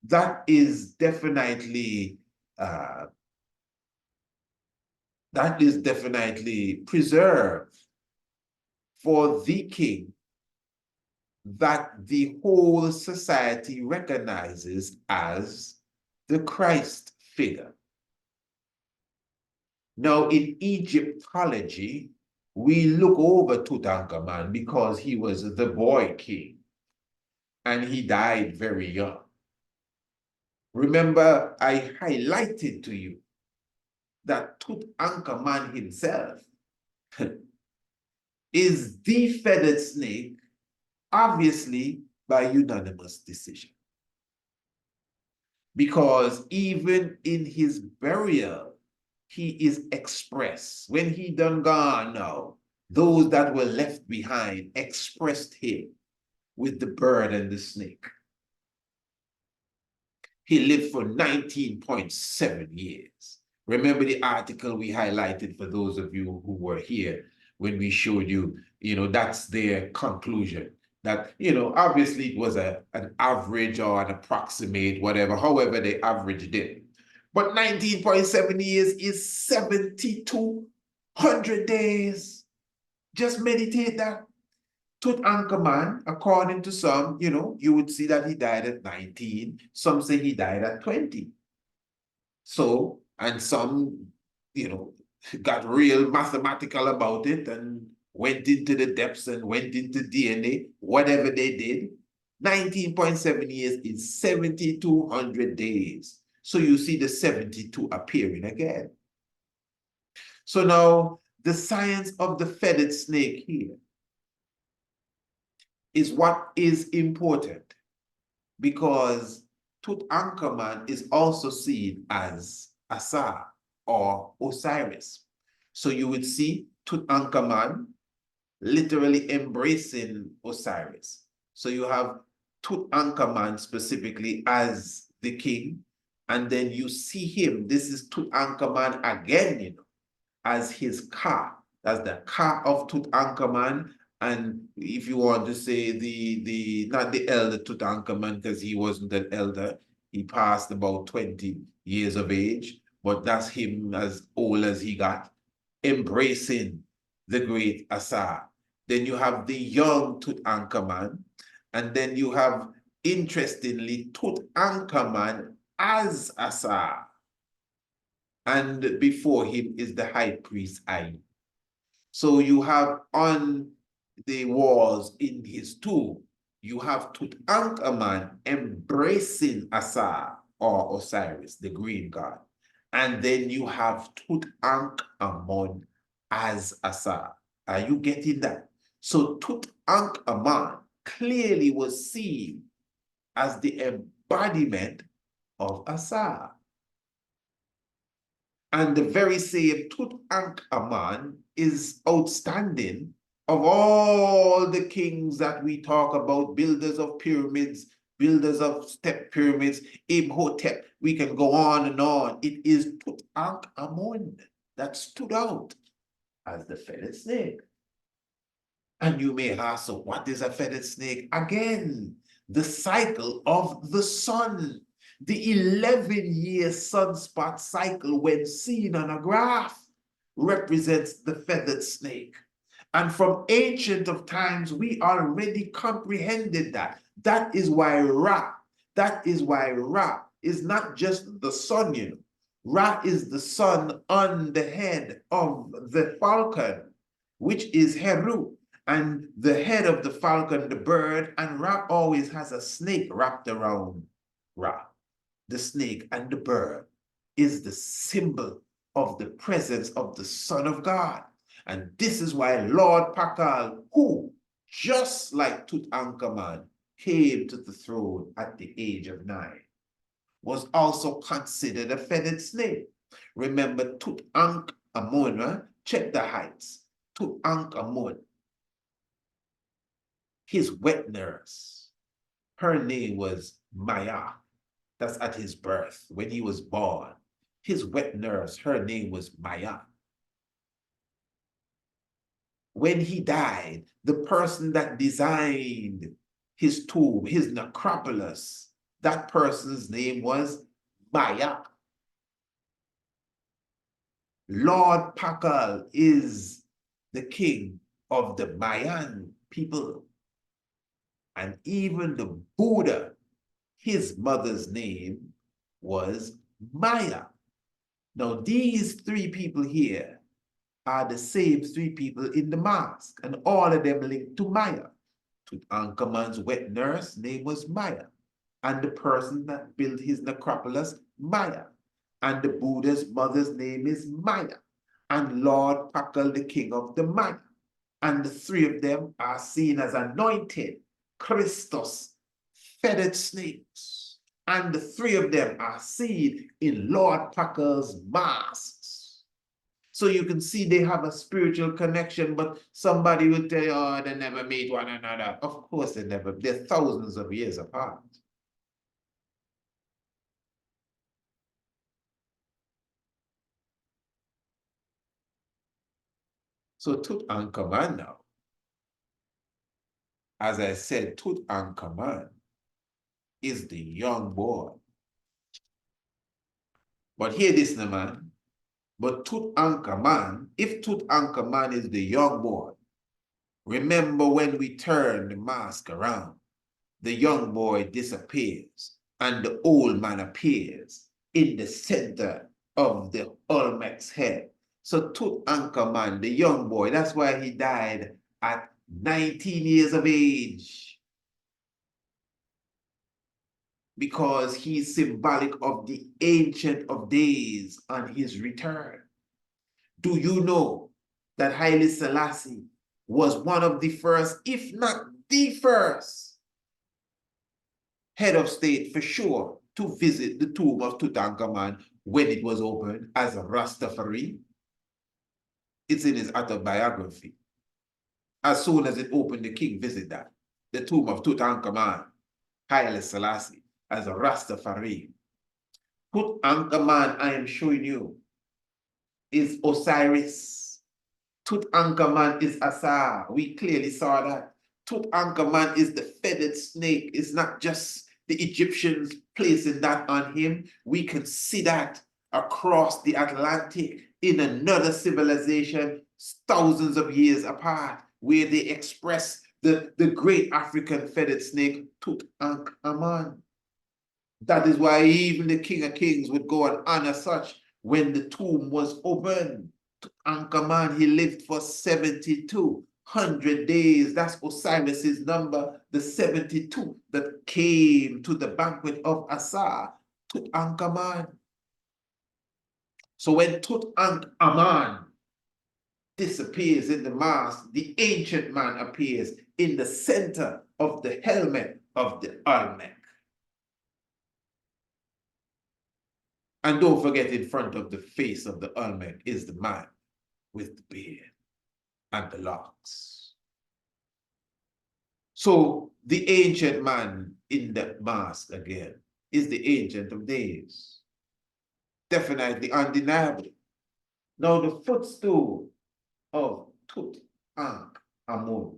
that is definitely preserved for the king that the whole society recognizes as the Christ figure. Now, in Egyptology, we look over Tutankhamun because he was the boy king and he died very young. Remember, I highlighted to you that Tutankhamun himself is the feathered snake, obviously by unanimous decision. Because even in his burial, he is expressed. When he done gone now, those that were left behind expressed him with the bird and the snake. He lived for 19.7 years. Remember the article we highlighted for those of you who were here when we showed you, that's their conclusion. That, obviously it was an average or an approximate, whatever, however they averaged it. But 19.7 years is 7,200 days. Just meditate that. Tutankhamun, according to some, you would see that he died at 19. Some say he died at 20. So, and some, got real mathematical about it and went into the depths and went into DNA, whatever they did. 19.7 years is 7,200 days. So you see the 72 appearing again. So now, the science of the feathered snake here is what is important, because Tutankhamun is also seen as Asa or Osiris. So you would see Tutankhamun literally embracing Osiris. So you have Tutankhamun specifically as the king, and then you see him, this is Tutankhamun again, as his Ka. That's the Ka of Tutankhamun. And if you want to say not the elder Tutankhamun, because he wasn't an elder, he passed about 20 years of age, but that's him as old as he got, embracing the great Asa. Then you have the young Tutankhamun, and then you have, interestingly, Tutankhamun as Asa. And before him is the high priest Ai. So you have on the walls in his tomb, you have Tutankhamun embracing Asa or Osiris, the green god. And then you have Tutankhamun as Asa. Are you getting that? So Tutankhamun clearly was seen as the embodiment of Asa. And the very same Tutankhamun is outstanding of all the kings that we talk about, builders of pyramids, builders of step pyramids, Imhotep. We can go on and on. It is Tutankhamun that stood out as the feathered snake. And you may ask, so what is a feathered snake? Again, the cycle of the sun. The 11-year sunspot cycle, when seen on a graph, represents the feathered snake. And from ancient of times, we already comprehended that. That is why Ra is not just the sun, Ra is the sun on the head of the falcon, which is Heru. And the head of the falcon, the bird, and Ra always has a snake wrapped around Ra. The snake and the bird is the symbol of the presence of the Son of God. And this is why Lord Pakal, who, just like Tutankhamun, came to the throne at the age of 9, was also considered a feathered snake. Remember Tutankhamun, right? Check the heights. Tutankhamun, his wet nurse, her name was Maya. That's at his birth, when he was born. His wet nurse, her name was Maya. When he died, the person that designed his tomb, his necropolis, that person's name was Maya. Lord Pakal is the king of the Mayan people. And even the Buddha, his mother's name was Maya. Now, these three people here are the same three people in the mask, and all of them linked to Maya. Tutankhamun's wet nurse name was Maya, and the person that built his necropolis, Maya. And the Buddha's mother's name is Maya, and Lord Pakal, the king of the Maya. And the three of them are seen as anointed Christos feathered snakes, and the three of them are seen in Lord Packer's masks. So you can see they have a spiritual connection, but somebody will tell you, oh, they never meet one another. Of course they never, they're thousands of years apart. So Tutankhamun now, as I said, Tutankhamun is the young boy. But hear this now, man. But Tutankhamun, if Tutankhamun is the young boy, remember when we turn the mask around, the young boy disappears and the old man appears in the center of the Olmec's head. So Tutankhamun, the young boy, that's why he died at 19 years of age. Because he's symbolic of the Ancient of Days on his return. Do you know that Haile Selassie was one of the first, if not the first, head of state for sure to visit the tomb of Tutankhamun when it was opened as a Rastafari? It's in his autobiography. As soon as it opened, the king visited that, the tomb of Tutankhamun, Haile Selassie, as a Rastafari. Tutankhamun, I am showing you, is Osiris. Tutankhamun is Asa. We clearly saw that. Tutankhamun is the feathered snake. It's not just the Egyptians placing that on him. We can see that across the Atlantic in another civilization thousands of years apart, where they express the great African feathered snake, Tutankhamun. That is why even the King of Kings would go and honor such when the tomb was opened. Tutankhamun, he lived for 7,200 days. That's Osiris's number, the 72 that came to the banquet of Asa. Tutankhamun. So when Tutankhamun disappears in the mask, the ancient man appears in the center of the helmet of the Olmec. And don't forget, in front of the face of the Olmec is the man with the beard and the locks. So the ancient man in that mask again is the Ancient of Days. Definitely, undeniably. Now the footstool of Tutankhamun.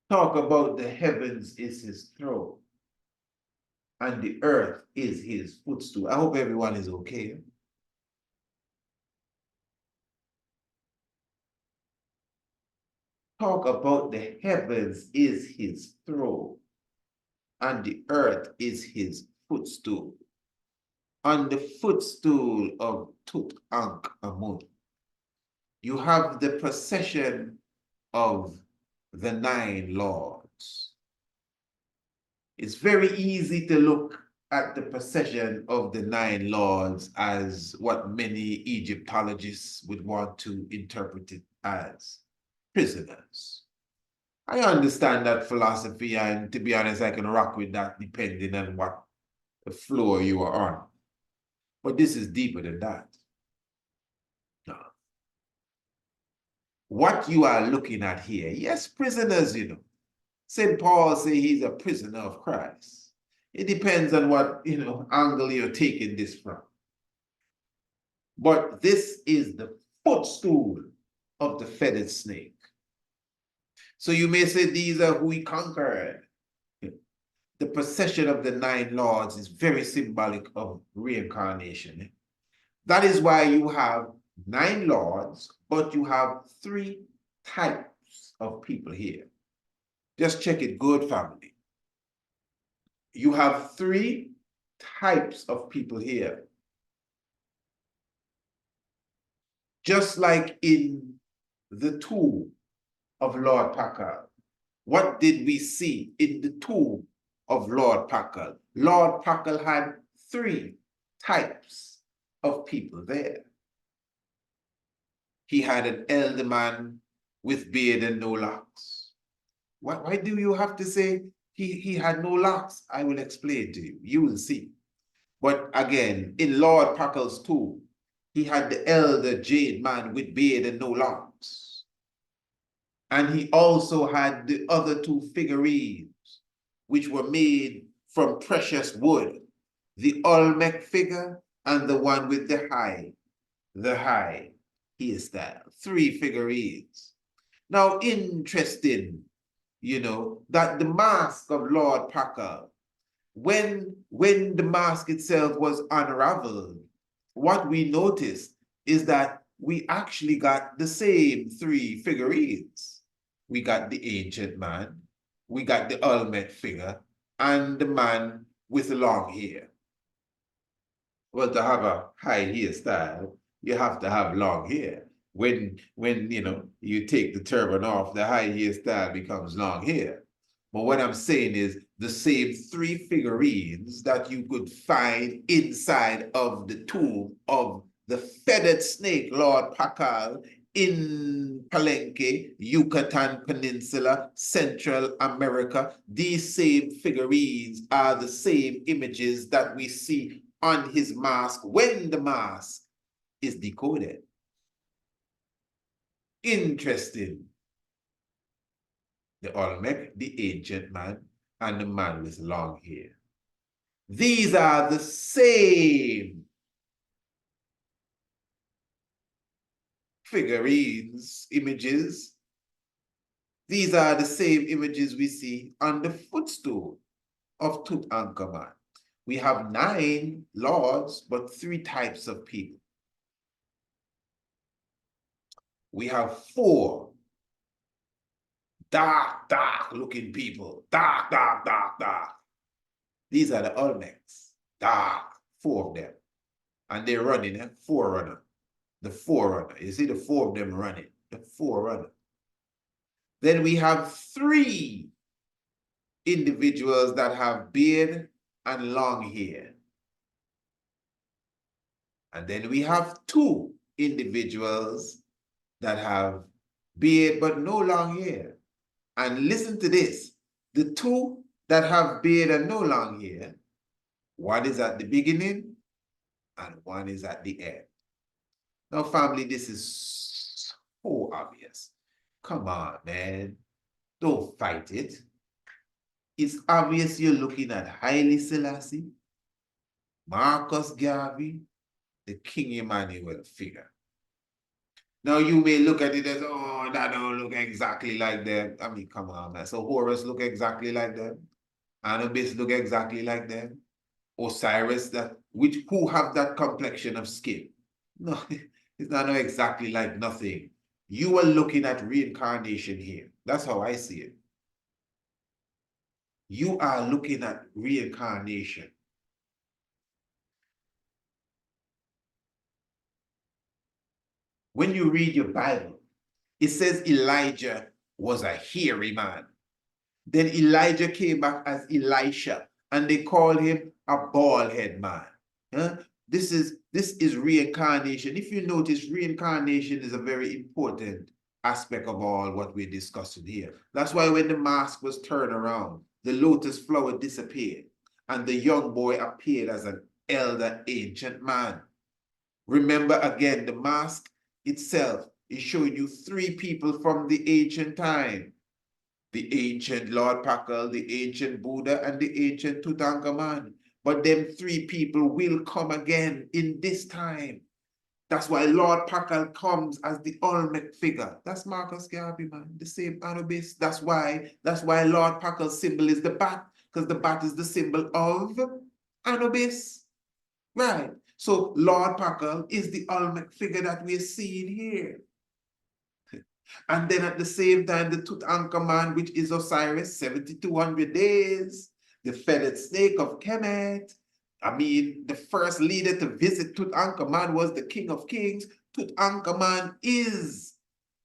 Talk about the heavens is his throne and the earth is his footstool. I hope everyone is okay. Talk about the heavens is his throne and the earth is his footstool. On the footstool of Tutankhamun, you have the procession of the 9 lords. It's very easy to look at the procession of the 9 lords as what many Egyptologists would want to interpret it as prisoners. I understand that philosophy, and to be honest, I can rock with that depending on what the floor you are on. But this is deeper than that. No. What you are looking at here, yes, prisoners, you know. St. Paul says he's a prisoner of Christ. It depends on what, angle you're taking this from. But this is the footstool of the feathered snake. So you may say these are who he conquered. The procession of the 9 lords is very symbolic of reincarnation. That is why you have 9 lords, but you have 3 types of people here. Just check it good, family. You have 3 types of people here. Just like in the tomb of Lord Packard. What did we see in the tomb of Lord Packard? Lord Packard had 3 types of people there. he had an elder man with beard and no locks. Why do you have to say he had no locks? I will explain to you. You will see. But again, in Lord Packle's tomb, he had the elder jade man with beard and no locks. And he also had the other two figurines, which were made from precious wood, the Olmec figure and the one with the high hairstyle. 3 figurines. Now, interesting, that the mask of Lord Packer, when the mask itself was unraveled, what we noticed is that we actually got the same 3 figurines. We got the ancient man, we got the Olmec figure, and the man with long hair. Well, to have a high hairstyle, you have to have long hair. When you take the turban off, the high hairstyle becomes long hair. But what I'm saying is the same 3 figurines that you could find inside of the tomb of the feathered snake, Lord Pakal, in Palenque, Yucatan Peninsula, Central America. These same figurines are the same images that we see on his mask when the mask is decoded. Interesting. The Olmec, the ancient man, and the man with long hair. These are the same figurines, images. These are the same images we see on the footstool of Tutankhamun. We have 9 lords, but 3 types of people. We have 4 dark looking people. Dark. These are the Olmecs. Dark, 4 of them. And they're running a forerunner. The forerunner. You see the 4 of them running. The forerunner. Then we have 3 individuals that have beard and long hair. And then we have 2 individuals that have beard but no long hair. And listen to this, the 2 that have beard and no long hair, one is at the beginning and one is at the end. Now, family, this is so obvious. Come on, man. Don't fight it. It's obvious you're looking at Haile Selassie, Marcus Garvey, the King Emmanuel figure. Now, you may look at it as, oh, that don't look exactly like them. I mean, come on, man. So Horus look exactly like them. Anubis look exactly like them. Osiris, who have that complexion of skin. No, it's not exactly like nothing. You are looking at reincarnation here. That's how I see it. You are looking at reincarnation. When you read your Bible, it says Elijah was a hairy man. Then Elijah came back as Elisha, and they called him a bald-head man. Huh? This is reincarnation. If you notice, reincarnation is a very important aspect of all what we're discussing here. That's why when the mask was turned around, the lotus flower disappeared, and the young boy appeared as an elder ancient man. Remember again, the mask itself is showing you 3 people from the ancient time. The ancient Lord Pakal, the ancient Buddha, and the ancient Tutankhamun. But them 3 people will come again in this time. That's why Lord Pakal comes as the Olmec figure. That's Marcus Garvey, man, the same Anubis. That's why Lord Pakal's symbol is the bat, because the bat is the symbol of Anubis. Right. So Lord Pakal is the Olmec figure that we're seeing here. And then at the same time, the Tutankhamun, which is Osiris, 7,200 days, the feathered snake of Kemet. I mean, the first leader to visit Tutankhamun was the King of Kings. Tutankhamun is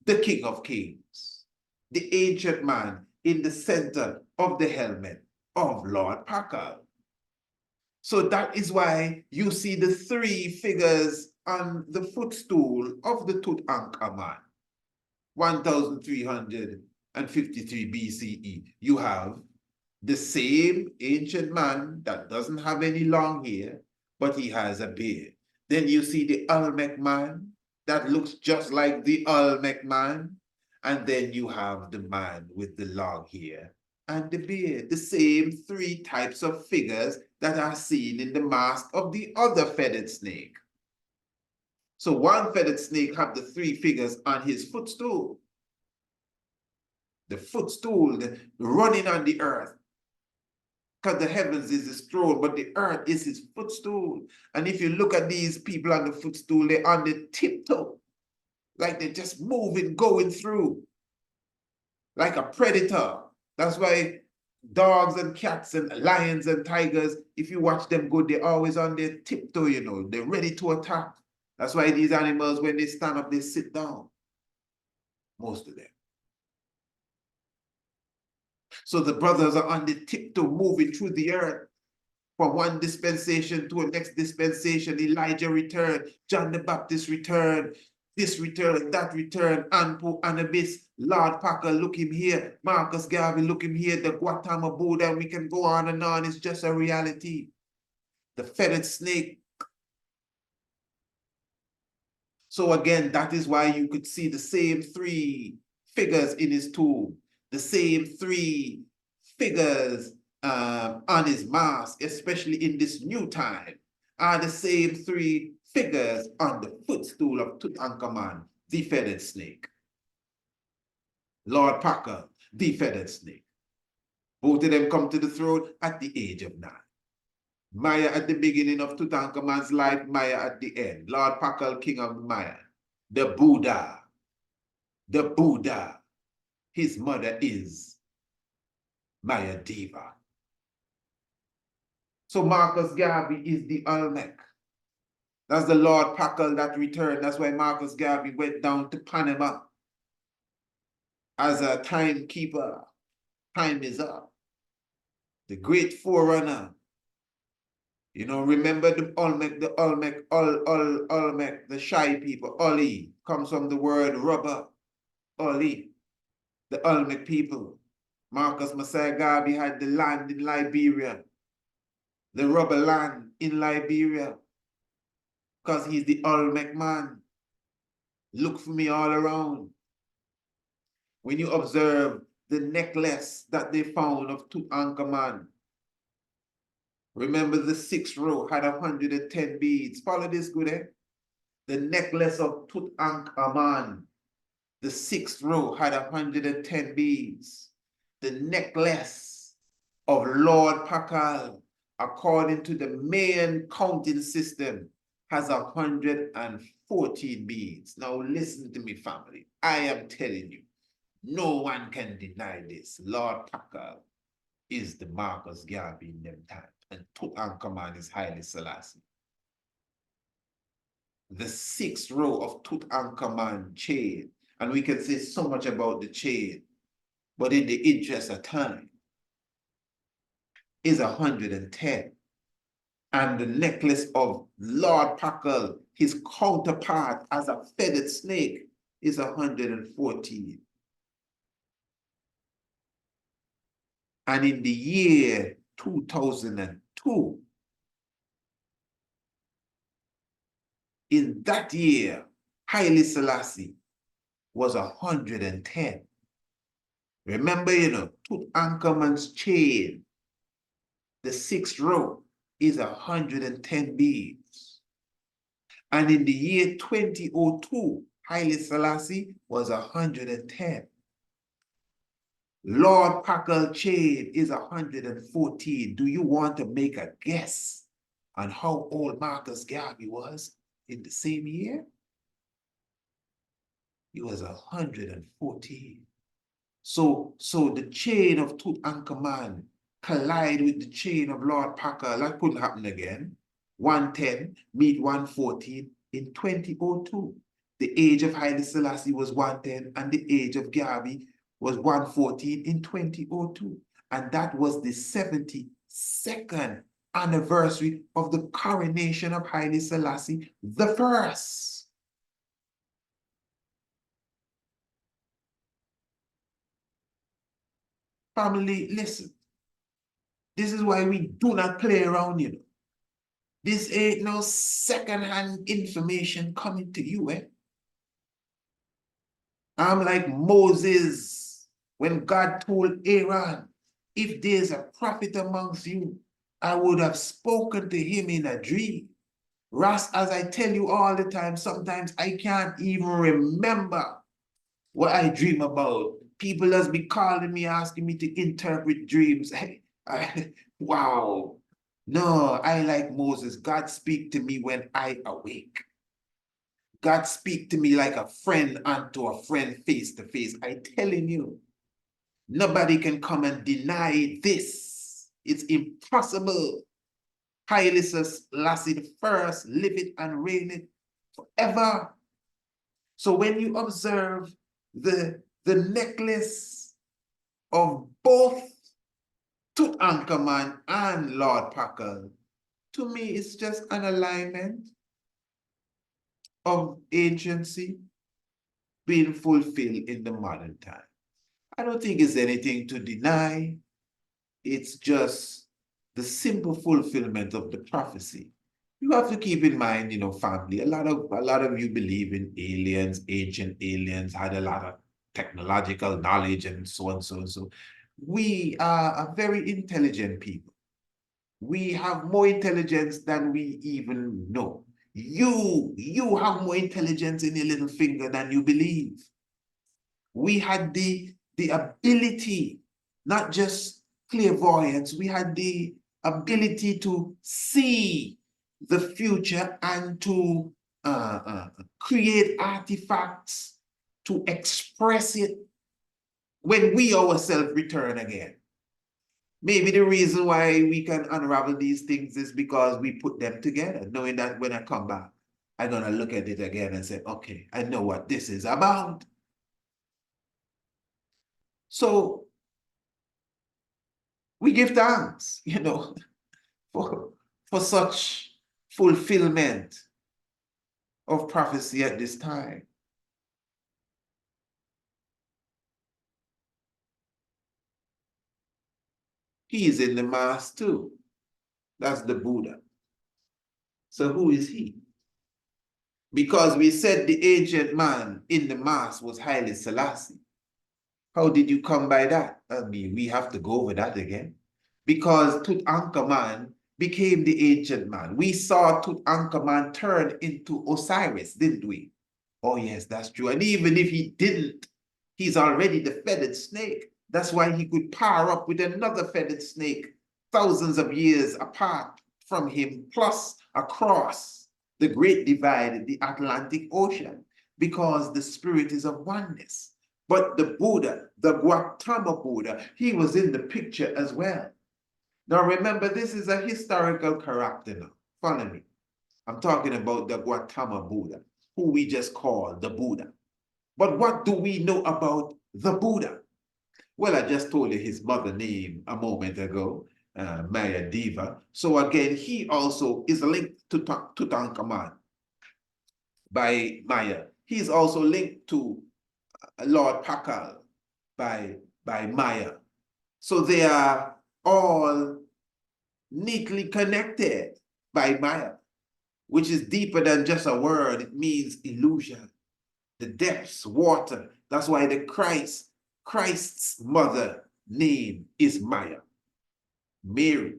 the King of Kings, the ancient man in the center of the helmet of Lord Pakal. So that is why you see the 3 figures on the footstool of the Tutankhamun, 1353 BCE, you have the same ancient man that doesn't have any long hair, but he has a beard. Then you see the Olmec man that looks just like the Olmec man. And then you have the man with the long hair and the beard, the same three types of figures that are seen in the mask of the other feathered snake. So one feathered snake have the three figures on his footstool. The footstool, running on the earth. Because the heavens is his throne, but the earth is his footstool. And if you look at these people on the footstool, they're on the tiptoe. Like they're just moving, going through. Like a predator. That's why dogs and cats and lions and tigers, if you watch them go, they're always on their tiptoe, you know. They're ready to attack. That's why these animals, when they stand up, they sit down. Most of them. So the brothers are on the tiptoe, moving through the earth from one dispensation to a next dispensation. Elijah returned, John the Baptist returned, this return, that return, Anpo, Anubis, Lord Packer, look him here, Marcus Garvey, look him here, the Gautama Buddha, and we can go on and on. It's just a reality. The feathered snake. So again, that is why you could see the same three figures in his tomb. The same three figures on his mask, especially in this new time, are the same three figures on the footstool of Tutankhamun, the feathered snake. Lord Packer, the feathered snake. Both of them come to the throne at the age of 9. Maya at the beginning of Tutankhamun's life, Maya at the end. Lord Packer, king of Maya. The Buddha. His mother is Maya Deva. So Marcus Garvey is the Olmec. That's the Lord Packer that returned. That's why Marcus Garvey went down to Panama as a timekeeper. Time is up. The great forerunner. You know, remember the Olmec, the shy people. Oli comes from the word rubber. Oli. The Olmec people. Marcus Messiah Garvey had the land in Liberia, the rubber land in Liberia, because he's the Olmec man. Look for me all around. When you observe the necklace that they found of Tutankhamun, remember the 6th row had 110 beads. Follow this good, eh? The necklace of Tutankhamun, the 6th row had 110 beads. The necklace of Lord Pakal, according to the main counting system, has 114 beads. Now listen to me, family. I am telling you, no one can deny this. Lord Pakal is the Marcus Garvey in them time, and Tutankhamun is Haile Selassie. The 6th row of Tutankhamun chain, and we can say so much about the chain, but in the interest of time, is 110. And the necklace of Lord Pakal, his counterpart as a feathered snake, is 114. And in the year 2002, in that year, Haile Selassie was 110. Remember, you know, Tutankhamun's chain, the 6th row, is 110 beads. And in the year 2002, Haile Selassie was 110. Lord Pakal chain is 114. Do you want to make a guess on how old Marcus Garvey was in the same year? He was 114. So the chain of Tutankhamun collide with the chain of Lord Pakal. That couldn't happen again. 110 meet 114 in 2002. The age of Haile Selassie was 110 and the age of Garvey was 114 in 2002. And that was the 72nd anniversary of the coronation of Haile Selassie the First. Family, listen. This is why we do not play around, you know. This ain't no second-hand information coming to you, eh? I'm like Moses when God told Aaron, if there's a prophet amongst you, I would have spoken to him in a dream. Ras, as I tell you all the time, sometimes I can't even remember what I dream about. People just be calling me, asking me to interpret dreams. Wow. No, I like Moses. God speak to me when I awake. God speak to me like a friend unto a friend face to face. I telling you, nobody can come and deny this. It's impossible. Haile Selassie the First, live it and reign it forever. So when you observe the necklace of both Tutankhamun and Lord Pakal, to me, it's just an alignment of agency being fulfilled in the modern time. I don't think it's anything to deny. It's just the simple fulfillment of the prophecy. You have to keep in mind, you know, family, a lot of you believe in aliens, ancient aliens, had a lot of technological knowledge and so on, so and so. We are a very intelligent people. We have more intelligence than we even know. You have more intelligence in your little finger than you believe. We had the ability, not just clairvoyance, we had the ability to see the future and to create artifacts to express it when we ourselves return again. Maybe the reason why we can unravel these things is because we put them together, knowing that when I come back, I'm going to look at it again and say, okay, I know what this is about. So we give thanks, you know, for such fulfillment of prophecy at this time. He is in the mass too. That's the Buddha. So who is he? Because we said the ancient man in the mass was Haile Selassie. How did you come by that? I mean, we have to go over that again. Because Tutankhamun became the ancient man. We saw Tutankhamun turn into Osiris, didn't we? Oh yes, that's true. And even if he didn't, he's already the feathered snake. That's why he could pair up with another feathered snake thousands of years apart from him, plus across the Great Divide, the Atlantic Ocean, because the spirit is of oneness. But the Buddha, the Gautama Buddha, he was in the picture as well. Now remember, this is a historical character now. Follow me. I'm talking about the Gautama Buddha, who we just call the Buddha. But what do we know about the Buddha? Well, I just told you his mother name a moment ago, Maya Deva. So again, he also is linked to Tutankhamun by Maya. He's also linked to Lord Pakal by Maya. So they are all neatly connected by Maya, which is deeper than just a word. It means illusion, the depths, water. That's why the Christ's mother name is Maya, Mary.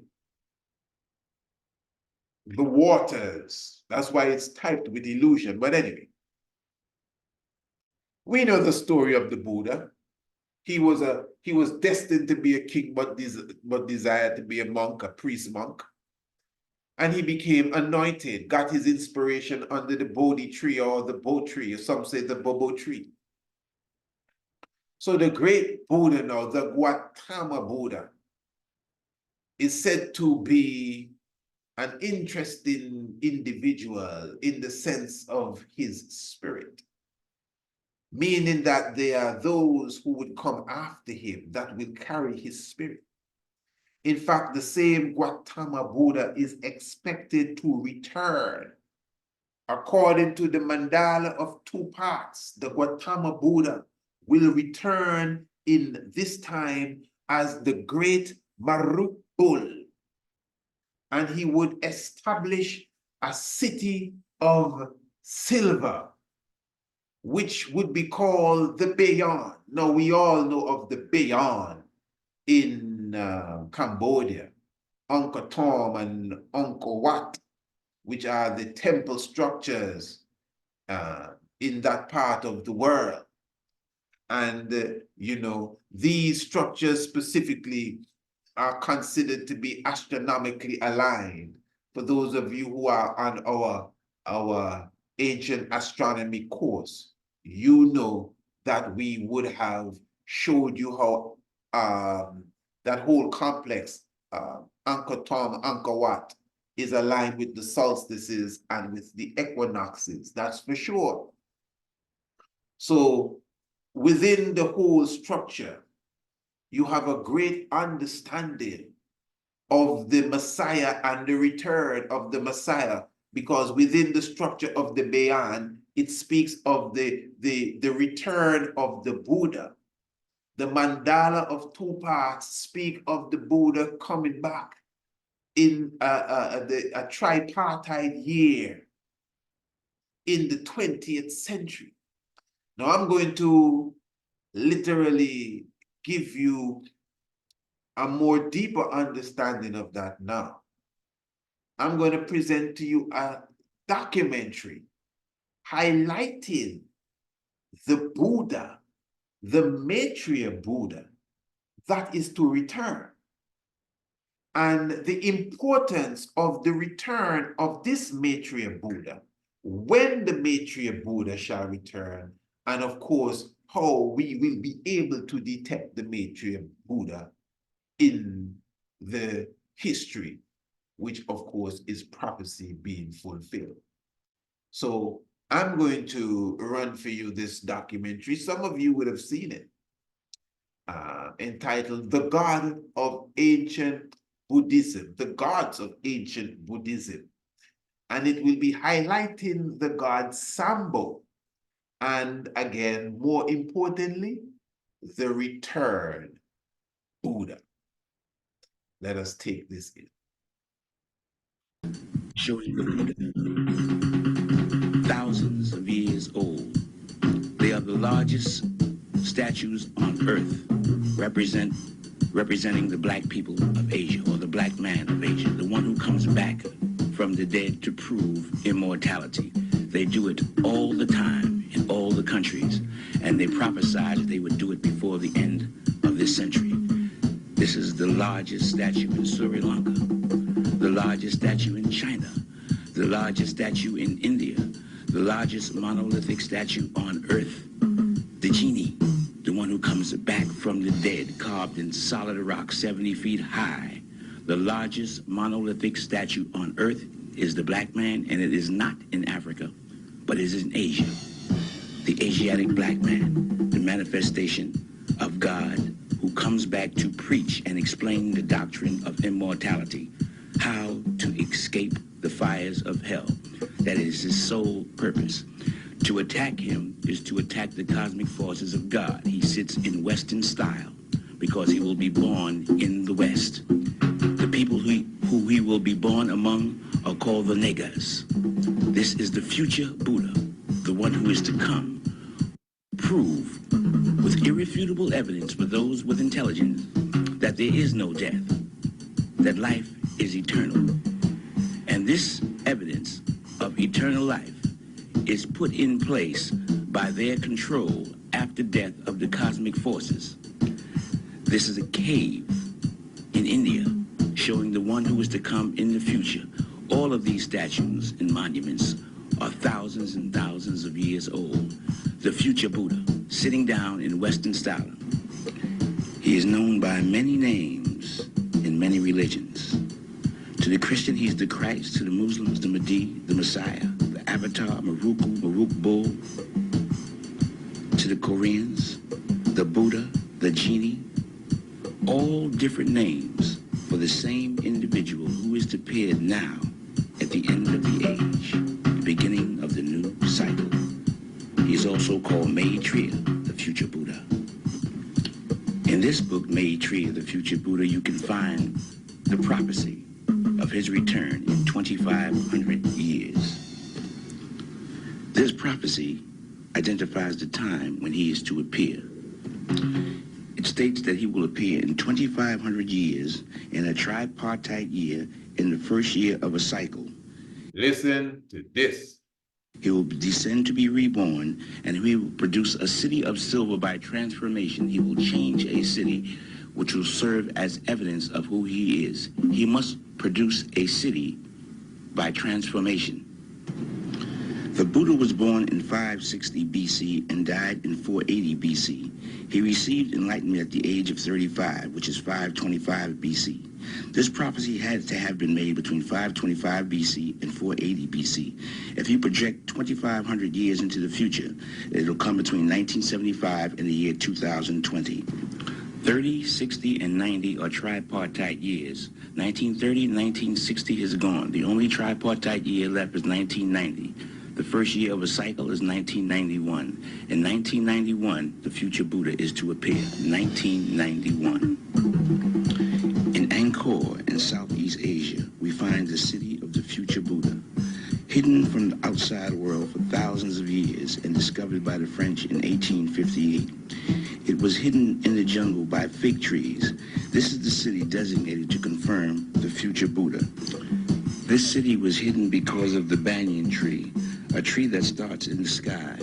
The waters, that's why it's typed with illusion. But anyway, we know the story of the Buddha. He was destined to be a king, but desired to be a monk, a priest monk. And he became anointed, got his inspiration under the Bodhi tree or the Bo tree, or some say the Bobo tree. So the great Buddha now, the Gautama Buddha, is said to be an interesting individual in the sense of his spirit, meaning that there are those who would come after him that will carry his spirit. In fact, the same Gautama Buddha is expected to return. According to the mandala of 2 parts, the Gautama Buddha will return in this time as the great Maruk Bull, and he would establish a city of silver, which would be called the Bayon. Now, we all know of the Bayon in Cambodia, Angkor Thom and Angkor Wat, which are the temple structures in that part of the world. And, you know, these structures specifically are considered to be astronomically aligned. For those of you who are on our ancient astronomy course, you know that we would have showed you how that whole complex, Angkor Thom, Angkor Wat, is aligned with the solstices and with the equinoxes, that's for sure. So within the whole structure, you have a great understanding of the Messiah and the return of the Messiah, because within the structure of the Bayan, it speaks of the return of the Buddha. The mandala of 2 parts speak of the Buddha coming back in a tripartite year in the 20th century. Now I'm going to literally give you a more deeper understanding of that now. I'm going to present to you a documentary highlighting the Buddha, the Maitreya Buddha that is to return, and the importance of the return of this Maitreya Buddha, when the Maitreya Buddha shall return, and of course, how we will be able to detect the Maitreya Buddha in the history, which of course is prophecy being fulfilled. So I'm going to run for you this documentary. Some of you would have seen it, entitled The God of Ancient Buddhism, The Gods of Ancient Buddhism. And it will be highlighting the god Sambo, and again, more importantly, the return Buddha. Let us take this in. Showing the Buddha, thousands of years old. They are the largest statues on earth, representing the black people of Asia, or the black man of Asia, the one who comes back from the dead to prove immortality. They do it all the time in all the countries, and they prophesied that they would do it before the end of this century. This is the largest statue in Sri Lanka, the largest statue in China, the largest statue in India, the largest monolithic statue on earth, the genie, the one who comes back from the dead, carved in solid rock 70 feet high. The largest monolithic statue on earth is the black man, and it is not in Africa, but it is in Asia. The Asiatic black man, the manifestation of God, who comes back to preach and explain the doctrine of immortality, how to escape the fires of hell. That is his sole purpose. To attack him is to attack the cosmic forces of God. He sits in Western style because he will be born in the West. The people who he will be born among are called the Negas. This is the future Buddha, the one who is to come, prove with irrefutable evidence for those with intelligence that there is no death, that life is eternal. And this evidence of eternal life is put in place by their control after death of the cosmic forces. This is a cave in India showing the one who is to come in the future. All of these statues and monuments are thousands and thousands of years old. The future Buddha, sitting down in Western style. He is known by many names in many religions. To the Christian, he's the Christ. To the Muslims, the Mahdi, the Messiah, the Avatar, Maruk Bull. To the Koreans, the Buddha, the genie. All different names for for the same individual who is to appear now at the end of the age, the beginning of the new cycle. He is also called Maitreya, the future Buddha. In this book, Maitreya, the future Buddha, you can find the prophecy of his return in 2,500 years. This prophecy identifies the time when he is to appear. It states that he will appear in 2,500 years in a tripartite year in the first year of a cycle. Listen to this. He will descend to be reborn, and he will produce a city of silver by transformation. He will change a city which will serve as evidence of who he is. He must produce a city by transformation. The Buddha was born in 560 BC and died in 480 BC. He received enlightenment at the age of 35, which is 525 BC. This prophecy had to have been made between 525 BC and 480 BC. If you project 2,500 years into the future, it'll come between 1975 and the year 2020. 30, 60, and 90 are tripartite years. 1930, 1960 is gone. The only tripartite year left is 1990. The first year of a cycle is 1991. In 1991, the future Buddha is to appear. 1991. In Angkor in Southeast Asia, we find the city of the future Buddha, hidden from the outside world for thousands of years and discovered by the French in 1858. It was hidden in the jungle by fig trees. This is the city designated to confirm the future Buddha. This city was hidden because of the banyan tree, a tree that starts in the sky.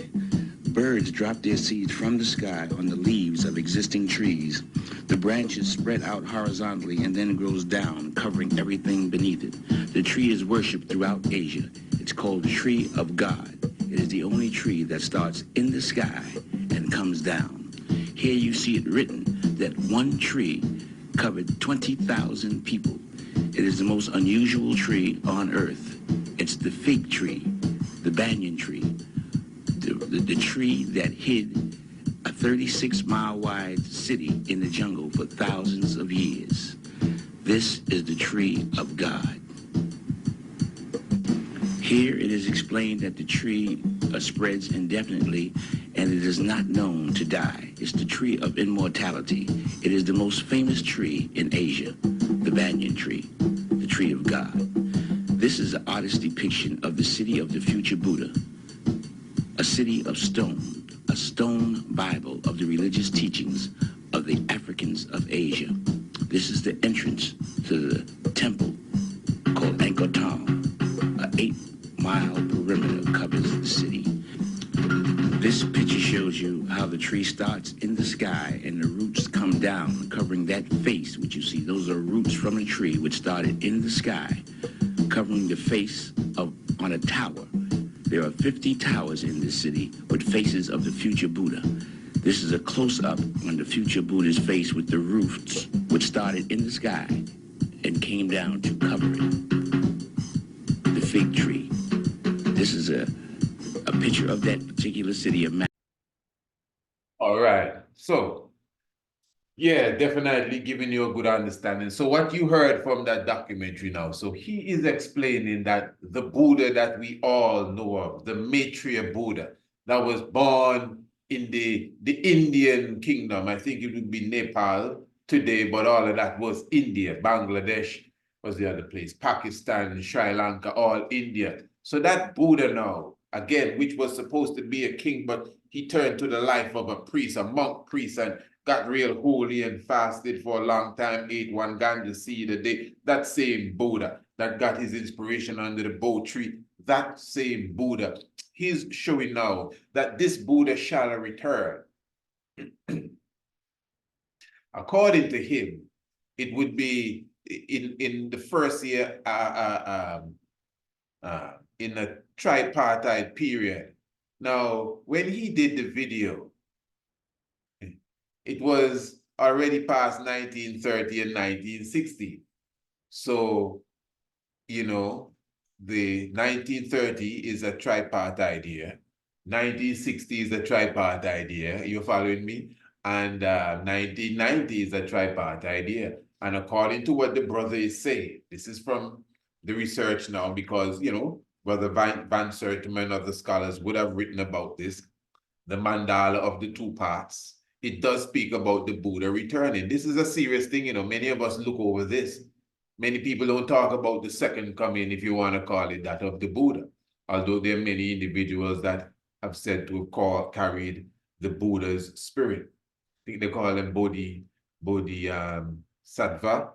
Birds drop their seeds from the sky on the leaves of existing trees. The branches spread out horizontally and then grows down, covering everything beneath it. The tree is worshipped throughout Asia. It's called the tree of God. It is the only tree that starts in the sky and comes down. Here you see it written that one tree covered 20,000 people. It is the most unusual tree on earth. It's the fig tree, the banyan tree, the tree that hid a 36-mile wide city in the jungle for thousands of years. This is the tree of God. Here it is explained that the tree spreads indefinitely and it is not known to die. It's the tree of immortality. It is the most famous tree in Asia, the banyan tree, the tree of God. This is an artist's depiction of the city of the future Buddha, a city of stone, a stone Bible of the religious teachings of the Africans of Asia. This is the entrance to the temple called Angkor Thom. An 8-mile perimeter covers the city. This picture shows you how the tree starts in the sky and the roots come down, covering that face which you see. Those are roots from a tree which started in the sky, covering the face on a tower. There are 50 towers in this city with faces of the future Buddha. This is a close-up on the future Buddha's face with the roots which started in the sky and came down to cover it. The fig tree. This is a picture of that particular city of All right. So, yeah, definitely giving you a good understanding. So what you heard from that documentary now, so he is explaining that the Buddha that we all know of, the Maitreya Buddha, that was born in the Indian kingdom. I think it would be Nepal today, but all of that was India. Bangladesh was the other place. Pakistan, Sri Lanka, all India. So that Buddha now, again, which was supposed to be a king, but he turned to the life of a priest, a monk priest, and got real holy and fasted for a long time, ate one ganja seed a day. That same Buddha that got his inspiration under the Bo tree, that same Buddha, he's showing now that this Buddha shall return. According to him, it would be in the first year, in a tripartite period. Now, when he did the video, it was already past 1930 and 1960. So, you know, the 1930 is a tripartite year. 1960 is a tripartite year. You're following me? And 1990 is a tripartite year. And according to what the brother is saying, this is from the research now, because, you know, Brother Van Sertima and other scholars would have written about this, the mandala of the two parts. It does speak about the Buddha returning. This is a serious thing, you know. Many of us look over this. Many people don't talk about the second coming, if you want to call it that, of the Buddha. Although there are many individuals that have said to have carried the Buddha's spirit. I think they call them Bodhisattva.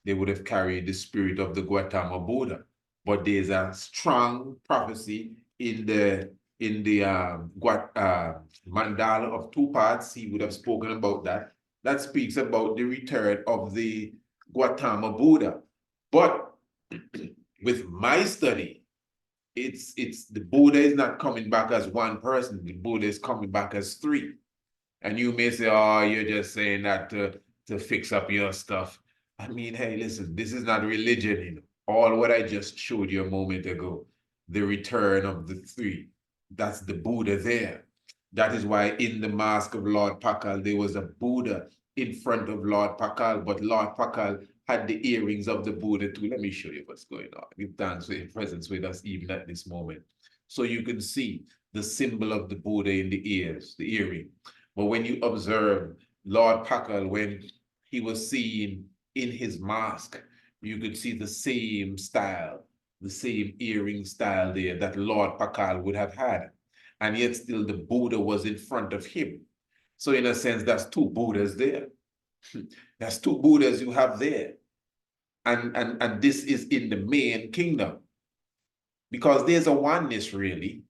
They would have carried the spirit of the Gautama Buddha. But there's a strong prophecy in the mandala of two parts. He would have spoken about that. That speaks about the return of the Gautama Buddha. But with my study, it's the Buddha is not coming back as one person. The Buddha is coming back as three. And you may say, oh, you're just saying that to fix up your stuff. I mean, hey, listen, this is not religion, you know. All what I just showed you a moment ago, the return of the three, that's the Buddha there. That is why in the mask of Lord Pakal, there was a Buddha in front of Lord Pakal, but Lord Pakal had the earrings of the Buddha too. Let me show you what's going on. Give thanks for your presence with us even at this moment. So you can see the symbol of the Buddha in the ears, the earring. But when you observe Lord Pakal, when he was seen in his mask, you could see the same style, the same earring style there that Lord Pakal would have had. And yet still the Buddha was in front of him. So in a sense, that's two Buddhas there. That's two Buddhas you have there. And this is in the main kingdom. Because there's a oneness really.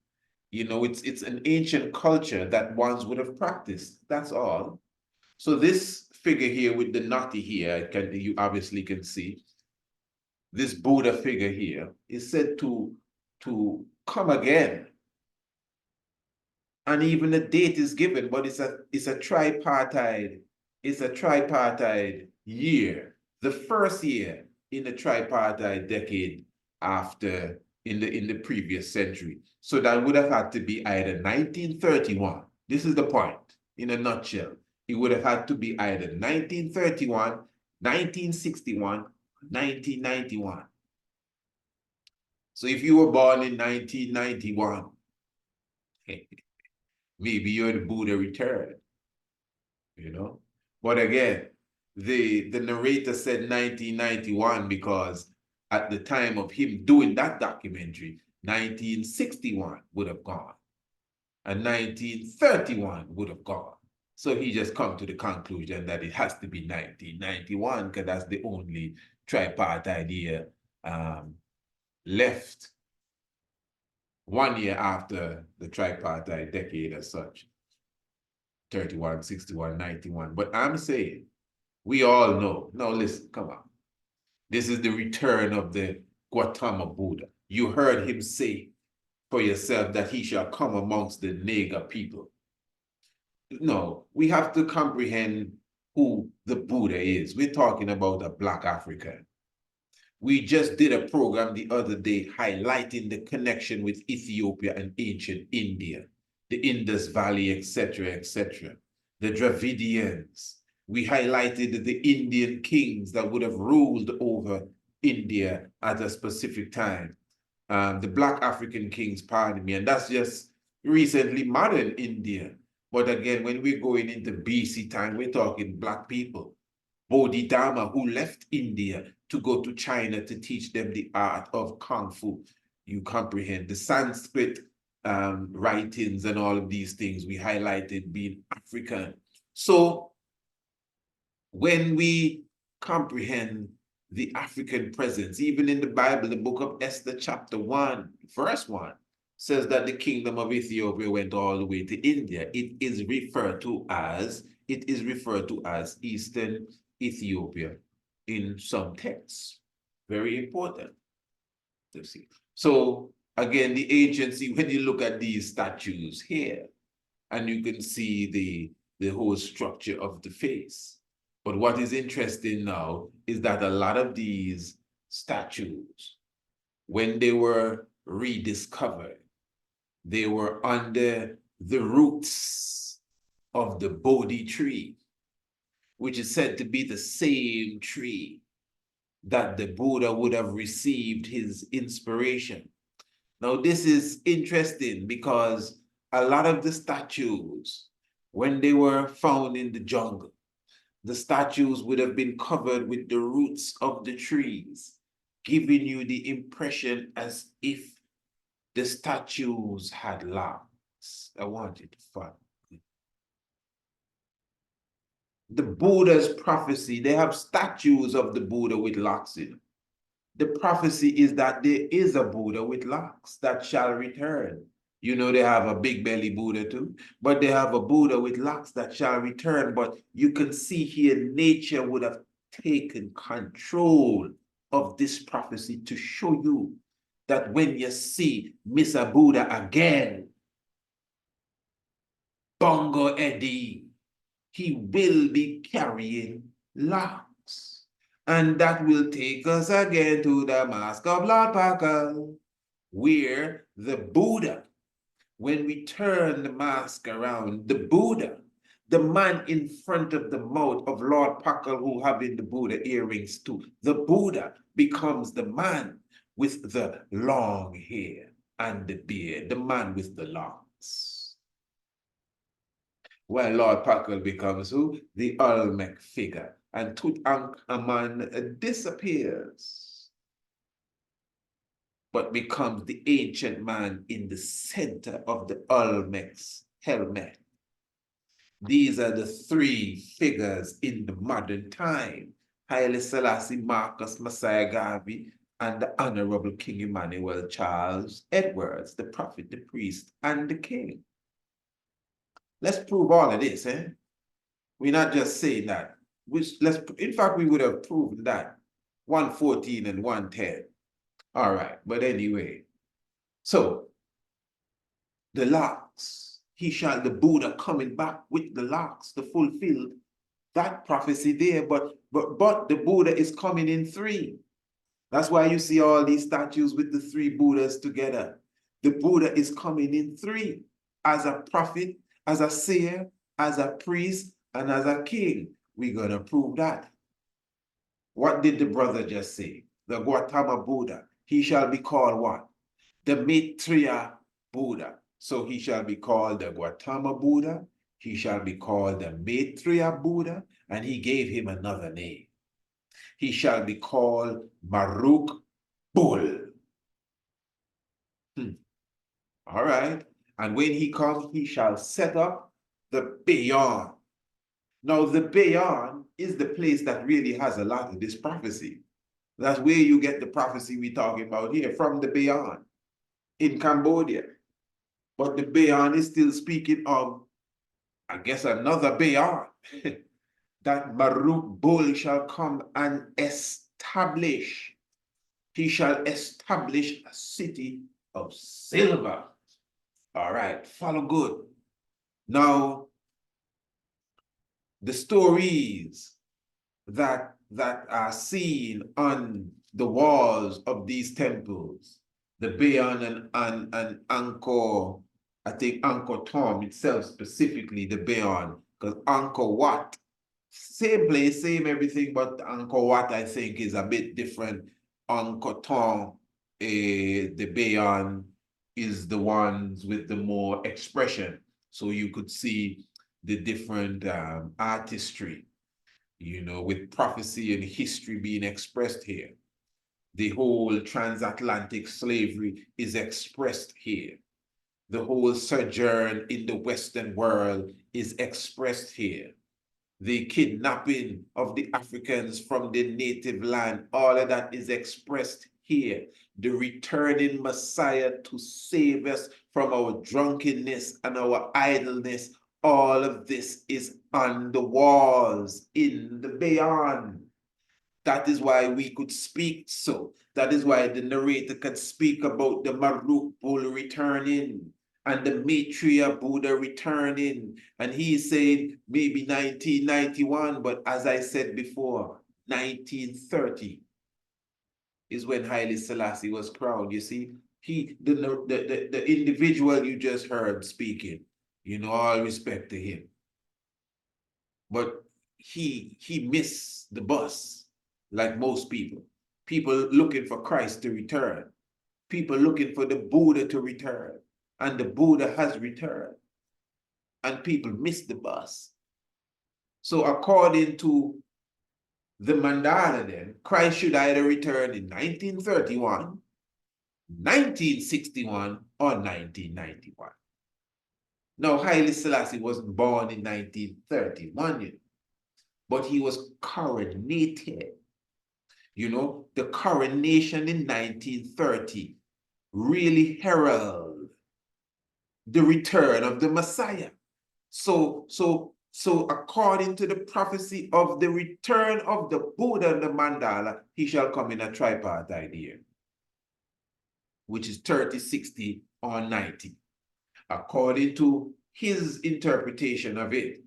You know, it's an ancient culture that ones would have practiced. That's all. So this figure here with the nati here, you obviously can see, this Buddha figure here is said to come again. And even a date is given, but it's a tripartite year. The first year in the tripartite decade after in the previous century. So that would have had to be either 1931. This is the point in a nutshell. It would have had to be either 1931, 1961, 1991. So if you were born in 1991, maybe you're the Buddha returned, you know? But again, the narrator said 1991 because at the time of him doing that documentary, 1961 would have gone, and 1931 would have gone. So he just come to the conclusion that it has to be 1991 because that's the only tripartite year left. 1 year after the tripartite decade as such, 31, 61, 91. But I'm saying, we all know, now listen, come on. This is the return of the Gautama Buddha. You heard him say for yourself that he shall come amongst the Naga people. No, we have to comprehend who the Buddha is. We're talking about a Black African. We just did a program the other day highlighting the connection with Ethiopia and ancient India, the Indus Valley, etc., etc. The Dravidians. We highlighted the Indian kings that would have ruled over India at a specific time. The Black African kings, pardon me, and that's just recently modern India. But again, when we're going into BC time, we're talking Black people. Bodhidharma, who left India to go to China to teach them the art of Kung Fu. You comprehend the Sanskrit writings and all of these things we highlighted being African. So when we comprehend the African presence, even in the Bible, the book of Esther, chapter 1, verse 1, says that the kingdom of Ethiopia went all the way to India. It is referred to as Eastern Ethiopia in some texts. Very important to see. So again, the anciency, when you look at these statues here, and you can see the whole structure of the face. But what is interesting now is that a lot of these statues, when they were rediscovered, they were under the roots of the Bodhi tree. which is said to be the same tree that the Buddha would have received his inspiration. Now, this is interesting because a lot of the statues, when they were found in the jungle, the statues would have been covered with the roots of the trees, giving you the impression as if the statues had locks. I want you to follow. The Buddha's prophecy, they have statues of the Buddha with locks in. The prophecy is that there is a Buddha with locks that shall return. You know, they have a big belly Buddha too, but they have a Buddha with locks that shall return. But you can see here, nature would have taken control of this prophecy to show you that when you see Mr. Buddha again, Bongo Eddie, he will be carrying locks. And that will take us again to the Mask of Lord Parker, where the Buddha, when we turn the mask around, the Buddha, the man in front of the mouth of Lord Parker who having the Buddha earrings too, the Buddha becomes the man with the long hair and the beard, the man with the locks. Well, Lord Parker becomes who? The Olmec figure. And Tutankhamun disappears, but becomes the ancient man in the center of the Olmec's helmet. These are the three figures in the modern time: Haile Selassie, Marcus Messiah Garvey, and the Honourable King Emmanuel Charles Edwards, the prophet, the priest, and the king. Let's prove all of this, eh? We're not just saying that. In fact, we would have proven that 114 and 110. All right, but anyway. So, the locks, the Buddha coming back with the locks to fulfill that prophecy there, but the Buddha is coming in three. That's why you see all these statues with the three Buddhas together. The Buddha is coming in three, as a prophet, as a seer, as a priest, and as a king. We're going to prove that. What did the brother just say? The Gautama Buddha. He shall be called what? The Maitreya Buddha. So he shall be called the Gautama Buddha. He shall be called the Maitreya Buddha. And he gave him another name. He shall be called Maruk Bull. All right. And when he comes, he shall set up the Beyond. Now, the Beyond is the place that really has a lot of this prophecy. That's where you get the prophecy we're talking about here, from the Beyond in Cambodia. But the Beyond is still speaking of, I guess, another Beyond. That Maruk Bull shall come and establish. He shall establish a city of silver. All right, follow good. Now, the stories that are seen on the walls of these temples, the Bayon and Angkor, I think Angkor Thom itself specifically, the Bayon, because Angkor Wat, same place, same everything, but Angkor Wat I think is a bit different. Angkor Thom, the Bayon is the ones with the more expression. So you could see the different artistry, you know, with prophecy and history being expressed here. The whole transatlantic slavery is expressed here. The whole sojourn in the Western world is expressed here. The kidnapping of the Africans from their native land, all of that is expressed here. The returning Messiah to save us from our drunkenness and our idleness, all of this is on the walls in the Beyond. That is why we could speak so. That is why the narrator could speak about the Maruk Bull returning and the Maitreya Buddha returning. And he said maybe 1991, but as I said before, 1930 is when Haile Selassie was crowned. You see, the individual you just heard speaking, you know, all respect to him. But he missed the bus, like most people. People looking for Christ to return. People looking for the Buddha to return. And the Buddha has returned. And people missed the bus. So according to the Mandala then, Christ should either return in 1931, 1961, or 1991. Now, Haile Selassie wasn't born in 1931, you know, but he was coronated. You know, the coronation in 1930 really heralded the return of the Messiah. So according to the prophecy of the return of the Buddha and the Mandala, he shall come in a tripartite year, which is 30, 60, or 90. According to his interpretation of it,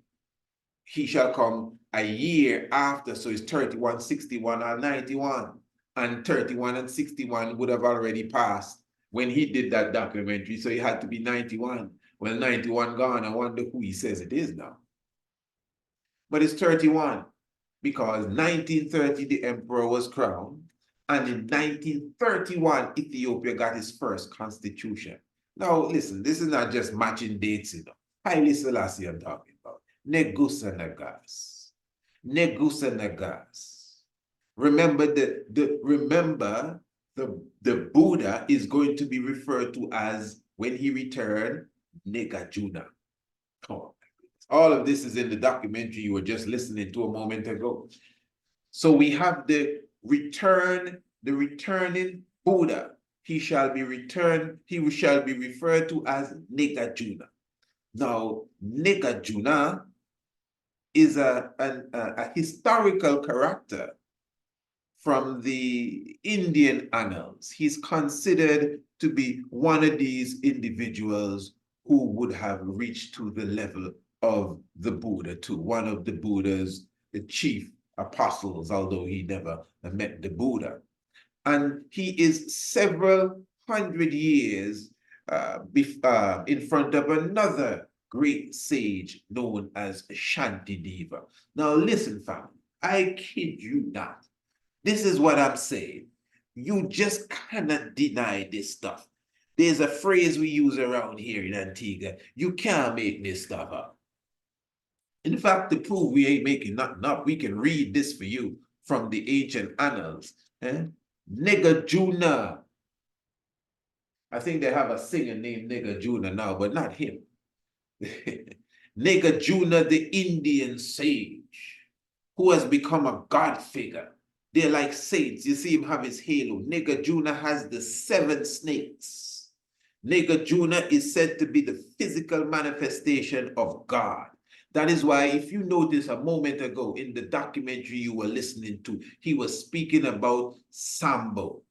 he shall come a year after, so it's 31, 61, or 91. And 31 and 61 would have already passed when he did that documentary, so he had to be 91. Well, 91 gone, I wonder who he says it is now. But it's 31, because 1930 the emperor was crowned, and in 1931 Ethiopia got its first constitution. Now listen, this is not just matching dates, you know. Haile Selassie I'm talking about. Negusa Nagas. Negusa Nagas. Remember the Buddha is going to be referred to as, when he returned, Negajuna. Oh, all of this is in the documentary you were just listening to a moment ago. So we have the returning Buddha. He shall be referred to as Negajuna. Now, Negajuna is a historical character from the Indian annals. He's considered to be one of these individuals who would have reached to the level of the Buddha, to one of the Buddha's the chief apostles, although he never met the Buddha. And he is several hundred years in front of another great sage known as Shantideva. Now listen, family, I kid you not. This is what I'm saying. You just cannot deny this stuff. There's a phrase we use around here in Antigua. You can't make this stuff up. In fact, to prove we ain't making nothing up, we can read this for you from the ancient annals. Negajuna. I think they have a singer named Negajuna now, but not him. Negajuna, the Indian sage, who has become a god figure. They're like saints. You see him have his halo. Negajuna has the 7 snakes. Negajuna is said to be the physical manifestation of God. That is why, if you notice a moment ago in the documentary you were listening to, he was speaking about Sambo.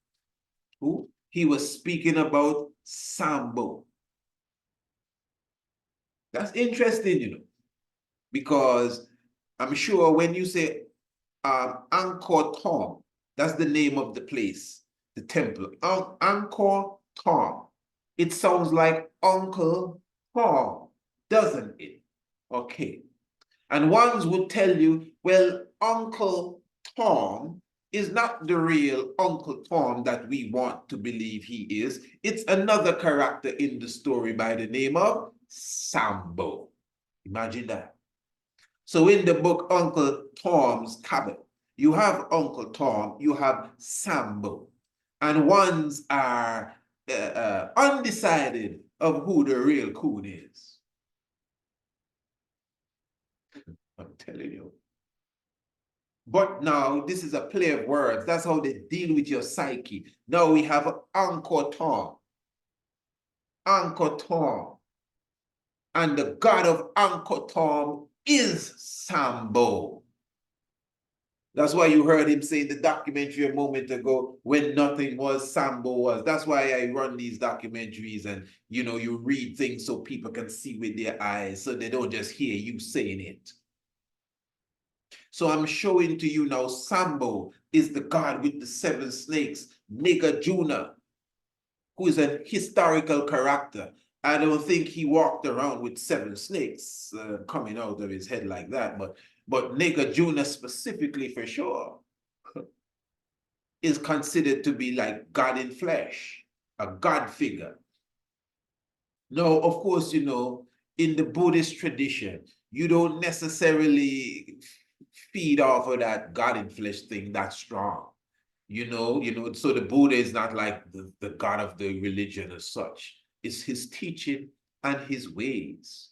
Who? He was speaking about Sambo. That's interesting, you know, because I'm sure when you say Angkor Thom, that's the name of the place, the temple. Angkor Thom. It sounds like Uncle Tom, doesn't it? Okay. And ones would tell you, well, Uncle Tom is not the real Uncle Tom that we want to believe he is. It's another character in the story by the name of Sambo. Imagine that. So in the book Uncle Tom's Cabin, you have Uncle Tom, you have Sambo, and ones are undecided of who the real coon is. I'm telling you. But now this is a play of words. That's how they deal with your psyche. Now we have Angkor Thom. Angkor Thom. And the god of Angkor Thom is Sambo. That's why you heard him say in the documentary a moment ago, when nothing was, Sambo was. That's why I run these documentaries, and you know, you read things so people can see with their eyes, so they don't just hear you saying it. So I'm showing to you now, Sambo is the god with the 7 snakes, Negajuna, who is a historical character. I don't think he walked around with 7 snakes coming out of his head like that, but Nigger Juna specifically for sure is considered to be like God in flesh, a God figure. Now, of course, you know, in the Buddhist tradition, you don't necessarily feed off of that God in flesh thing that strong. You know, so the Buddha is not like the God of the religion as such. It's his teaching and his ways,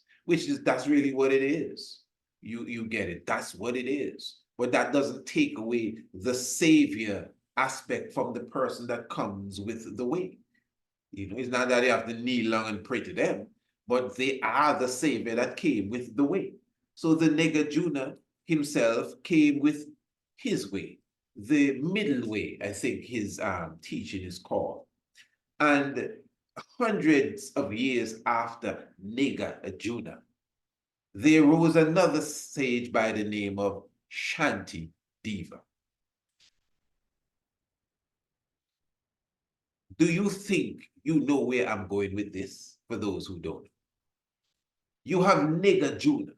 that's really what it is. You get it. That's what it is. But that doesn't take away the savior aspect from the person that comes with the way. You know, it's not that you have to kneel long and pray to them, but they are the savior that came with the way. So the Nigger Juna himself came with his way, the middle way, I think his teaching is called. And hundreds of years after Nigger Juna, there rose another sage by the name of Shanti Deva. Do you think you know where I'm going with this, for those who don't? You have Nigger Juna.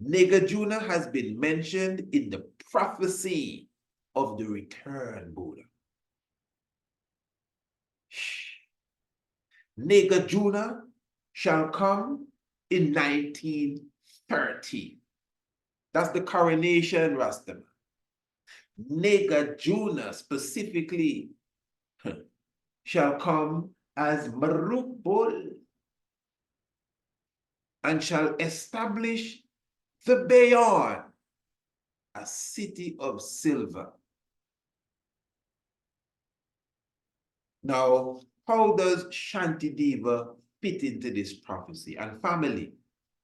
Nigger Juna has been mentioned in the prophecy of the return Buddha. Nigger Juna shall come in 1930. That's the coronation Rastaman. Nigger Juna specifically shall come as Maruk Bull and shall establish the Bayon, a city of silver. Now, how does Shanti Deva fit into this prophecy? And family,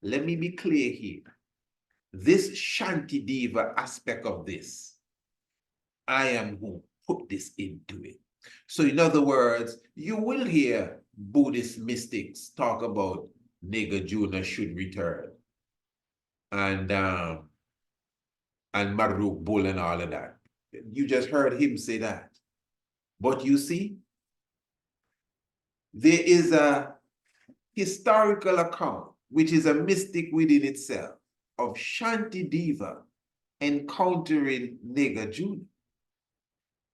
let me be clear here. This Shanti Deva aspect of this, I am who put this into it. So in other words, you will hear Buddhist mystics talk about Nigger Juna should return and Maruk Bull and all of that. You just heard him say that. But you see, there is a historical account, which is a mystic within itself, of Shanti Deva encountering Nigger Juna.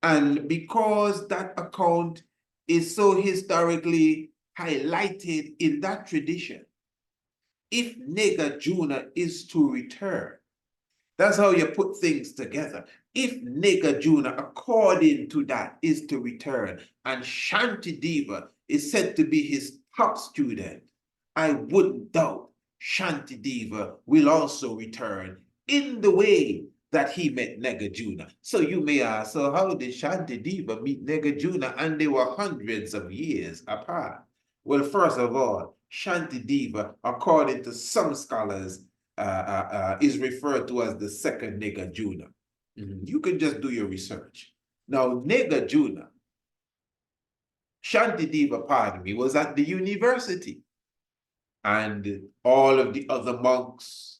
And because that account is so historically highlighted in that tradition, if Nigger Juna is to return, that's how you put things together. If Nigger Juna, according to that, is to return, and Shanti Deva is said to be his top student, I wouldn't doubt Shanti Deva will also return in the way that he met Nigger Juna. So you may ask, so how did Shanti Deva meet Nigger Juna, and they were hundreds of years apart? Well, first of all, Shanti Deva, according to some scholars, is referred to as the second Nigger Juna. You can just do your research. Now, Nigger Juna, Shanti Deva, pardon me, was at the university. And all of the other monks,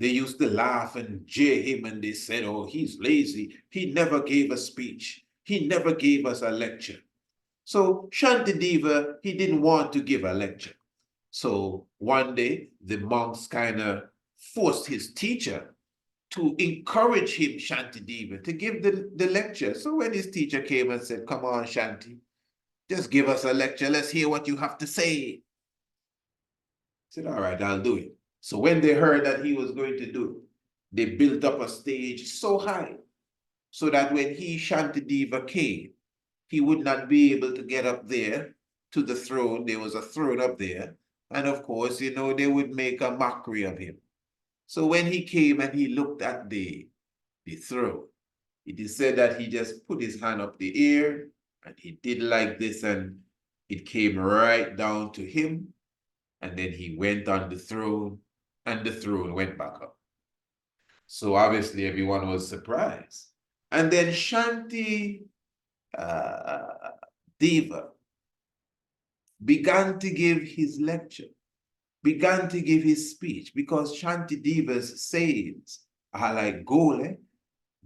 they used to laugh and jeer him, and they said, oh, he's lazy. He never gave a speech. He never gave us a lecture. So Shanti Deva, he didn't want to give a lecture. So one day, the monks kind of forced his teacher to encourage him, Shanti Deva, to give the lecture. So when his teacher came and said, come on, Shanti, just give us a lecture. Let's hear what you have to say. He said, all right, I'll do it. So when they heard that he was going to do it, they built up a stage so high so that when he, Shanti Deva, came, he would not be able to get up there to the throne. There was a throne up there. And of course, you know, they would make a mockery of him. So when he came and he looked at the throne, it is said that he just put his hand up the air and he did like this, and it came right down to him. And then he went on the throne, and the throne went back up. So obviously everyone was surprised. And then Shanti Deva began to give his lecture, began to give his speech, because Shanti Deva's sayings are like gold,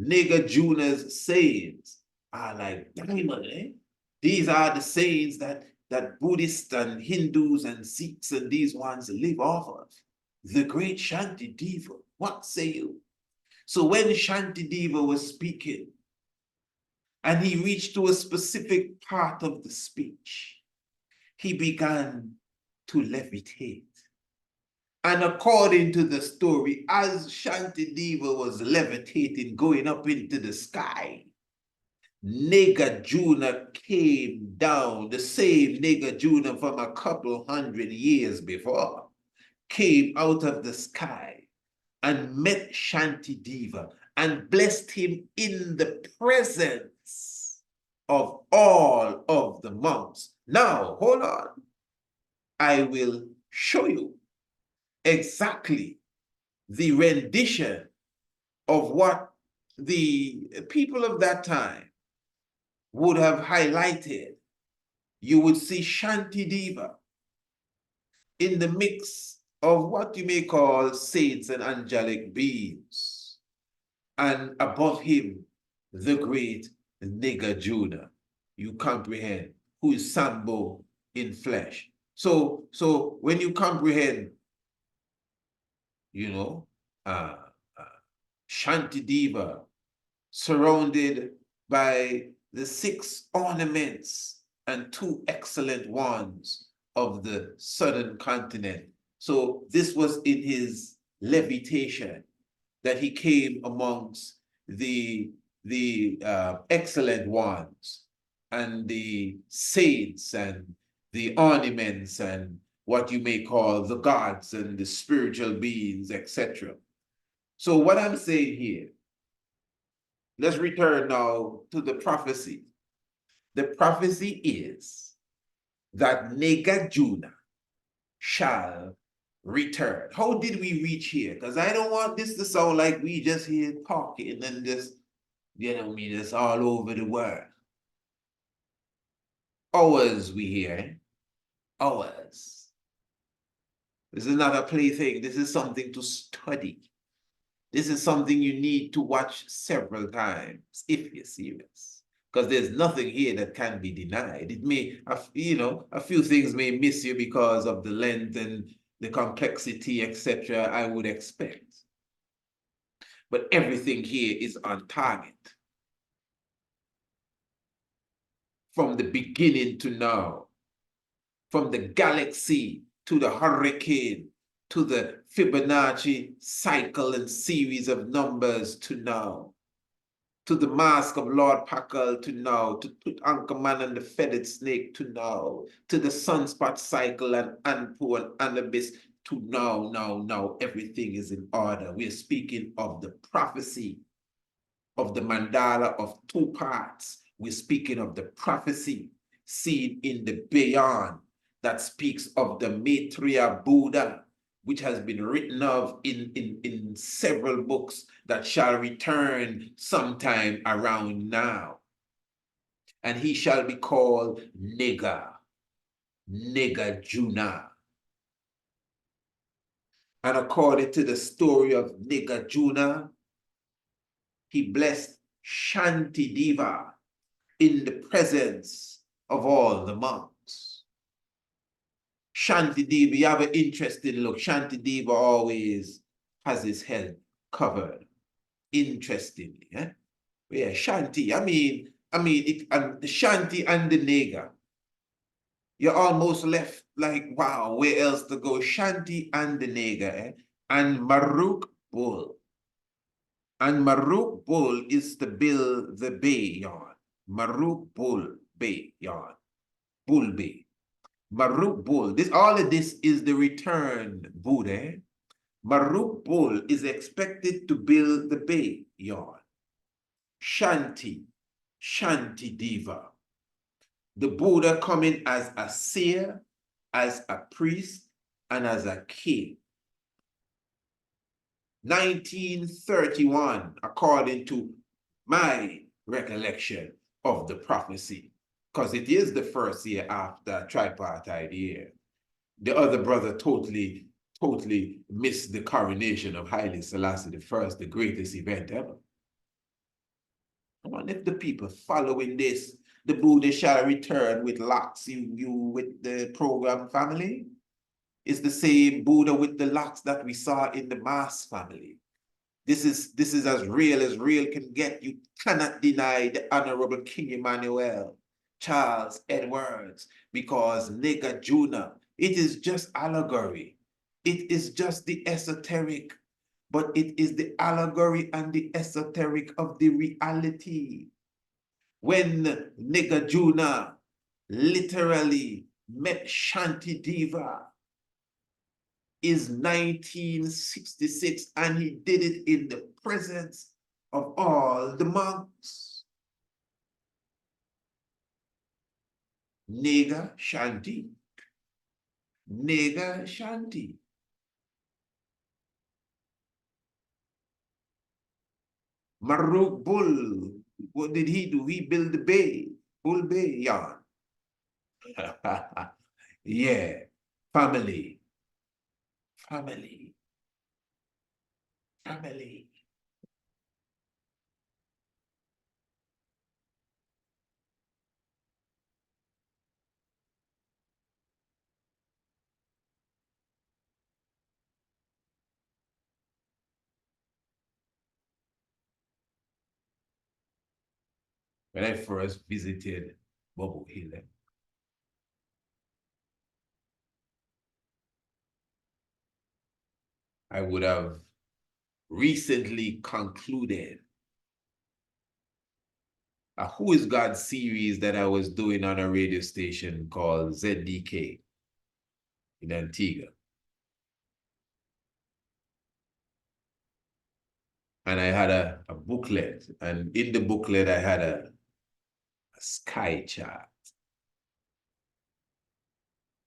Nigger Juna's sayings are like diamond, These are the sayings that that Buddhists and Hindus and Sikhs and these ones live off of. The great Shanti Deva. What say you? So when Shanti Deva was speaking, and he reached to a specific part of the speech, he began to levitate. And according to the story, as Shanti Deva was levitating, going up into the sky, Nagarjuna came down, the same Nagarjuna from a couple hundred years before, came out of the sky and met Shanti Deva and blessed him in the presence of all of the monks. Now, hold on. I will show you exactly the rendition of what the people of that time would have highlighted. You would see Shanti Deva in the mix of what you may call saints and angelic beings, and above him, the great Nagarjuna, you comprehend, who is Sambo in flesh. So when you comprehend, you know, Shanti Deva surrounded by the 6 ornaments and 2 excellent ones of the southern continent. So this was in his levitation that he came amongst the excellent ones and the saints and the ornaments and what you may call the gods and the spiritual beings, etc. So what I'm saying here, let's return now to the prophecy. The prophecy is that Nagarjuna shall return. How did we reach here? Because I don't want this to sound like we just here talking and just, you know, just all over the world. Hours we hear, hours. This is not a plaything. This is something to study. This is something you need to watch several times if you're serious. Because there's nothing here that can be denied. It may, you know, a few things may miss you because of the length and the complexity, etc., I would expect. But everything here is on target. From the beginning to now, from the galaxy to the hurricane, to the Fibonacci cycle and series of numbers to now, to the mask of Lord Pakal to now, to Tutankhamun and the feathered snake to now, to the sunspot cycle and Anpu and Anubis to now, everything is in order. We are speaking of the prophecy of the mandala of 2 parts. We're speaking of the prophecy seen in the beyond that speaks of the Maitreya Buddha, which has been written of in several books that shall return sometime around now. And he shall be called Nagarjuna. And according to the story of Nagarjuna, he blessed Shanti Deva in the presence of all the monks. Shanti Deva, you have an interesting look. Shanti Deva always has his head covered. Interestingly, eh? Yeah, Shanti. I mean, the Shanti and the Naga. You're almost left like, wow, where else to go? Shanti and the Naga, eh? And Maruk Bull. And Maruk Bull is to build the bay yarn. Maruk Bull Bay yarn. Bull Bay. Maruk Bull, all of this is the return Buddha. Maruk Bull is expected to build the bay yarn. Shanti Deva. The Buddha coming as a seer, as a priest, and as a king. 1931, according to my recollection of the prophecy, because it is the first year after tripartite year. The other brother totally missed the coronation of Haile Selassie I, the greatest event ever. I wonder if the people following this, the Buddha shall return with locks, you with the program family, is the same Buddha with the locks that we saw in the Mass family. This is as real can get. You cannot deny the Honourable King Emmanuel, Charles Edwards, because Nega Juna, it is just allegory. It is just the esoteric, but it is the allegory and the esoteric of the reality. When Nega Juna literally met Shanti Diva is 1966, and he did it in the presence of all the monks. Nega Shanti. Nega Shanti. Maruk Bull, what did he do? He built the bay, Bull Bay yarn. Yeah, family. Family. Family. When I first visited Bobo Hill, I would have recently concluded a Who is God series that I was doing on a radio station called ZDK in Antigua. And I had a booklet, and in the booklet I had a sky chart.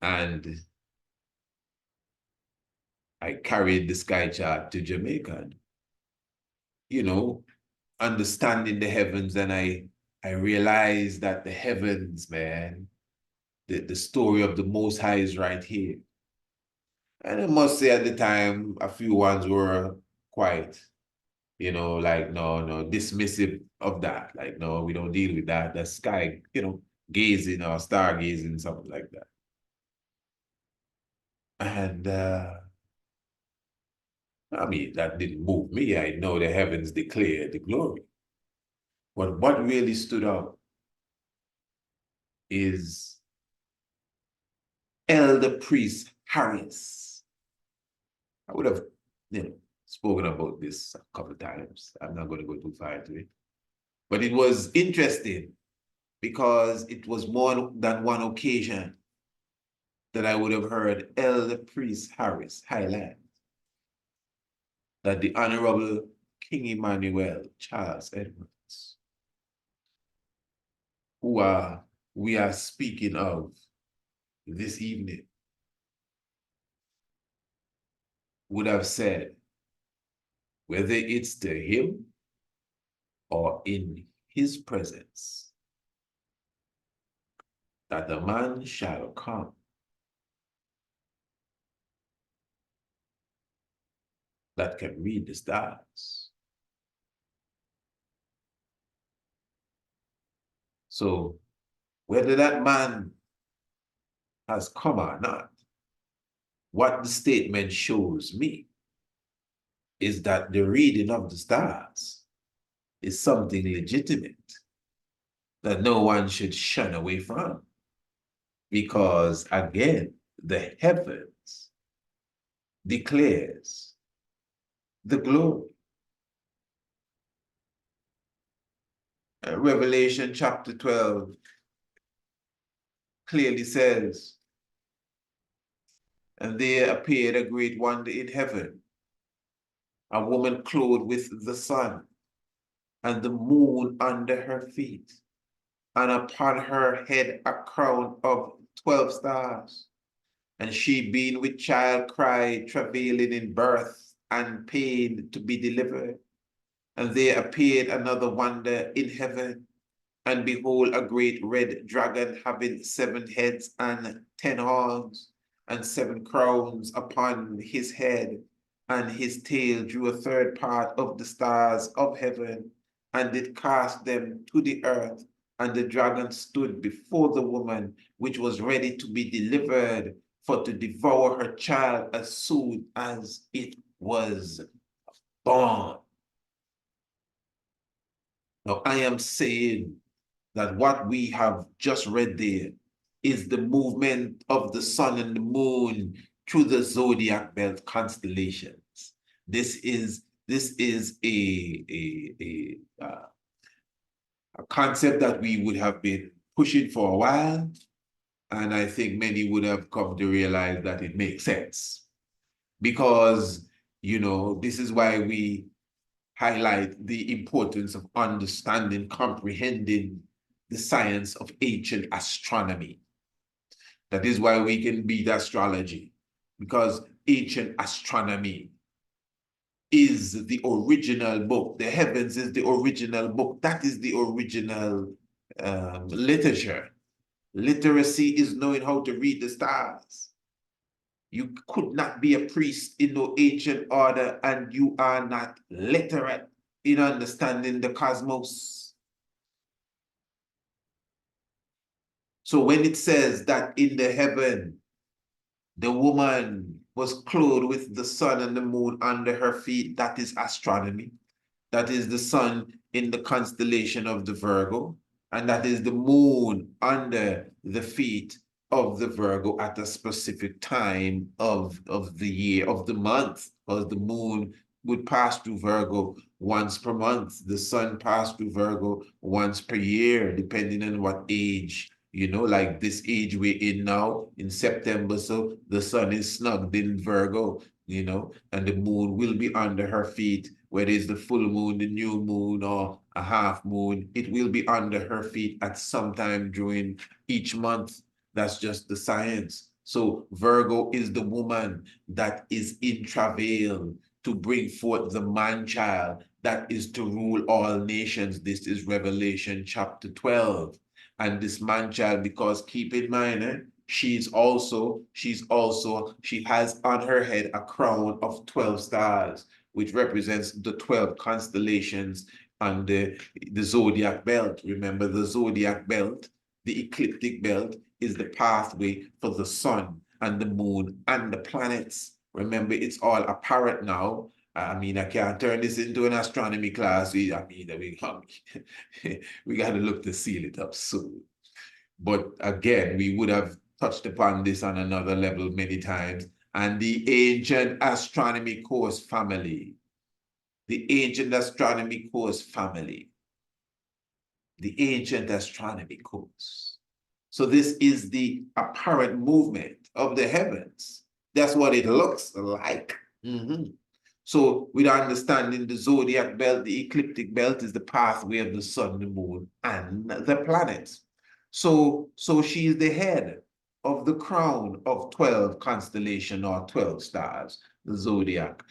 And I carried the sky chart to Jamaica, you know, understanding the heavens, and I realized that the heavens, man, the story of the Most High is right here. And I must say at the time, a few ones were quite, you know, like, no, dismissive of that. Like, no, we don't deal with that. The sky, you know, gazing or stargazing, something like that. And I mean, that didn't move me. I know the heavens declare the glory. But what really stood out is Elder Priest Harris. I would have, you know, spoken about this a couple of times. I'm not going to go too far into it. But it was interesting because it was more than one occasion that I would have heard Elder Priest Harris highlight that the Honourable King Emmanuel, Charles Edwards, who we are speaking of this evening, would have said, whether it's to him or in his presence, that the man shall come that can read the stars. So whether that man has come or not, what the statement shows me is that the reading of the stars is something legitimate that no one should shun away from. Because again, the heavens declares the glory. Revelation chapter 12 clearly says, and there appeared a great wonder in heaven, a woman clothed with the sun, and the moon under her feet, and upon her head a crown of 12 stars. And she, being with child, cried, travailing in birth and pain to be delivered. And there appeared another wonder in heaven, and behold, a great red dragon having 7 heads and 10 horns, and 7 crowns upon his head, and his tail drew a third part of the stars of heaven, and did cast them to the earth, And the dragon stood before the woman, which was ready to be delivered, for to devour her child as soon as it was born. Now, I am saying that what we have just read there is the movement of the sun and the moon through the zodiac belt constellations. This is a concept that we would have been pushing for a while, and I think many would have come to realize that it makes sense. Because, you know, this is why we highlight the importance of understanding, comprehending the science of ancient astronomy. That is why we can beat astrology, because ancient astronomy is the original book. The heavens is the original book. That is the original literature. Literacy is knowing how to read the stars. You could not be a priest in no ancient order and you are not literate in understanding the cosmos. So when it says that in the heaven, the woman was clothed with the sun and the moon under her feet, that is astronomy. That is the sun in the constellation of the Virgo, and that is the moon under the feet of the Virgo at a specific time of the year, of the month, because the moon would pass through Virgo once per month. The sun passed through Virgo once per year, depending on what age. You know, like this age we're in now, in September, so the sun is snugged in Virgo, you know, and the moon will be under her feet, whether it's the full moon, the new moon, or a half moon, it will be under her feet at some time during each month. That's just the science. So Virgo is the woman that is in travail to bring forth the man-child that is to rule all nations. This is Revelation chapter 12. And this man-child, because keep in mind, she has on her head a crown of 12 stars, which represents the 12 constellations on the zodiac belt. Remember, the zodiac belt, the ecliptic belt, is the pathway for the sun and the moon and the planets. Remember, it's all apparent now. I mean, I can't turn this into an astronomy class. We got to look to seal it up soon. But again, we would have touched upon this on another level many times. And the ancient astronomy course family, the ancient astronomy course family, the ancient astronomy course. So this is the apparent movement of the heavens. That's what it looks like. So with understanding the zodiac belt, the ecliptic belt is the pathway of the sun, the moon, and the planets. So she is the head of the crown of 12 constellation or 12 stars, the zodiac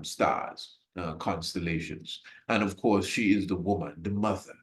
stars, constellations. And of course, she is the woman, the mother,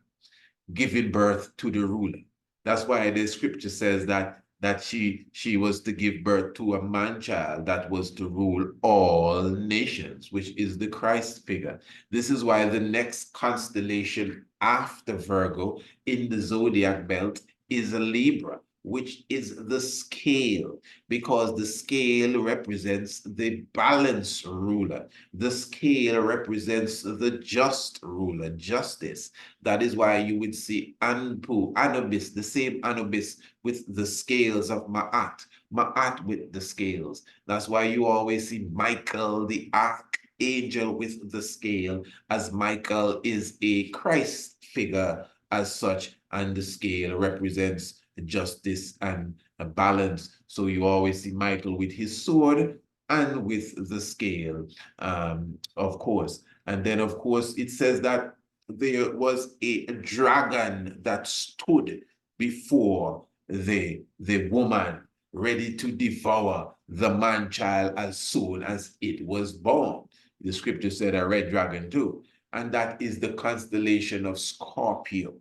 giving birth to the ruler. That's why the scripture says that she was to give birth to a man-child that was to rule all nations, which is the Christ figure. This is why the next constellation after Virgo in the zodiac belt is a Libra, which is the scale, because the scale represents the balanced ruler. The scale represents the just ruler, justice. That is why you would see Anubis, the same Anubis with the scales of Ma'at with the scales. That's why you always see Michael, the archangel, with the scale, as Michael is a Christ figure as such, and the scale represents justice and a balance. So you always see Michael with his sword and with the scale, of course. And then, of course, it says that there was a dragon that stood before the woman, ready to devour the man-child as soon as it was born. The scripture said a red dragon too. And that is the constellation of Scorpio.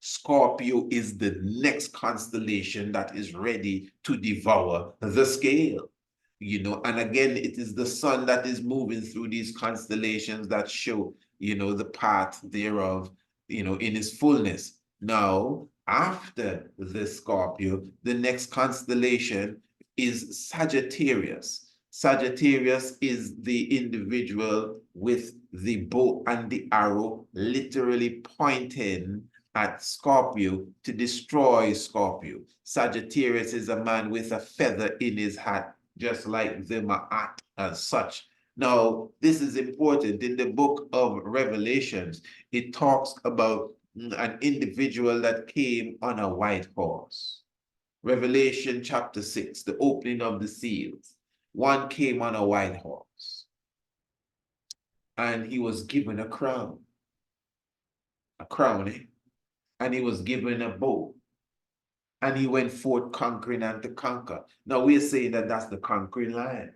Scorpio is the next constellation that is ready to devour the scale. You know, and again, it is the sun that is moving through these constellations that show, you know, the path thereof, you know, in its fullness. Now, after the Scorpio, the next constellation is Sagittarius. Sagittarius is the individual with the bow and the arrow literally pointing at Scorpio to destroy Scorpio. Sagittarius is a man with a feather in his hat, just like the Ma'at as such. Now, this is important. In the book of Revelations, it talks about an individual that came on a white horse. Revelation chapter 6, the opening of the seals. One came on a white horse, and he was given a crown. A crown, eh? And he was given a bow. And he went forth conquering and to conquer. Now we're saying that that's the conquering lion.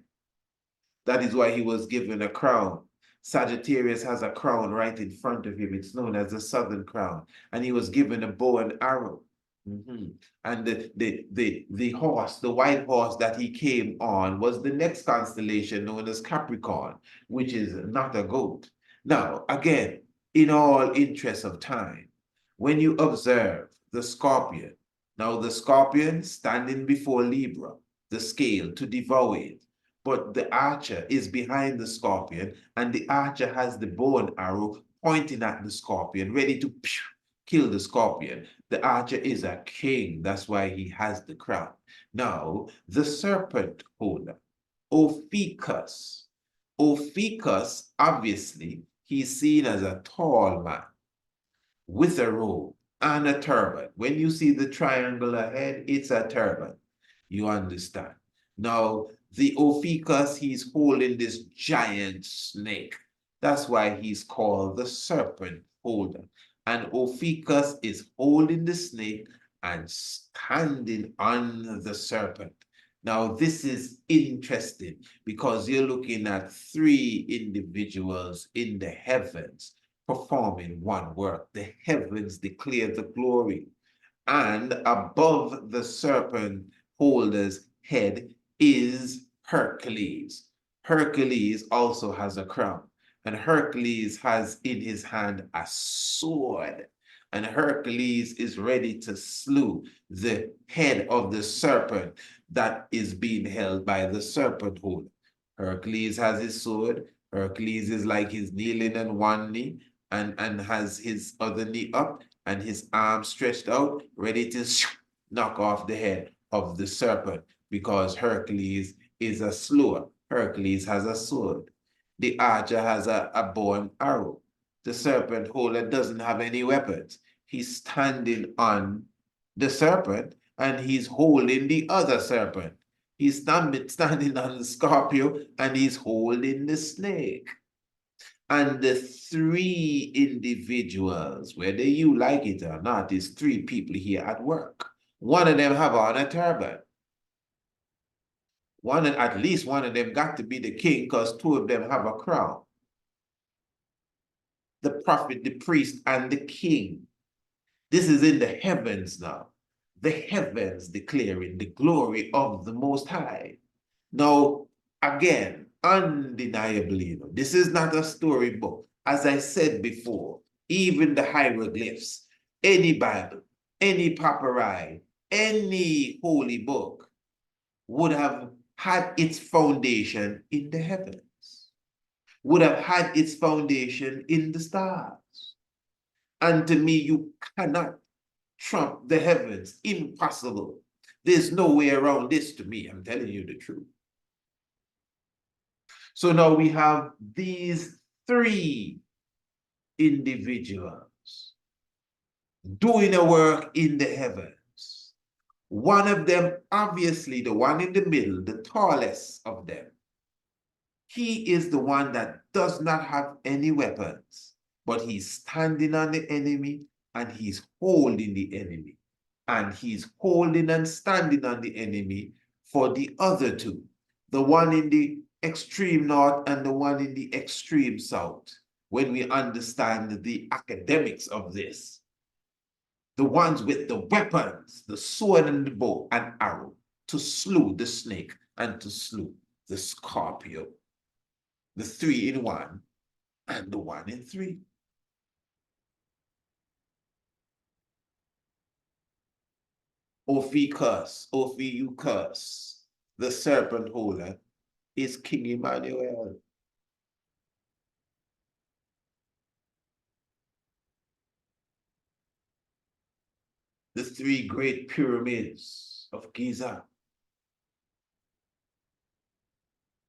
That is why he was given a crown. Sagittarius has a crown right in front of him. It's known as the Southern Crown. And he was given a bow and arrow. And the horse, the white horse that he came on was the next constellation known as Capricorn, which is not a goat. Now, again, in all interest of time, when you observe the scorpion, now the scorpion standing before Libra, the scale to devour it, but the archer is behind the scorpion, and the archer has the bow and arrow pointing at the scorpion, ready to kill the scorpion. The archer is a king. That's why he has the crown. Now, the serpent holder, Ophiuchus. Ophiuchus, obviously, he's seen as a tall man with a robe and a turban. When you see the triangular head, it's a turban. You understand? Now, the Ophiuchus, he's holding this giant snake. That's why he's called the serpent holder. And Ophiuchus is holding the snake and standing on the serpent. Now, this is interesting because you're looking at three individuals in the heavens performing one work. The heavens declare the glory. And above the serpent holder's head is Hercules. Hercules also has a crown. And Hercules has in his hand a sword. And Hercules is ready to slew the head of the serpent that is being held by the serpent holder. Hercules has his sword. Hercules is like he's kneeling on one knee and has his other knee up and his arm stretched out, ready to knock off the head of the serpent, because Hercules is a slewer. Hercules has a sword. The archer has a bow and arrow. The serpent holder doesn't have any weapons. He's standing on the serpent and he's holding the other serpent. He's standing on the Scorpio and he's holding the snake. And the three individuals, whether you like it or not, is three people here at work. One of them have on a turban. At least one of them got to be the king, because two of them have a crown. The prophet, the priest, and the king. This is in the heavens now. The heavens declaring the glory of the Most High. Now, again, undeniably, this is not a storybook. As I said before, even the hieroglyphs, any Bible, any papyri, any holy book would have had its foundation in the heavens, would have had its foundation in the stars. And to me, you cannot trump the heavens. Impossible. There's no way around this to me. I'm telling you the truth. So now we have these three individuals doing a work in the heavens. One of them, obviously, the one in the middle, the tallest of them, he is the one that does not have any weapons, but he's standing on the enemy and he's holding the enemy. And he's holding and standing on the enemy for the other two, the one in the extreme north and the one in the extreme south, when we understand the academics of this. The ones with the weapons, the sword and the bow and arrow, to slew the snake and to slew the Scorpio. The 3 in 1 and the 1 in 3. Ophi curse, Ophi you curse, the serpent holder is King Emmanuel. The three great pyramids of Giza.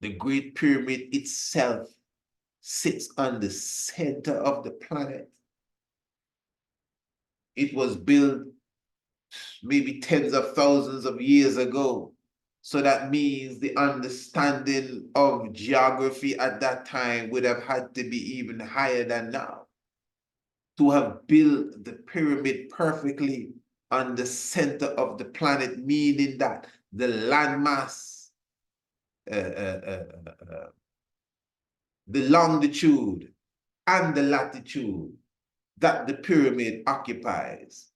The Great Pyramid itself sits on the center of the planet. It was built maybe tens of thousands of years ago. So that means the understanding of geography at that time would have had to be even higher than now. To have built the pyramid perfectly on the center of the planet, meaning that the landmass, the longitude and the latitude that the pyramid occupies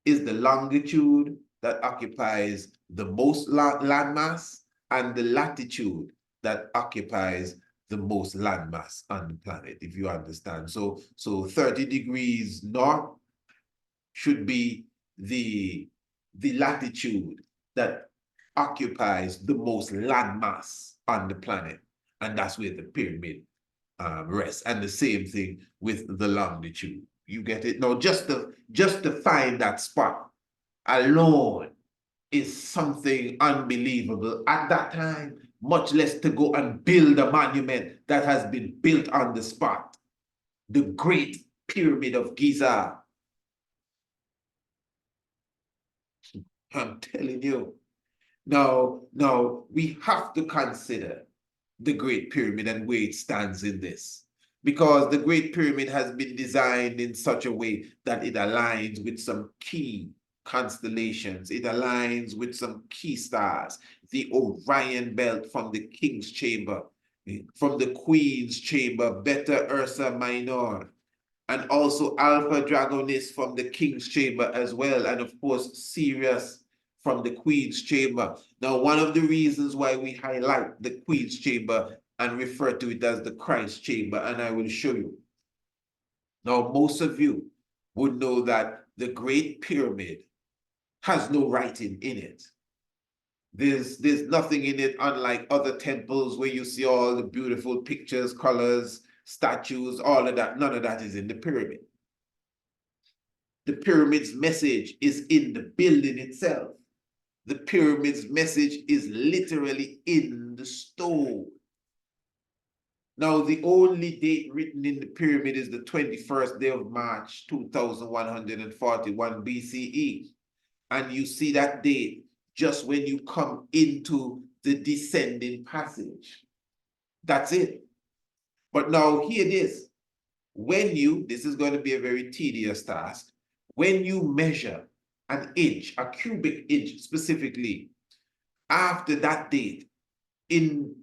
is the longitude that occupies the most landmass and the latitude that occupies the most landmass on the planet, if you understand. So 30 degrees north should be the latitude that occupies the most landmass on the planet. And that's where the pyramid rests. And the same thing with the longitude. You get it? Now, just to find that spot alone is something unbelievable at that time, much less to go and build a monument that has been built on the spot. The Great Pyramid of Giza. I'm telling you. Now, we have to consider the Great Pyramid and where it stands in this. Because the Great Pyramid has been designed in such a way that it aligns with some key constellations. It aligns with some key stars. The Orion belt from the King's Chamber, from the Queen's Chamber, Beta Ursa Minor, and also Alpha Draconis from the King's Chamber as well, and of course Sirius from the Queen's Chamber. Now, one of the reasons why we highlight the Queen's Chamber and refer to it as the Christ Chamber, and I will show you. Now, most of you would know that the Great Pyramid has no writing in it. There's nothing in it, unlike other temples where you see all the beautiful pictures, colors, statues, all of that. None of that is in the pyramid. The pyramid's message is in the building itself. The pyramid's message is literally in the stone. Now, the only date written in the pyramid is the 21st day of March, 2141 BCE. And you see that date just when you come into the descending passage. That's it. But now here it is. When you, this is going to be a very tedious task, when you measure an inch, a cubic inch specifically, after that date in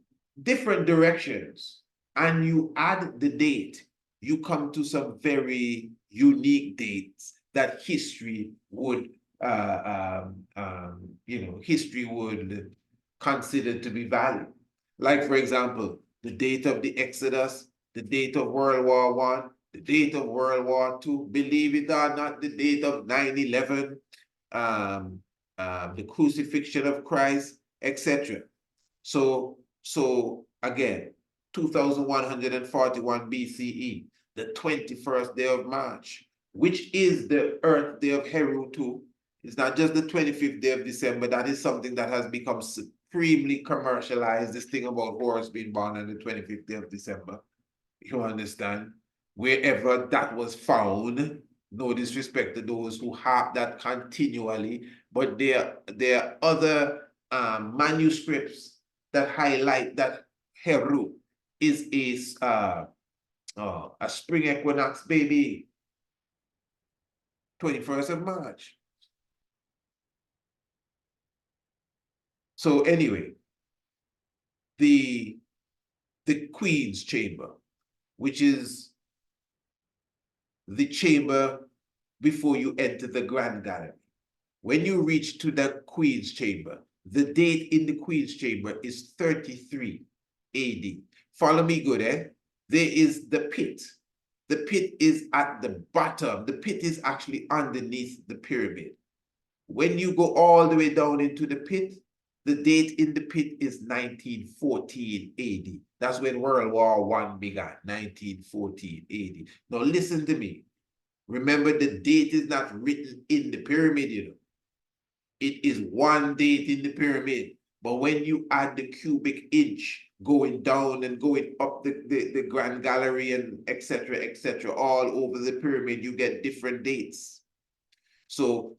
different directions, and you add the date, you come to some very unique dates that history would, history would consider to be valid. Like, for example, the date of the Exodus, the date of World War I, the date of World War II, believe it or not, the date of 9/11, the crucifixion of Christ, etc. So again, 2141 BCE, the 21st day of March, which is the Earth Day of Heru too. It's not just the 25th day of December. That is something that has become supremely commercialized, this thing about Horus being born on the 25th day of December. You understand? Wherever that was found, no disrespect to those who harp that continually, but there are other manuscripts that highlight that Heru is a spring equinox, baby. 21st of March. So anyway, the Queen's Chamber, which is the chamber before you enter the Grand Gallery. When you reach to the Queen's Chamber, the date in the Queen's Chamber is 33 AD. Follow me good, eh? There is the pit. The pit is at the bottom. The pit is actually underneath the pyramid. When you go all the way down into the pit, the date in the pit is 1914 AD. That's when World War I began, 1914 AD. Now listen to me. Remember, the date is not written in the pyramid, you know. It is one date in the pyramid. But when you add the cubic inch going down and going up the Grand Gallery and etc., all over the pyramid, you get different dates. So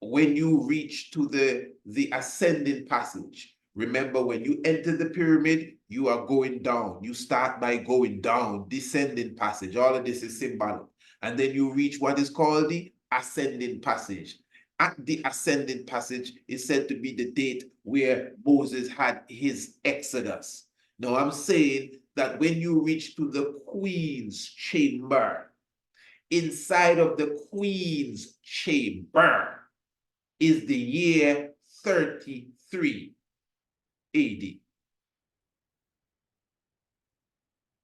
when you reach to the ascending passage, remember when you enter the pyramid, you are going down. You start by going down, descending passage. All of this is symbolic. And then you reach what is called the ascending passage. At the ascending passage is said to be the date where Moses had his exodus. Now I'm saying that when you reach to the queen's chamber, inside of the queen's chamber is the year 33 AD.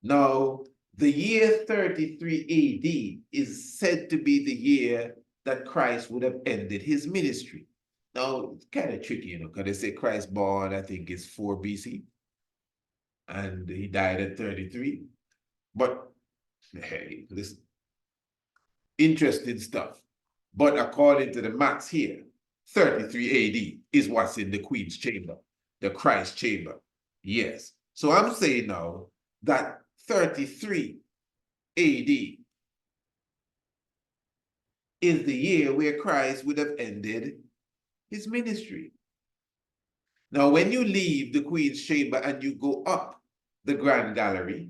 Now, the year 33 AD is said to be the year that Christ would have ended his ministry. Now, it's kind of tricky, you know, because they say Christ born, I think, is 4 BC, and he died at 33. But, hey, listen, interesting stuff. But according to the maths here, 33 AD is what's in the Queen's chamber, the Christ chamber. Yes. So I'm saying now that 33 AD is the year where Christ would have ended his ministry. Now, when you leave the Queen's chamber and you go up the Grand Gallery,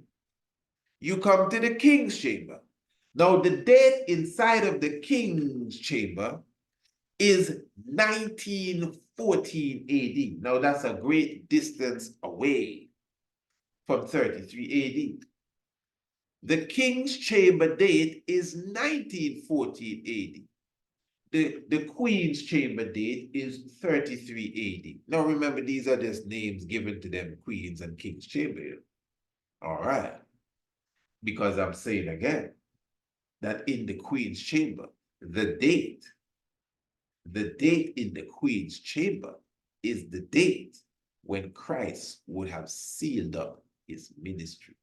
you come to the King's chamber. Now, the date inside of the King's chamber is 1914 AD. Now, that's a great distance away from 33 AD. The King's chamber date is 1914 AD. The Queen's chamber date is 33 AD. Now, remember, these are just names given to them, Queen's and King's chamber. All right. Because I'm saying again, that in the Queen's chamber, the date in the Queen's chamber is the date when Christ would have sealed up his ministry.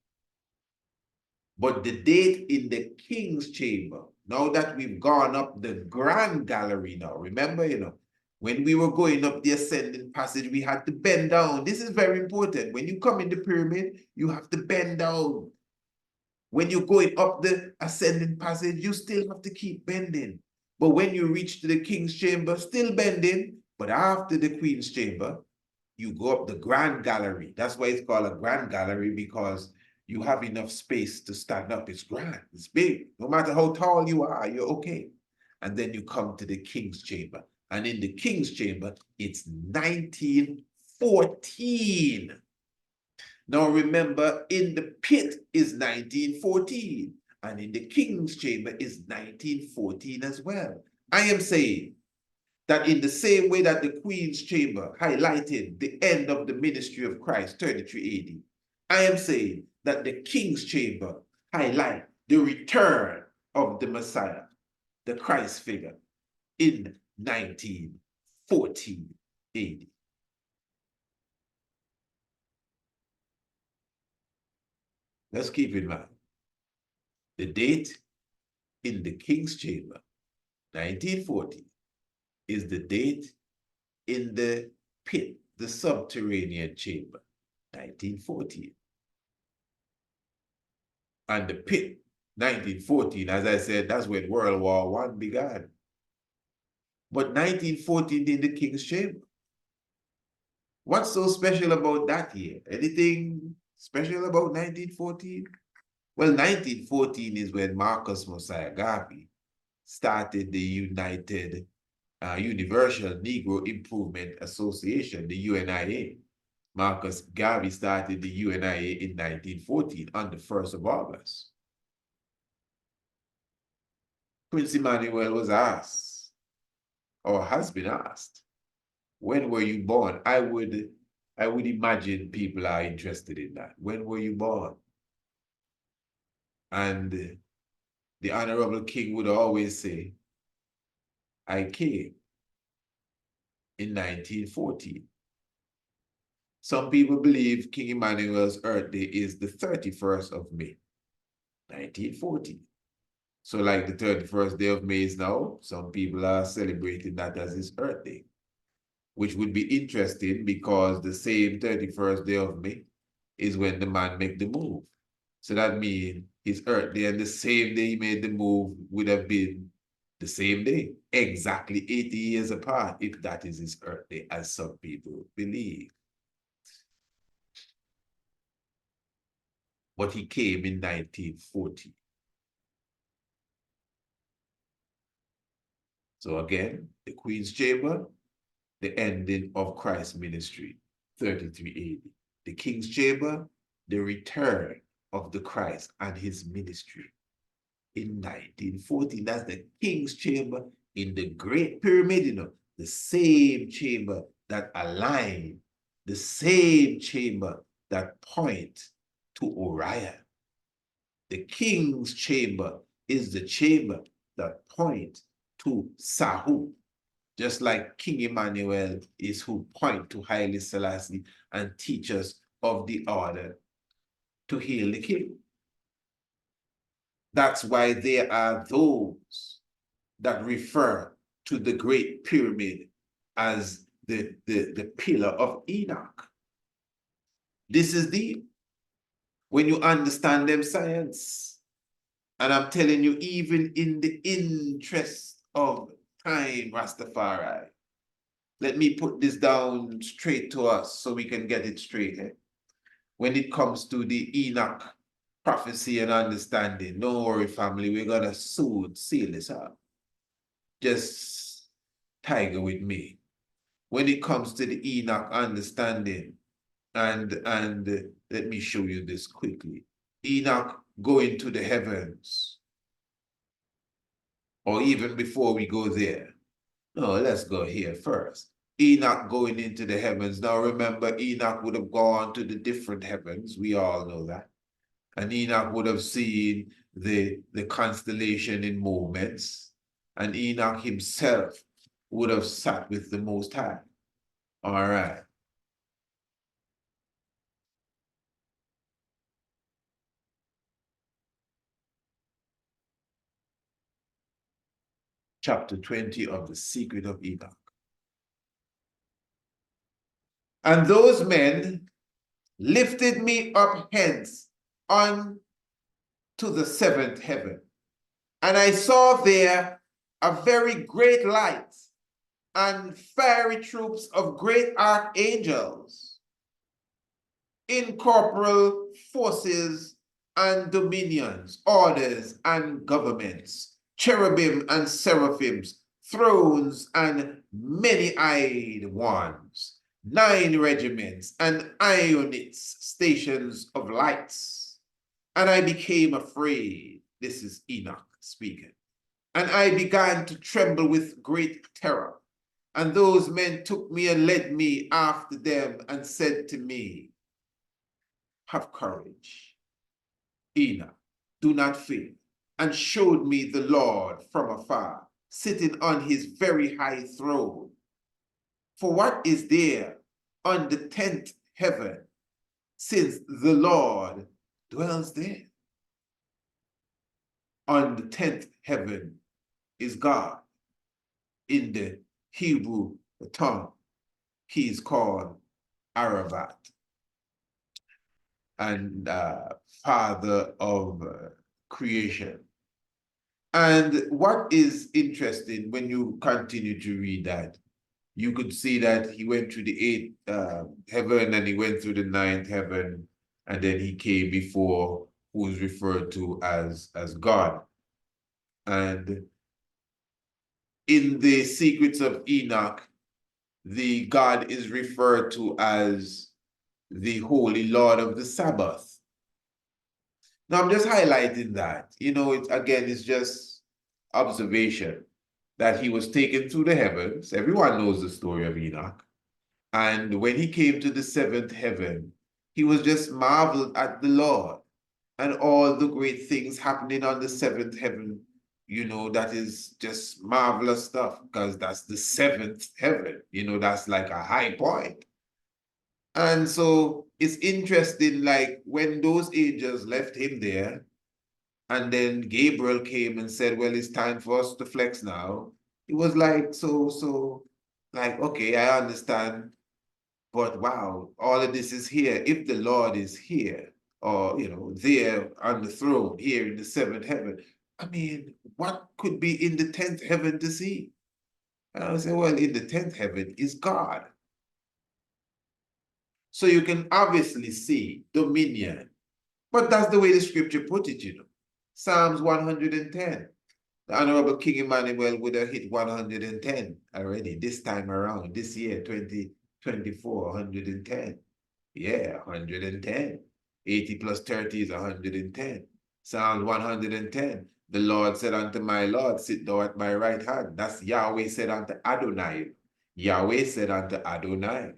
But the date in the King's chamber, now that we've gone up the Grand Gallery now, remember, you know, when we were going up the ascending passage, we had to bend down. This is very important. When you come in the pyramid, you have to bend down. When you're going up the ascending passage, you still have to keep bending. But when you reach to the King's chamber, still bending. But after the Queen's chamber, you go up the Grand Gallery. That's why it's called a Grand Gallery, because you have enough space to stand up. It's grand, it's big. No matter how tall you are, you're okay. And then you come to the King's chamber. And in the King's chamber, it's 1914. Now remember, in the pit is 1914. And in the King's chamber is 1914 as well. I am saying that in the same way that the Queen's chamber highlighted the end of the ministry of Christ, 33 AD, I am saying that the King's chamber highlight the return of the Messiah, the Christ figure, in 1914 AD. Let's keep in mind, the date in the King's chamber, 1940, is the date in the pit, the subterranean chamber, 1914. And the pit, 1914, as I said, that's when World War I began. But 1914 in the King's chamber. What's so special about that year? Anything special about 1914? Well, 1914 is when Marcus Mosiah Garvey started the United Universal Negro Improvement Association, the UNIA. Marcus Garvey started the UNIA in 1914 on the 1st of August. Prince Emmanuel was asked, or has been asked, when were you born? I would imagine people are interested in that. When were you born? And the Honourable King would always say, I came in 1914. Some people believe King Emmanuel's Earth Day is the 31st of May, 1914. So like the 31st day of May is now, some people are celebrating that as his Earth Day, which would be interesting because the same 31st day of May is when the man made the move. So that means his Earth Day and the same day he made the move would have been the same day, exactly 80 years apart, if that is his Earth Day, as some people believe. But he came in 1940. So again, the Queen's Chamber, the ending of Christ's ministry, 33 AD. The King's Chamber, the return of the Christ and his ministry in 1940. That's the King's Chamber in the Great Pyramid, you know, the same chamber that align, the same chamber that point to Orion. The King's Chamber is the chamber that point to Sahu, just like King Emmanuel is who point to Haile Selassie and teach us of the order to hail the king. That's why there are those that refer to the Great Pyramid as the pillar of Enoch. This is deep. When you understand them science, and I'm telling you, even in the interest of time, Rastafari, let me put this down straight to us so we can get it straight. When it comes to the Enoch prophecy and understanding, don't worry, family, we're gonna soon seal this up. Just tiger with me. When it comes to the Enoch understanding, and let me show you this quickly. Enoch going to the heavens, or even before we go there. No, let's go here first. Enoch going into the heavens. Now remember, Enoch would have gone to the different heavens. We all know that. And Enoch would have seen the constellation in movements. And Enoch himself would have sat with the Most High. All right. Chapter 20 of the Secret of Enoch. And those men lifted me up hence on to the seventh heaven. And I saw there a very great light and fiery troops of great archangels, incorporeal forces and dominions, orders and governments, cherubim and seraphims, thrones and many-eyed ones, 9 regiments and ionites, stations of lights. And I became afraid. This is Enoch speaking. And I began to tremble with great terror. And those men took me and led me after them and said to me, have courage, Enoch, do not fear, and showed me the Lord from afar, sitting on his very high throne. For what is there on the 10th heaven, since the Lord dwells there? On the 10th heaven is God. In the Hebrew tongue, he is called Aravat, and father of creation. And what is interesting, when you continue to read that, you could see that he went through the 8th heaven, and he went through the 9th heaven, and then he came before who is referred to as God. And in the Secrets of Enoch, the God is referred to as the Holy Lord of the Sabbath. Now I'm just highlighting that. You know, it's just observation that he was taken through the heavens. Everyone knows the story of Enoch. And when he came to the 7th heaven, he was just marveled at the Lord and all the great things happening on the 7th heaven you know, that is just marvelous stuff, because that's the seventh heaven. You know, that's like a high point. And so it's interesting, like when those angels left him there, and then Gabriel came and said, well, it's time for us to flex now. It was like, like, okay, I understand. But wow, all of this is here. If the Lord is here, or, you know, there on the throne, here in the seventh heaven, I mean, what could be in the 10th heaven to see? And I would say, well, in the 10th heaven is God. So you can obviously see dominion. But that's the way the scripture put it, you know. Psalms 110. The Honourable King Emmanuel would have hit 110 already this time around, this year, 2024, 110. Yeah, 110. 80 plus 30 is 110. Psalms 110. The Lord said unto my Lord, sit thou at my right hand. That's Yahweh said unto Adonai. Yahweh said unto Adonai,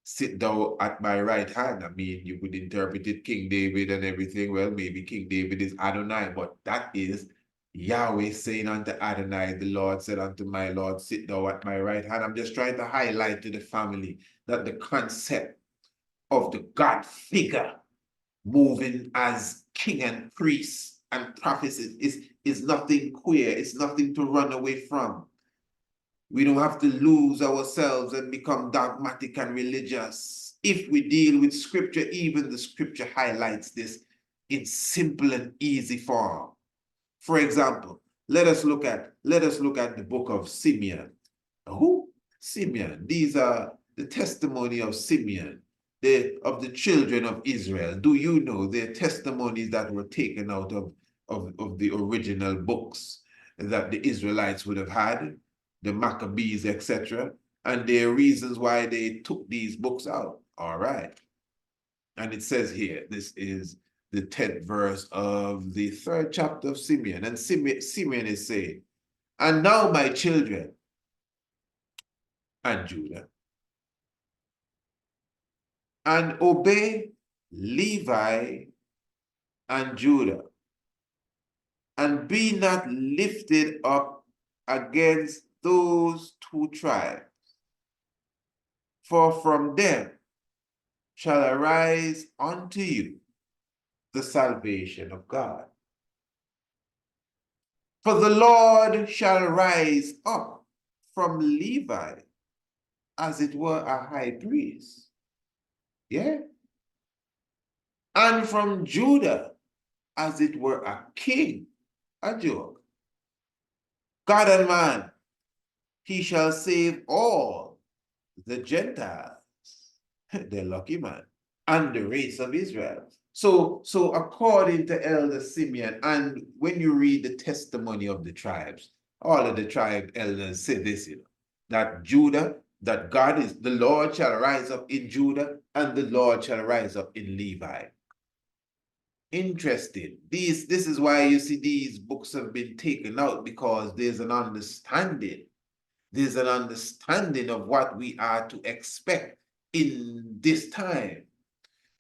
sit thou at my right hand. I mean, you could interpret it King David and everything. Well, maybe King David is Adonai, but that is Yahweh saying unto Adonai, the Lord said unto my Lord, sit thou at my right hand. I'm just trying to highlight to the family that the concept of the God figure moving as king and priest and prophet is nothing queer. It's nothing to run away from. We don't have to lose ourselves and become dogmatic and religious. If we deal with scripture, even the scripture highlights this in simple and easy form. For example, let us look at the book of Simeon. Who? Simeon. These are the testimony of Simeon, of the children of Israel. Do you know their testimonies that were taken out of the original books that the Israelites would have had, the Maccabees, etc., and their reasons why they took these books out? All right. And it says here, this is the 10th verse of the 3rd chapter of Simeon. And Simeon is saying, and now my children and Judah, and obey Levi and Judah, and be not lifted up against those two tribes, for from them shall arise unto you the salvation of God. For the Lord shall rise up from Levi, as it were a high priest. Yeah. And from Judah, as it were a king. A joke. God and man, he shall save all the Gentiles, the lucky man, and the race of Israel. So according to Elder Simeon, and when you read the testimony of the tribes, all of the tribe elders say this, you know, that Judah, that God is, the Lord shall rise up in Judah, and the Lord shall rise up in Levi. Interesting. This is why you see these books have been taken out, because there's an understanding. There's an understanding of what we are to expect in this time.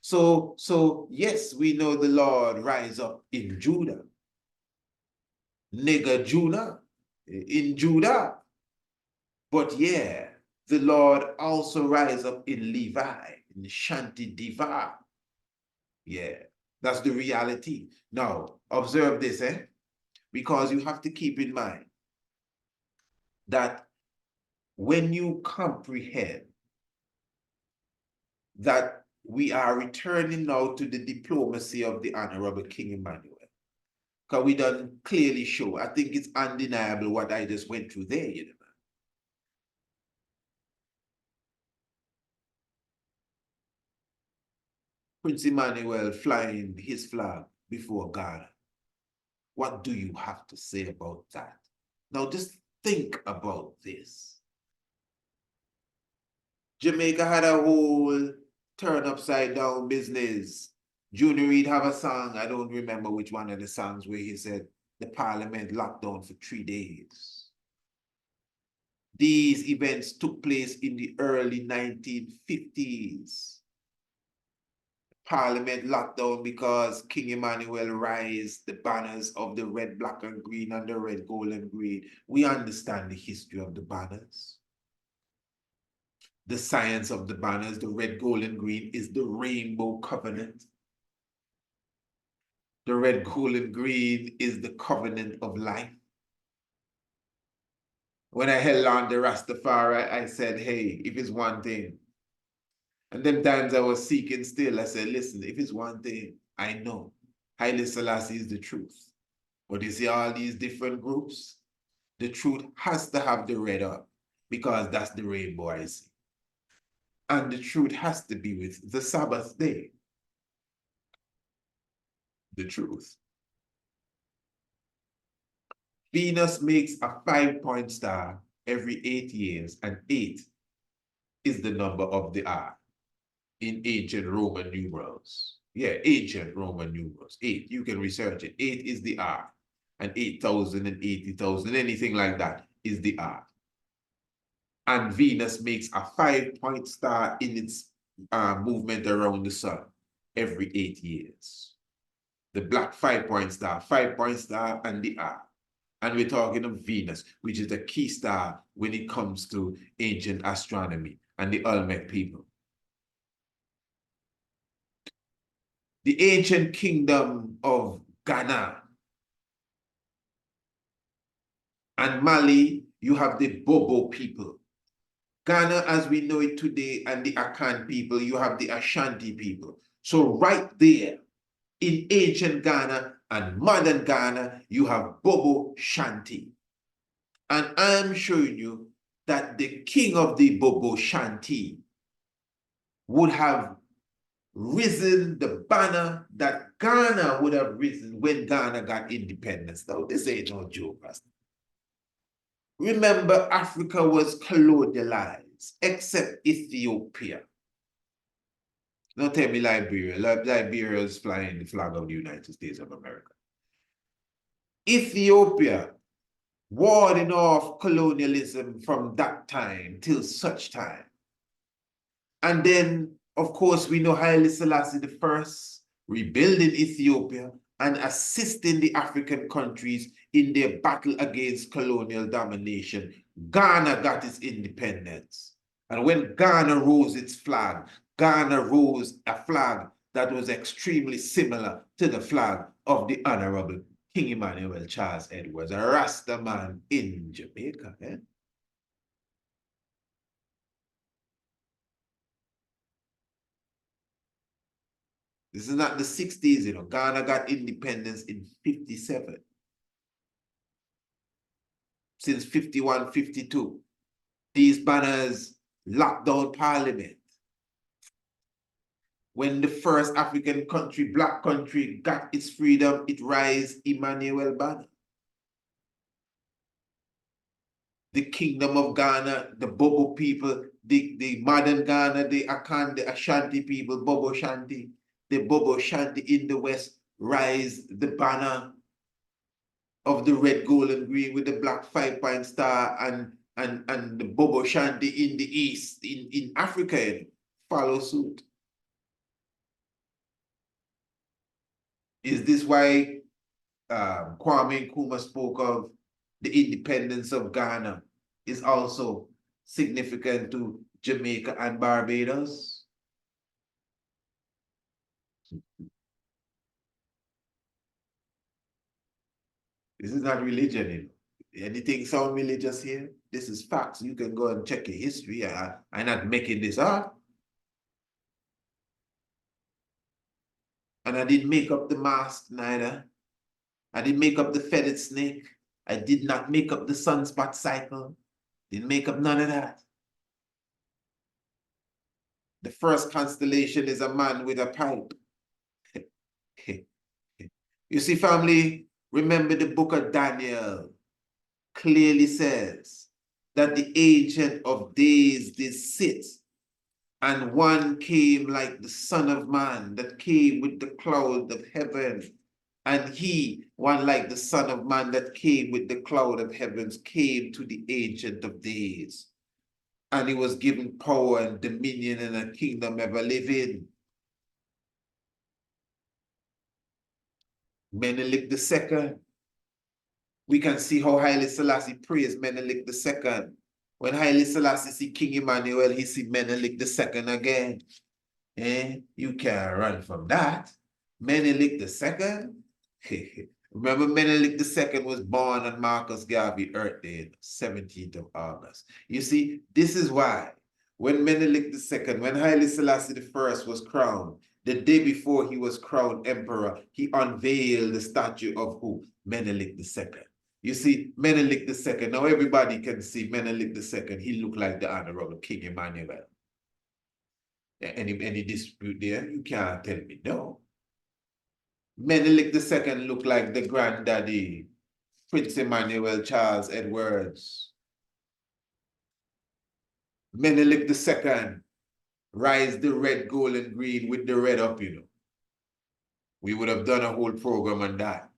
So yes, we know the Lord rise up in Judah. Nigger Judah, in Judah. But yeah, the Lord also rise up in Levi, in Shanti Diva. Yeah, that's the reality. Now, observe this, because you have to keep in mind that when you comprehend that we are returning now to the diplomacy of the Honourable King Emmanuel, because we done clearly show, I think it's undeniable what I just went through there, you know. Prince Emmanuel flying his flag before God. What do you have to say about that? Now just think about this. Jamaica had a whole turn upside down business. Junior Reid have a song, I don't remember which one of the songs, where he said the parliament locked down for 3 days. These events took place in the early 1950s. Parliament locked down because King Emmanuel raised the banners of the red, black, and green and the red, gold, and green. We understand the history of the banners. The science of the banners, the red, gold, and green, is the rainbow covenant. The red, gold, and green is the covenant of life. When I held on to Rastafari, I said, hey, if it's one thing. And them times I was seeking still, I said, listen, if it's one thing, I know Haile Selassie is the truth. But you see all these different groups, the truth has to have the red up because that's the rainbow I see. And the truth has to be with the Sabbath day. The truth. Venus makes a 5-point star every 8 years, and 8 is the number of the hour in ancient Roman numerals. Yeah, ancient Roman numerals. 8, you can research it. 8 is the hour, and 8,000 and 80,000, anything like that is the hour. And Venus makes a 5-point star in its movement around the sun every 8 years. The black 5-point star, and the hour. And we're talking of Venus, which is a key star when it comes to ancient astronomy and the Olmec people. The ancient kingdom of Ghana and Mali, you have the Bobo people. Ghana, as we know it today, and the Akan people, you have the Ashanti people. So right there, in ancient Ghana and modern Ghana, you have BoBo Shanti. And I'm showing you that the king of the BoBo Shanti would have risen the banner that Ghana would have risen when Ghana got independence. Now, this ain't no joke, Pastor. Remember, Africa was colonialized, except Ethiopia. Don't tell me Liberia. Liberia is flying the flag of the United States of America. Ethiopia warding off colonialism from that time till such time. And then, of course, we know Haile Selassie I rebuilding Ethiopia and assisting the African countries in their battle against colonial domination. Ghana got its independence. And when Ghana rose its flag, Ghana rose a flag that was extremely similar to the flag of the Honourable King Emmanuel Charles Edwards, a Rasta man in Jamaica. Eh? This is not the 60s, you know. Ghana got independence in 57. Since 51, 52. These banners locked down Parliament. When the first African country, black country, got its freedom, it raised Emmanuel banner. The kingdom of Ghana, the Bobo people, the modern Ghana, the Akan, the Ashanti people, Bobo Shanti, the Bobo Shanti in the West raised the banner of the red, gold, and green with the black 5-point star, and the Bobo Shanti in the East, in Africa, follow suit. Is this why Kwame Nkrumah spoke of the independence of Ghana is also significant to Jamaica and Barbados? This is not religion, you know. Anything sound religious here? This is facts. You can go and check your history. I'm not making this up. And I didn't make up the mask neither. I didn't make up the feathered snake. I did not make up the sunspot cycle. Didn't make up none of that. The first constellation is a man with a pipe. You see, family, remember the book of Daniel clearly says that the Ancient of Days did sit, and one came like the Son of Man that came with the cloud of heaven. And he, one like the Son of Man that came with the cloud of heavens, came to the Ancient of Days. And he was given power and dominion and a kingdom ever living. Menelik II. We can see how Haile Selassie praised Menelik II. When Haile Selassie see King Emmanuel, he see Menelik II again. You can't run from that. Menelik II. Remember, Menelik II was born on Marcus Garvey Earth Day, 17th of August. You see, this is why when Menelik II, when Haile Selassie I was crowned, the day before he was crowned emperor, he unveiled the statue of who? Menelik II. You see, Menelik II, now everybody can see Menelik II, he looked like the Honourable King Emmanuel. Any dispute there? You can't tell me no. Menelik II looked like the granddaddy, Prince Emmanuel Charles Edwards. Menelik II rise the red, gold, and green with the red up, you know. We would have done a whole program on that.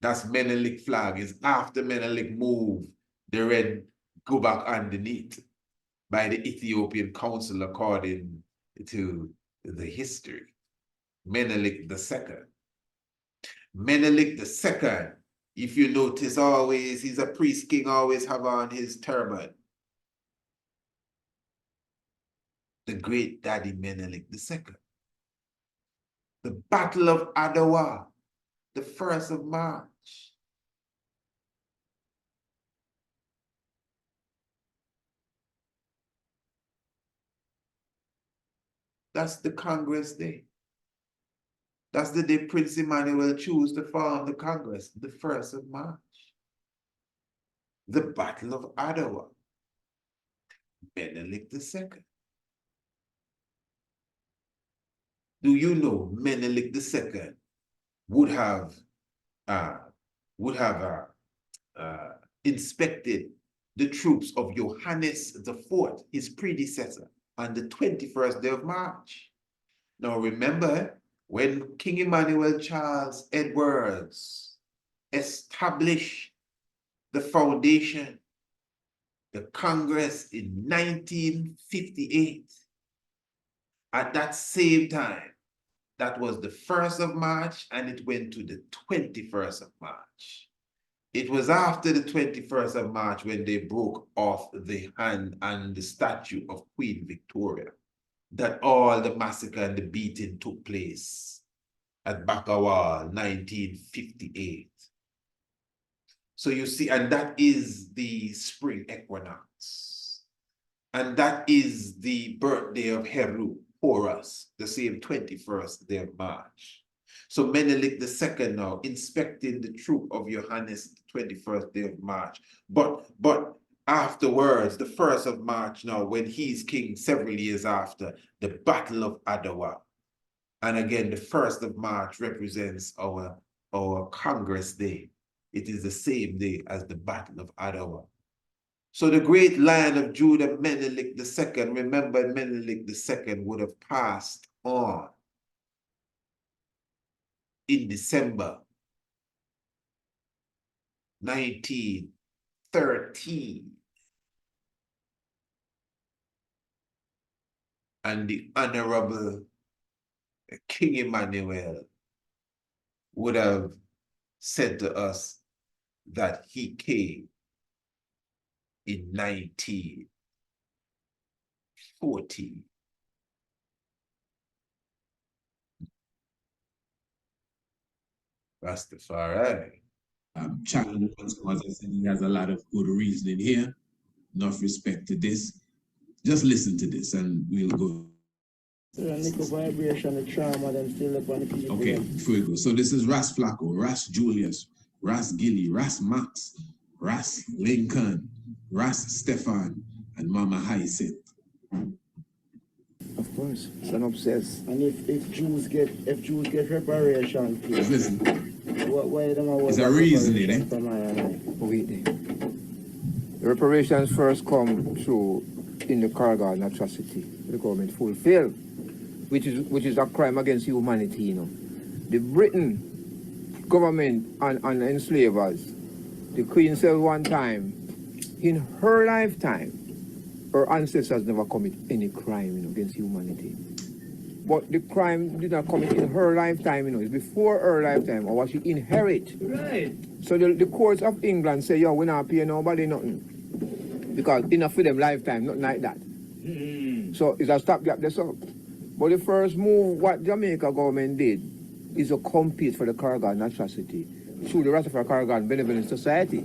That's Menelik flag. Is after Menelik moved, the red go back underneath by the Ethiopian Council according to the history. Menelik II. Menelik II, if you notice, always, he's a priest king, always have on his turban. The great daddy Menelik II. The Battle of Adwa, the 1st of March. That's the Congress Day. That's the day Prince Emmanuel chose to form the Congress, the 1st of March. The Battle of Adwa. Menelik II. Do you know Menelik II would have inspected the troops of Johannes IV, his predecessor, on the 21st day of March? Now remember, when King Emmanuel Charles Edwards established the foundation, the Congress in 1958, at that same time, that was the 1st of March, and it went to the 21st of March. It was after the 21st of March when they broke off the hand and the statue of Queen Victoria that all the massacre and the beating took place at Bakawal, 1958. So you see, and that is the spring equinox. And that is the birthday of Heru, Horus, the same 21st day of March. So Menelik II now inspecting the troop of Johannes, 21st day of March. But afterwards, the 1st of March now, when he's king several years after, the Battle of Adwa. And again, the 1st of March represents our Congress Day. It is the same day as the Battle of Adwa. So the great Lion of Judah, Menelik II, remember Menelik II would have passed on in December 1913. And the Honourable King Emmanuel would have said to us that he came in 1940. Rastafari. Challenge, as I said, he has a lot of good reasoning here. Enough respect to this. Just listen to this and we'll go. Vibration, the trauma, them still up on the people. Okay, before we go. So this is Ras Flacco, Ras Julius, Ras Gilly, Ras Max, Ras Lincoln, Ras Stefan, and Mama Hyacinth. Of course, son obsessed. And if Jews get reparation, please. Listen. Why them There's a reason in it. Wait there. The reparations first come through in the Kargan atrocity the government fulfilled, which is a crime against humanity, you know. The Britain government and enslavers, the Queen said one time, in her lifetime, her ancestors never commit any crime, you know, against humanity. But the crime did not commit in her lifetime, you know. It's before her lifetime, or what she inherit. Right. So the courts of England say, yo, we not pay nobody nothing. Because enough for them lifetime, nothing like that. So it's a stopgap that's up. But the first move what Jamaica government did is to compete for the Cargan atrocity through the Rastafari Cargan Benevolent Society.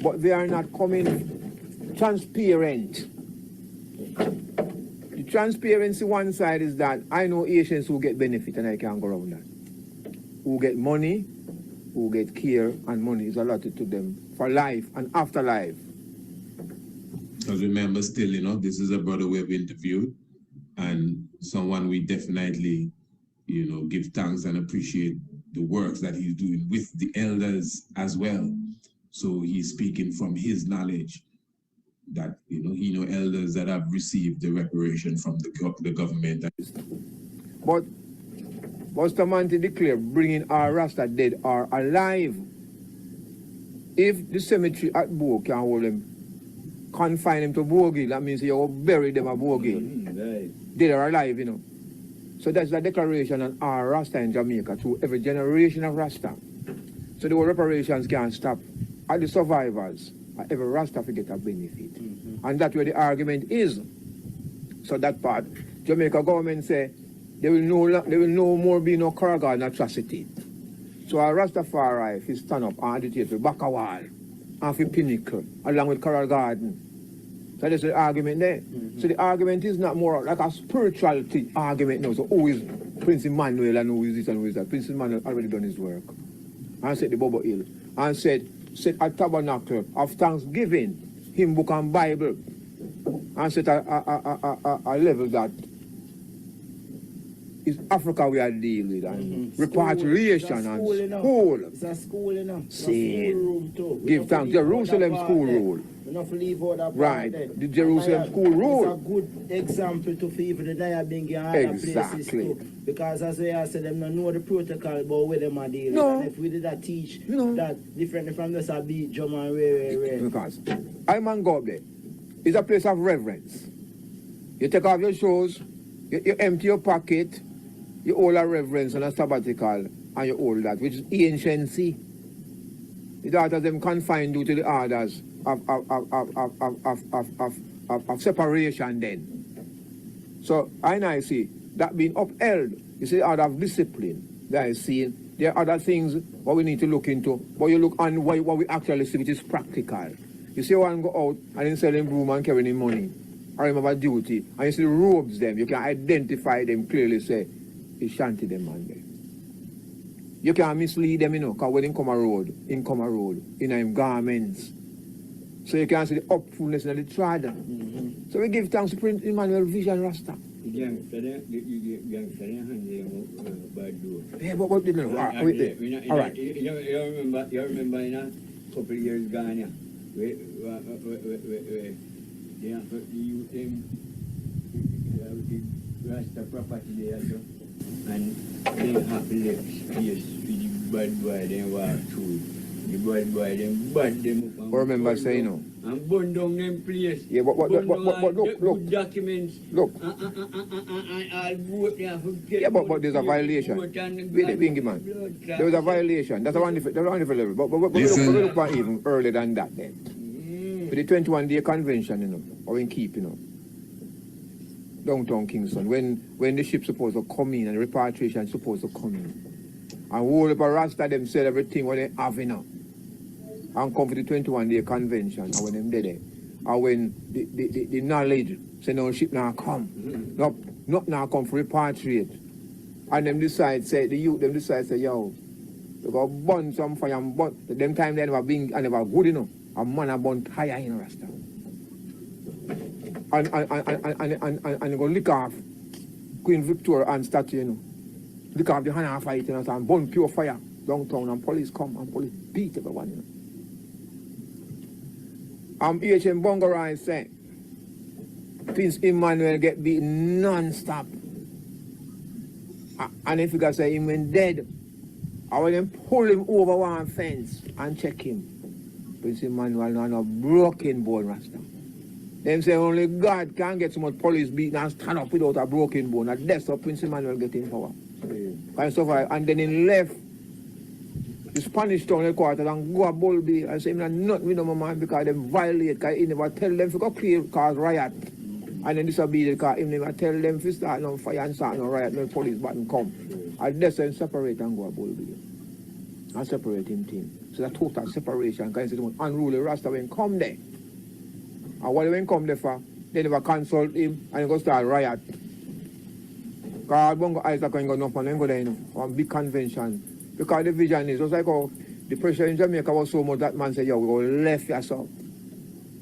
But they are not coming transparent. The transparency one side is that I know Asians who get benefit and I can't go around that. Who get money, who get care, and money is allotted to them for life and afterlife. Because remember still, you know, this is a brother we've interviewed and someone we definitely, you know, give thanks and appreciate the work that he's doing with the elders as well. So he's speaking from his knowledge that, you know, he know elders that have received the reparation from the government. But Bustamante declared bringing our Rasta dead or alive. If the cemetery at Bo can hold them, confine them to Bogil, that means you will bury them at Bogil. Dead or alive, you know. So that's the declaration on our Rasta in Jamaica through every generation of Rasta. So the reparations can't stop at the survivors. Every Rasta will get a benefit. And that's where the argument is. So that part, Jamaica government say there will no more be no Cargan atrocity. So our Rastafari will stand up and agitate for Bakawal and for Pinnacle along with Coral Garden. So that's the argument there. So the argument is not more like a spirituality argument now. So who is Prince Emmanuel and who is this and who is that? Prince Emmanuel already done his work. And said the Bobo Hill. And said a tabernacle of thanksgiving, hymn book and Bible. And set a level that is Africa we are dealing with. And repatriation and school. It's a school, you know. See, room too. give thanks. Jerusalem school rule. We don't leave out that Right, part the Jerusalem school rule. It's a good example to even the Diabing and other places too. Because as we said, them don't know the protocol about where them are dealing. No. And if we did that teach No. that differently from this, I'll be drum and rare. Because I man go up there. It's a place of reverence. You take off your shoes, you empty your pocket, you hold a reverence and a sabbatical, and you hold that, which is anciency. The daughters them confined due to the orders of separation then. So I see that being upheld, you see the order of discipline that I see. There are other things what we need to look into, but you look on what we actually see, which is practical. You see one go out and then selling broom and carrying money, or him have a duty, and you see the robes them, you can identify them clearly, say, it's Shanti them man there. You can't mislead them, you know, because when they come a road, in him garments. So you can see the upfulness of the trad. So we give thanks to Prince Emmanuel Vision Rasta. Yeah, but what did you know? All right. You remember in a couple of years gone, yeah, the Rasta property there, so, and they have left space for the bad boy, they walk through. The bad boy, them bad them up. I remember saying, no. And burn down them place. Yeah, but look. Documents. Look. Yeah, but there's a violation. Wait, Bingy man. There was a violation. That's a one different level. But we look for even earlier than that then. For the 21-day convention, you know, or in keep, you know. Downtown Kingston, when the ship's supposed to come in and the repatriation is supposed to come in. And whole of Rasta them sell everything what they have, you know. And come for the 21-day convention, and when them there, and when the knowledge say no ship now come, not now come for repatriate, and them decide say the youth them decide say yo, they go burn some fire and burn. Them time they never been and never good enough. A man a burn tire in Rasta, and go lick off Queen Victoria and statue, you know, lick off the Hannah fight, you know, and burn pure fire downtown, and police come and police beat everyone, you know. E.H.M. Bongarai say, Prince Emmanuel get beaten non-stop. And if you can say him when dead, I will then pull him over one fence and check him. Prince Emmanuel not a broken bone Rasta. Them say only God can get so much police beating and stand up without a broken bone. And that's how Prince Emmanuel get in power. And then he left the Spanish town headquarters and go to Bulby and say, I'm not with them, man, because they violate, because he never tell them to go cause riot. And then disobey because he never tell them to start no fire and start no riot, no police button come. And that's when separate and go to Bulby. And separate him team. So that total separation, because he said, unruly Rasta when come there. And what when come there for, they never consult him and he go start riot. Because Bongo Isaac can go enough and go there, on big convention. Because the vision is just like how the pressure in Jamaica was so much that man said, yo, we go left yourself.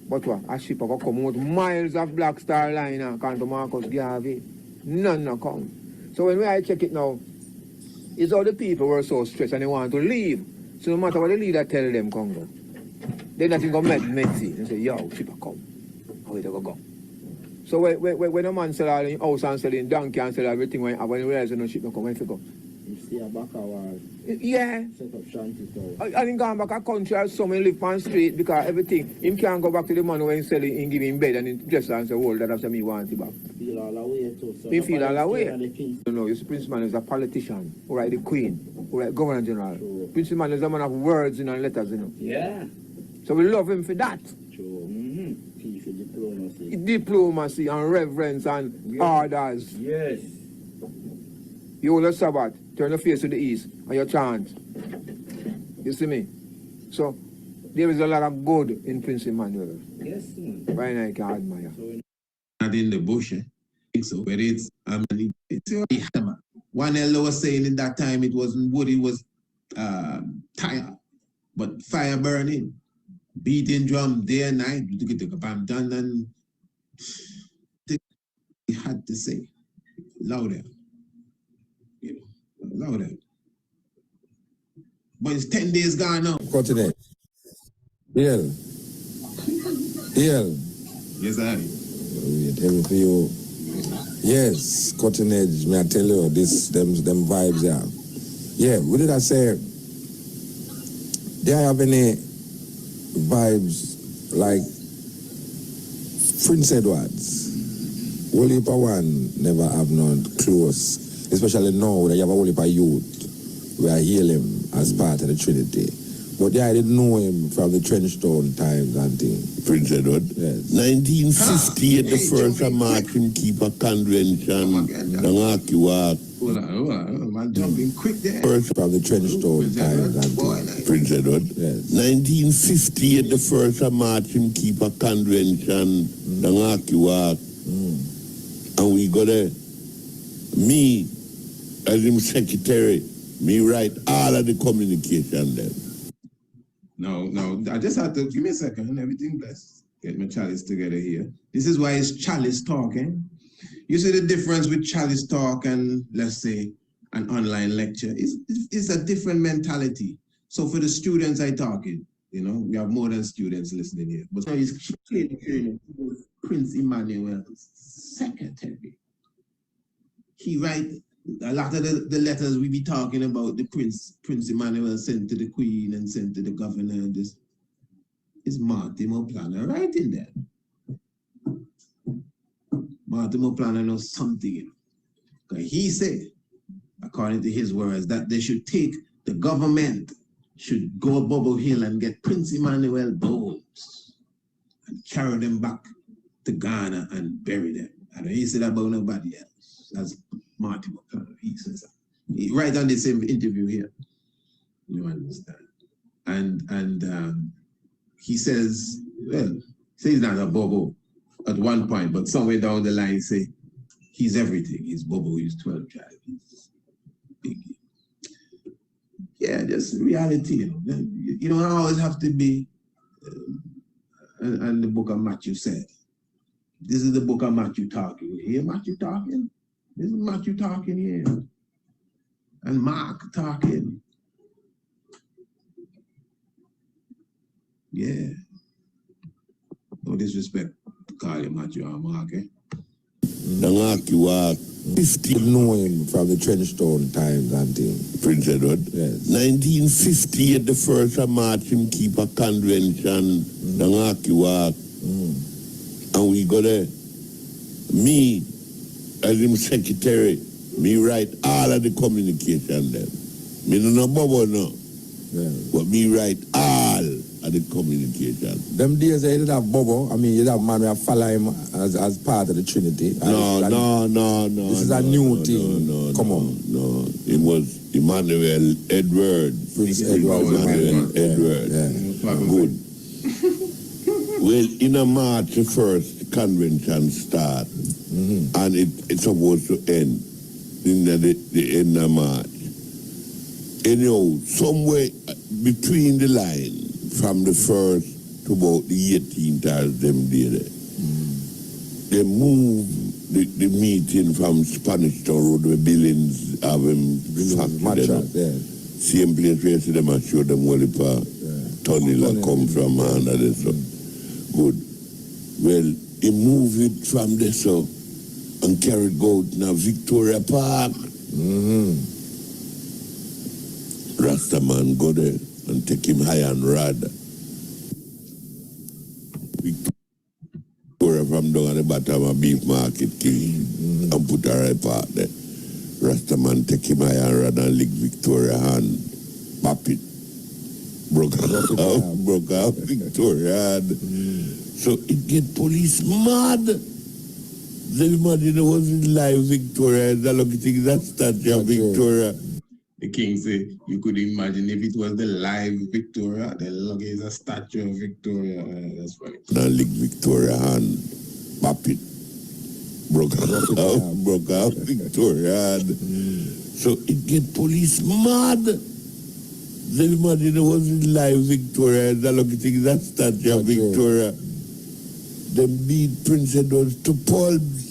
But what? A ship will come out miles of Black Star Line and come to Marcus Garvey. None no come. So when I check it now, it's all the people were so stressed and they want to leave. So no matter what the leader tell them, Congo, they nothing go met Metsi and say, yo, ship will come. How they go? So when a man sell all in house and sell in donkey and sell everything, when he realize no ship will come, when he go? You see a back hour. Yeah. Set up Shanti town. I think going back a country or something live on street because everything. Him can't go back to the man when he's selling and give him bed and he just answer, well, that's what me want it back. Feel all the way too. So he feel all the way. You know, your Prince Man is a politician, who write the Queen, who write Governor General. True. Prince Man is a man of words and letters, you know. Yeah. So we love him for that. True. For diplomacy. Diplomacy and reverence and orders. Yes. You hold a Sabbath, turn your face to the east, and you chant. You see me? So, there is a lot of good in Prince Emmanuel. Yes, man. Right now, I can admire. Not in the bush, I think so. But it's it's hammer. One elder was saying in that time it wasn't wood, it was tire, but fire burning, beating drum day and night. And he had to say louder. Louder. But it's 10 days gone now. Continue. Yes, I. Wait, heavy for you. Yes, cutting edge, may I tell you, them vibes there. Yeah, what did I say? Do I have any vibes like Prince Edward's? Whole heap of one never have none close. Especially now that you have a whole heap of youth, we are hail him as part of the Trinity. But yeah, I didn't know him from the Trenchtown times and things. Prince Edward? Yes. 1950 at the first March him keep a convention, Antigua. Hold on, man, jumping quick there. First from the Trenchtown times and things. Prince Edward? Yes. 1950 at the first March him keep a convention, Antigua. And we got me, as him secretary, me write all of the communication then. No, I just had to, give me a second, everything blessed. Get my chalice together here. This is why it's chalice talking. You see the difference with chalice talk and, let's say, an online lecture? It's a different mentality. So for the students I talking, you know, we have more than students listening here. But he's Prince Emmanuel's secretary. He write a lot of the letters we be talking about the Prince Emmanuel sent to the Queen and sent to the governor. This is Martin O'Planner writing that. Martin O'Planner knows something, you know. He said, according to his words, that they should take the government should go up Bobo Hill and get Prince Emmanuel bones and carry them back to Ghana and bury them. And he said about nobody else. That's Martin McConnell. He says that. Right on the same interview here. You understand? And he says, well, say he's not a Bobo at one point, but somewhere down the line say he's everything. He's Bobo, he's 12 child, he's big. Yeah, just reality, you know. You don't always have to be, and the book of Matthew said, this is the book of Matthew talking. You hear Matthew talking? This is Matthew talking here. And Mark talking. Yeah. No disrespect to call you Matthew or Mark, eh? Antigua. 50 know him from the Trenchtown times and things. Prince Edward? Yes. 1950 at the first March him keep a convention, Antigua. And we got me, as him secretary, me write all of the communication then. Me no Bobo no. Yeah. But me write all of the communication. Them days you didn't have Bobo. I mean, you have man who follow him as part of the Trinity. No. This is a new thing. Come on. No. It was Emmanuel Edward. Prince Edward. Edward. Yeah. Good. Well, in a March the 1st, convention start. And it's supposed to end in the end of March. Anyhow, somewhere between the line, from the 1st to about the 18th as them did, they moved the meeting from Spanish Town Road where Billings have him same place where you see them and show them where the tunnel come from and that so good. Well, he moved it from there so and carried go to Victoria Park. Rastaman go there and take him high and rod. Victoria from down at the bottom of Beef Market King and put her right part there. Rastaman take him high and rod and lick Victoria hand, pop it. Broke out Victoria hand. So it get police mad. They imagine it was in live Victoria. The lucky thing that statue of Victoria. The king said you could imagine if it was the live Victoria, the lucky is a statue of Victoria. That's right. Now lick Victoria hand, pop it. Broke out Victoria hand. So it get police mad. They imagine it was in live Victoria. The lucky thing that statue of Victoria. They beat Prince Edward to pulps.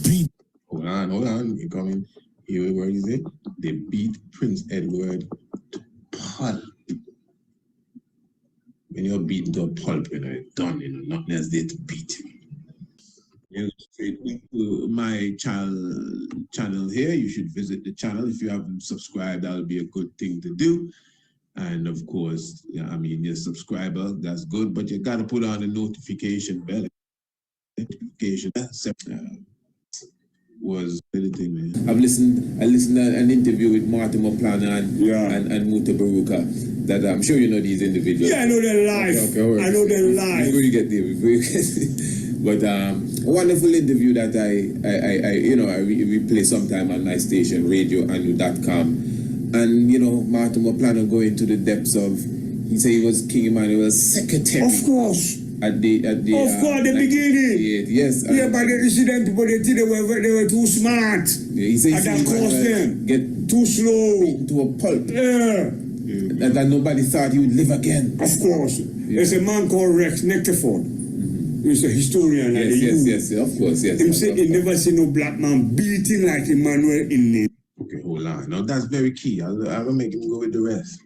Beat. Hold on. You coming? Here where is it? They beat Prince Edward to pulp. When you're beaten to a pulp, it's done, nothing else there to beat you. Straight to my channel here. You should visit the channel. If you haven't subscribed, that'll be a good thing to do. And of course, you're a subscriber, that's good, but you gotta put on the notification bell. Notification was anything, man. I listened to an interview with Martin Moplana and Muta Baruka that I'm sure you know these individuals. Yeah, I know they're live. Okay, I know they're live. Before you get there, but a wonderful interview that I replay sometime on my station, radioanu.com. And, Martin Moplana go into the depths of, he said he was King Emmanuel's secretary. Of course. At the beginning. Yes. Yeah, but the resident people, they were too smart. Yeah, he said that caused them. Get too slow. To a pulp. Yeah. And that nobody thought he would live again. Of course. Yeah. There's a man called Rex Nectarford. He's a historian. Yes, of course, yes. He said he never seen no black man beating like Emmanuel in name. Okay, hold on. Now that's very key. I'll make him go with the rest.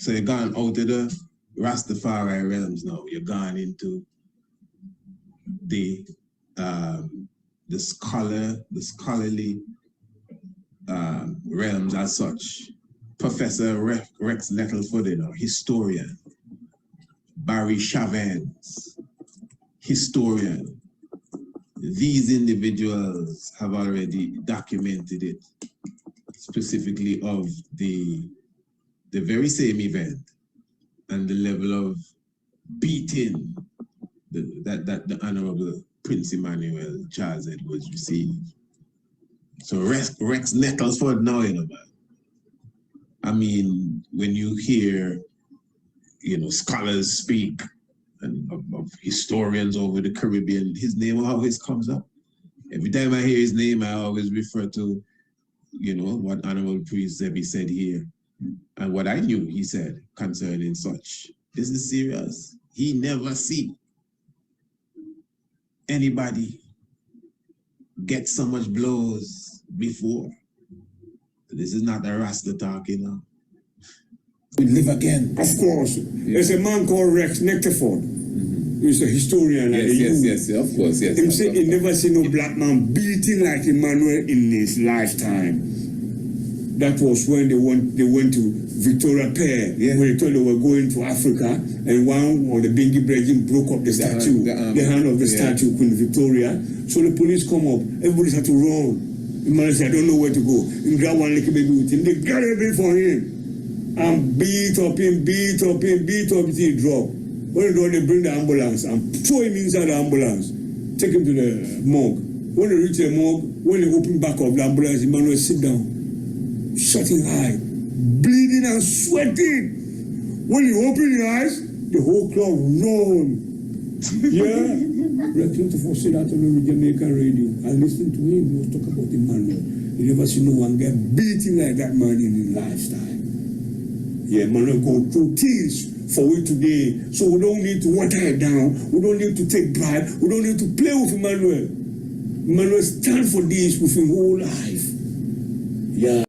So you're gone out of the Rastafari realms now. You're gone into the scholarly realms as such. Professor Rex Nettleford, historian. Barry Chavez, historian. These individuals have already documented it, specifically of the very same event and the level of beating that the Honourable Prince Emmanuel Charles Edwards received. So Rex Nettleford now, man. When you hear, scholars speak and of historians over the Caribbean, his name always comes up. Every time I hear his name, I always refer to, what Honourable Priest Isaac said here. And what I knew he said concerning such. This is serious. He never see anybody get so much blows before. This is not a Rasta talking. We live again. Of course. There's a man called Rex Nectarford. He's a historian. Yes, of course, yes. He said he never seen no black man beating like Emmanuel in his lifetime. That was when they went to Victoria Pier, when they thought they were going to Africa, and one of the Bingi Bregin broke up the statue, the hand of the statue, Queen Victoria. So the police come up, everybody had to run. The man said, I don't know where to go. And grab one little baby with him. They got everything for him. And beat up him till he dropped. When they bring the ambulance and throw him inside the ambulance, take him to the morgue. When they reach the morgue, when they open back of the ambulance, Emmanuel sit down. Shutting eye, bleeding and sweating. When you open your eyes, the whole crowd run. Yeah. Rector to say that on the Jamaican radio. I listened to him, he was talking about Emmanuel. You never see no one get beaten like that man in his lifetime. Yeah, Emmanuel go through things for we today. So we don't need to water it down. We don't need to take bribe. We don't need to play with Emmanuel. Emmanuel stand for this with his whole life. Yeah.